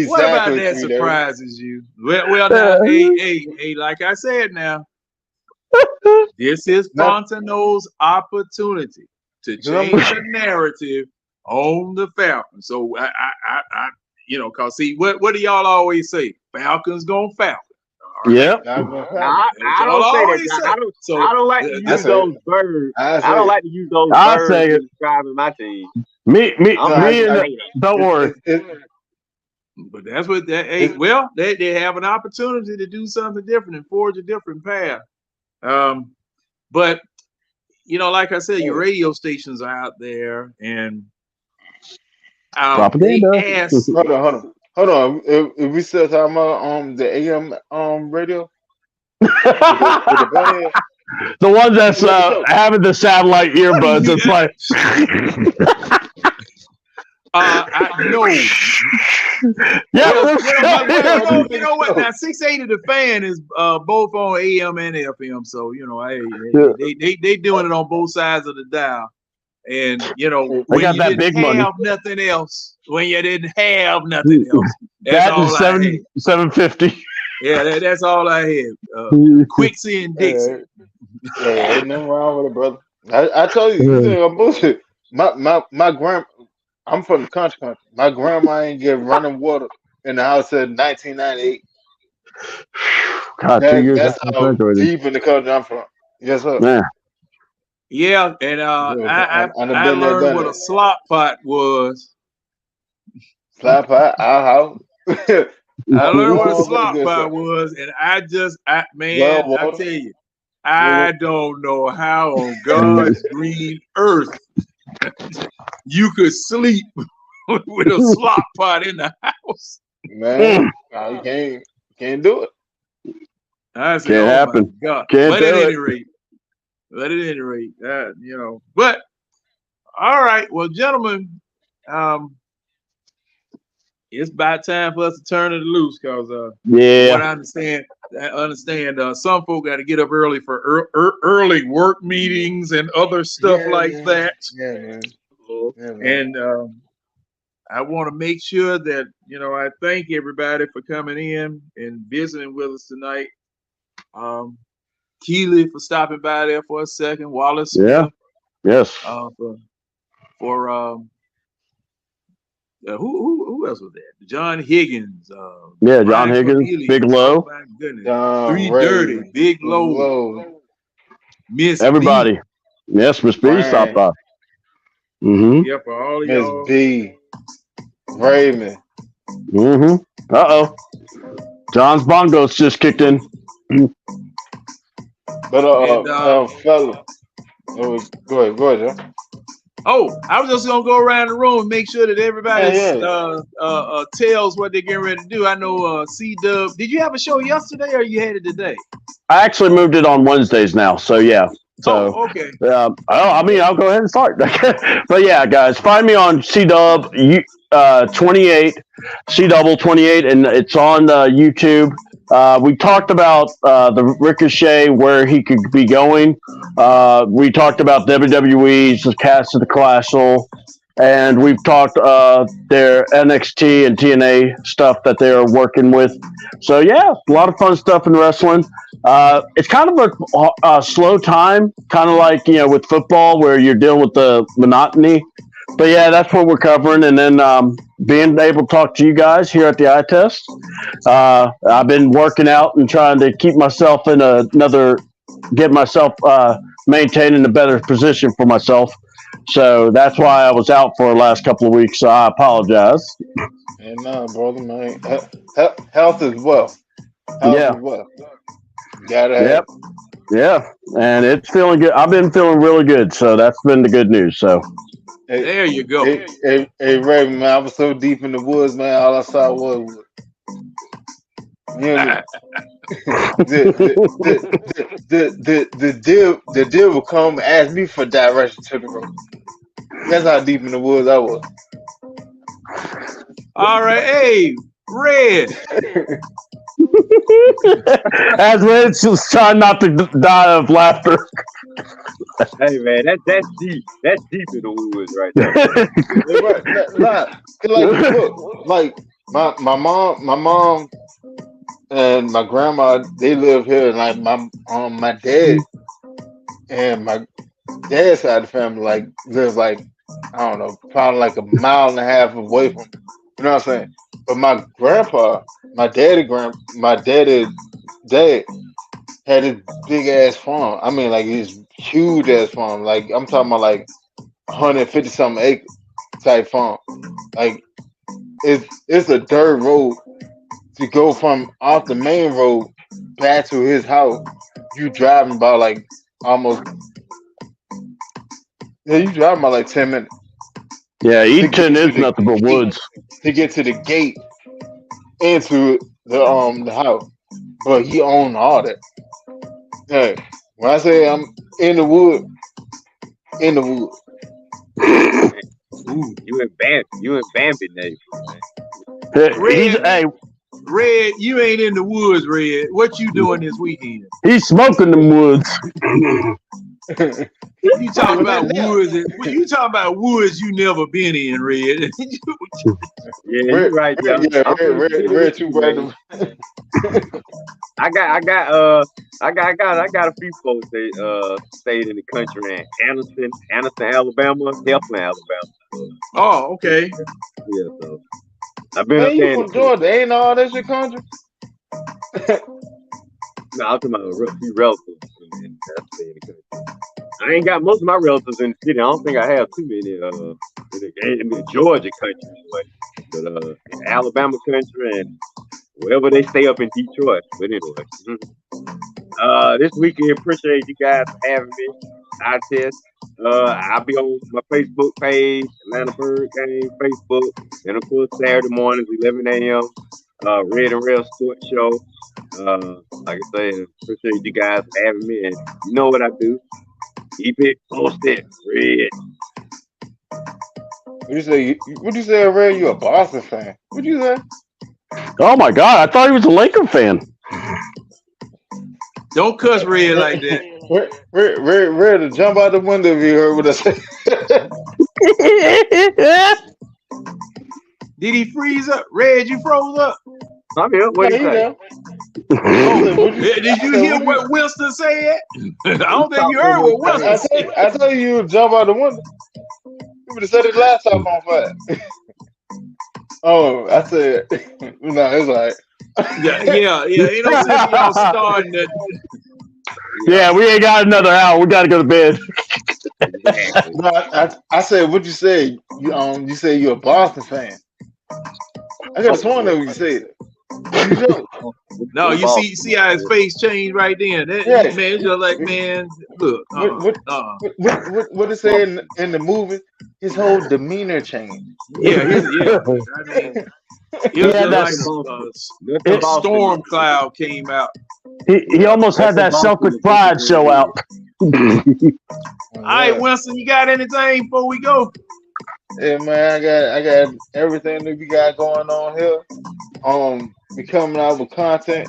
What about Exactly. that 3 days. surprises you? Well, now, hey, like I said, now this is Now, Fontenot's opportunity to change the narrative on the Falcons. So I cause see, what do y'all always say? Falcons gonna Falcon. All right. Yep. not gonna happen. I That's don't all I say that. always Doc. say. So I don't like to I use say those it. birds. I I say don't it. like to use those I'll birds say in it. describing my team. Me, I'm No, not me, gonna and say that. don't worry. but that's what they have an opportunity to do something different and forge a different path. But like I said, your radio stations are out there, and they Propaganda. ask. Hold on. If we still talking about the AM radio with the band, The one that's let me show. having the satellite earbuds. It's like, No. yeah, Well, we're you know what? Now 680 The Fan is both on AM and FM, so they doing it on both sides of the dial. And when got you that didn't big money. have nothing else, that's that all is I had. 750. Yeah, that's all I had. Quixie and Dixie. Ain't nothing wrong with it, brother. I told you, you think I'm bullshit. My grand, I'm from the country. My grandma ain't get running water in the house in 1998. God, 2 years That's after how graduating. deep in the country I'm from. Yes, sir. Man, Yeah, and I done been there, learned done what a it. slop pot was. Slap pot, our house. I learned what a All that slop good pot stuff. was, and I Well tell water. you, I don't know how on God's green earth you could sleep with a slop pot in the house. Man, nah, you can't do it. I said, can't "Oh happen. my God!" Can't But do at it. any rate, But all right, well, gentlemen, it's about time for us to turn it loose, because what Yeah. I understand, some folk got to get up early for early work meetings and other stuff like man. that. Yeah, man. Yeah, man. And I want to make sure that I thank everybody for coming in and visiting with us tonight. Keely for stopping by there for a second. Wallace Yeah. Smith, Yes. for who else was there? John Higgins. Yeah, John Brian Higgins, Cornelius. Big Oh Low, my goodness. Don Three Ray, Dirty, Big Low, Low, Miss B. everybody. Yes, Miss B stopped by. Mm-hmm. Yeah, for all of Miss y'all. B, Raymond. Mm-hmm. Uh-oh. John's bongos just kicked in. But And fella, go ahead, John. I was just gonna go around the room and make sure that everybody Yeah. tells what they're getting ready to do. I know C-Dub. Did you have a show yesterday or you had it today? I actually moved it on Wednesdays now, so yeah. So, okay. I'll go ahead and start. But yeah, guys, find me on C-Dub 28, C-Double 28, and it's on YouTube. We talked about the Ricochet, where he could be going. We talked about WWE's Cast of the Castle, and we've talked their NXT and TNA stuff that they're working with. So yeah, a lot of fun stuff in wrestling. It's kind of a slow time, kind of like with football, where you're dealing with the monotony. But yeah, that's what we're covering, and then being able to talk to you guys here at the Eye Test. I've been working out and trying to keep myself get myself maintaining a better position for myself. So that's why I was out for the last couple of weeks. So I apologize. And brother, man, health is wealth. Yeah. Is wealth. Gotta have. Yep. Yeah, and it's feeling good. I've been feeling really good, so that's been the good news. So Hey, There you go. hey, Ray, man, I was so deep in the woods, man. All I saw was wood. You know, the deer would come ask me for direction to the road. That's how deep in the woods I was. All right, hey, Red. As Red's just trying not to die of laughter. Hey man, that's deep. That's deep in the woods right there. Right, nah, 'cause like look, like my mom and my grandma, they live here, and like my dad and my dad's side of the family like live like I don't know, probably like a mile and a half away from. You know what I'm saying? But my grandpa, my daddy dad had this big ass farm. I mean, like this huge ass farm. Like I'm talking about like 150 something acre type farm. Like it's a dirt road to go from off the main road back to his house. You driving about like almost you driving about like 10 minutes Yeah, to get Eaton to is the nothing but gate woods. to get to the gate into the house. But he owned all that. Hey, when I say I'm in the wood, in the wood. Ooh, you in Bambi neighbor, man. He's Red, Red, you ain't in the woods, Red. What you doing this weekend? he's smoking them woods. You talking Well, about now, woods? You talking about woods you never been in, Red? Yeah, red, you right there. yeah, I'm from the city red with too you, man. bright. I got a few folks that stayed in the country in Anniston, Alabama, Helpland, Alabama. So, Oh, okay. yeah, so I've been Man, up you there in the from country. Georgia? Ain't all that your country? No, I'm talking about a few relatives that stay in the country. I ain't got most of my relatives in the city. I don't think I have too many in the Georgia country anyway. But Alabama country and wherever they stay up in Detroit. But anyway. This weekend, appreciate you guys for having me. I test. I'll be on my Facebook page, Atlanta Bird Game Facebook, and of course Saturday mornings, 11 a.m. Red and Rail Sports Show. Like I say, appreciate you guys for having me, and you know what I do. Keep it posted, Red. What you say, Ray? You a Boston fan? What you say? Oh my God, I thought he was a Laker fan. Don't cuss Red like that. Red to jump out the window if you heard what I said. Did he freeze up? Red, you froze up? I'm here. What Yeah, do you you say? know. Oh, did I you said, hear what you? what Winston said? I don't think Talk you one heard more what time. Winston said. I told you would jump out the window. You would have set his laptop on fire. Oh, I said, no, it's like, Yeah. Ain't no sense in y'all starting that. Yeah, we ain't got another hour. We got to go to bed. Exactly. no, I said, what you say? You say you're a Boston fan. I could have sworn that what you said. You know, No, you see how his face changed right then. That, yeah. man, it's just like, man, look, What it say in the movie? His whole demeanor changed. yeah. I mean, it was Yeah, just like that's Nothing a Boston. storm cloud came out. he almost had that selfish pride show out. All right, Yeah. Winston, you got anything before we go? Yeah, man, I got everything that we got going on here. We coming out with content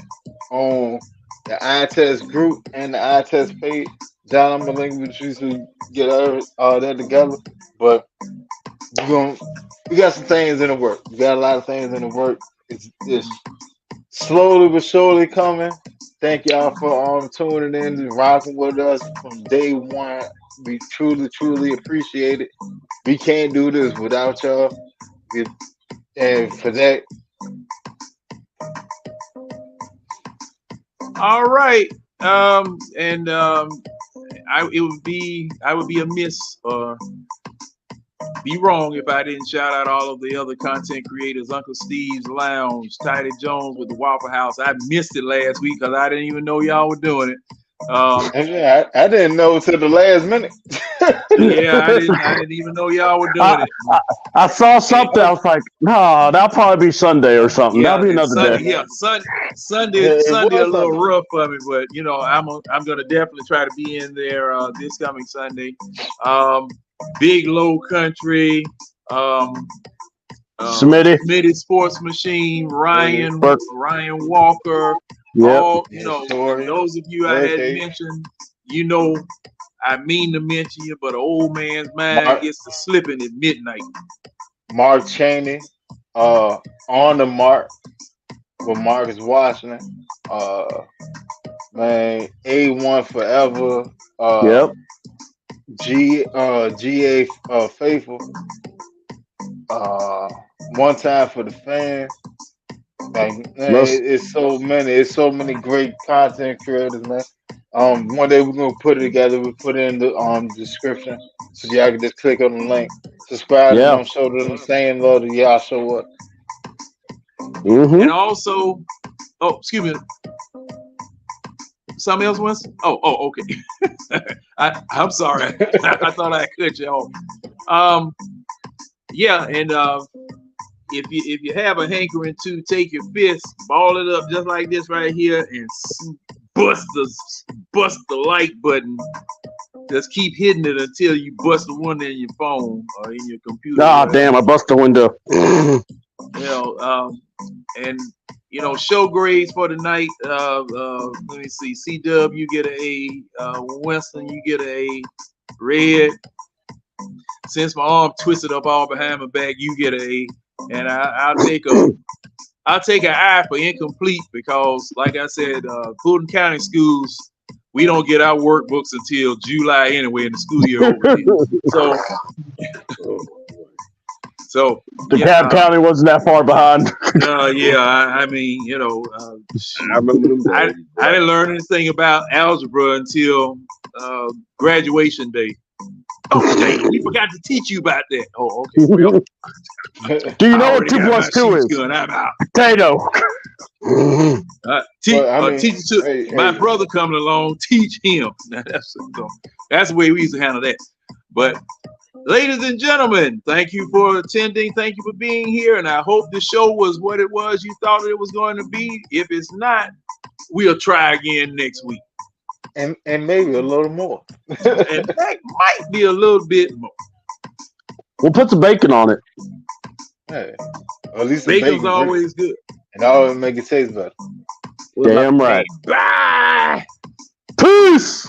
on the iTest group and the iTest page. Down, I'm gonna link with you to get all that together. But we got some things in the work. We got a lot of things in the work. It's slowly but surely coming. Thank y'all for tuning in and rocking with us from day one. We truly appreciate it. We can't do this without y'all. And for that, All right. I would be amiss or be wrong if I didn't shout out all of the other content creators, Uncle Steve's Lounge, Tidy Jones with the Waffle House. I missed it last week because I didn't even know y'all were doing it. I didn't know till the last minute. Yeah, I didn't even know y'all were doing I, it. I saw something. I was like, no, that'll probably be Sunday or something. Yeah, That'll be and another Sunday, day. yeah, Yeah, it Sunday a was little Sunday. rough for me, but I'm gonna definitely try to be in there this coming Sunday. Um, Big Low Country, um, Smitty. Smitty Sports Machine, Hey, Ryan Walker, Yep. all yeah, and Tori, those of you I had okay. mentioned, you know, I mean to mention you, but an old man's mind Mark, gets to slipping at midnight. Mark Cheney, on the mark with Marcus Washington. Man, A1 forever. Uh, Yep. GA Faithful. Uh, One time for the fans. Like, man, Most. it's so many great content creators, man. One day we're gonna put it together. We put it in the description so y'all can just click on the link, subscribe to Yeah. them, show them the same love that y'all show up. And Mm-hmm. also, oh, excuse me, something else was? Okay. I'm sorry. I thought I cut you off. Yeah, and if you have a hankering to take your fist, ball it up just like this right here, and bust the like button. Just keep hitting it until you bust the one in your phone or in your computer. Ah, Whatever. damn! I bust the window. And show grades for the night. Let me see. CW, you get an A. Winston, you get an A. Red, since my arm twisted up all behind my back, you get an A. And I'll take an I for incomplete because, like I said, Fulton County schools, we don't get our workbooks until July anyway, in the school year over. So DeKalb County wasn't that far behind. I mean, I remember them days. I didn't learn anything about algebra until graduation day. Oh, dang, we forgot to teach you about that. Oh, okay. Well, Do you I know what already 2 got plus my 2 sheets is? going. I'm out. Potato. Well, I mean, Teach to hey, my hey, brother coming along. Teach him. Now, that's the way we used to handle that. But ladies and gentlemen, thank you for attending. Thank you for being here, and I hope the show was what it was you thought it was going to be. If it's not, we'll try again next week, and maybe a little more. and that might be a little bit more. We'll put some bacon on it. Hey, or at least the Bacon's bacon always good. and always make it taste better. Damn right. Bye. Peace.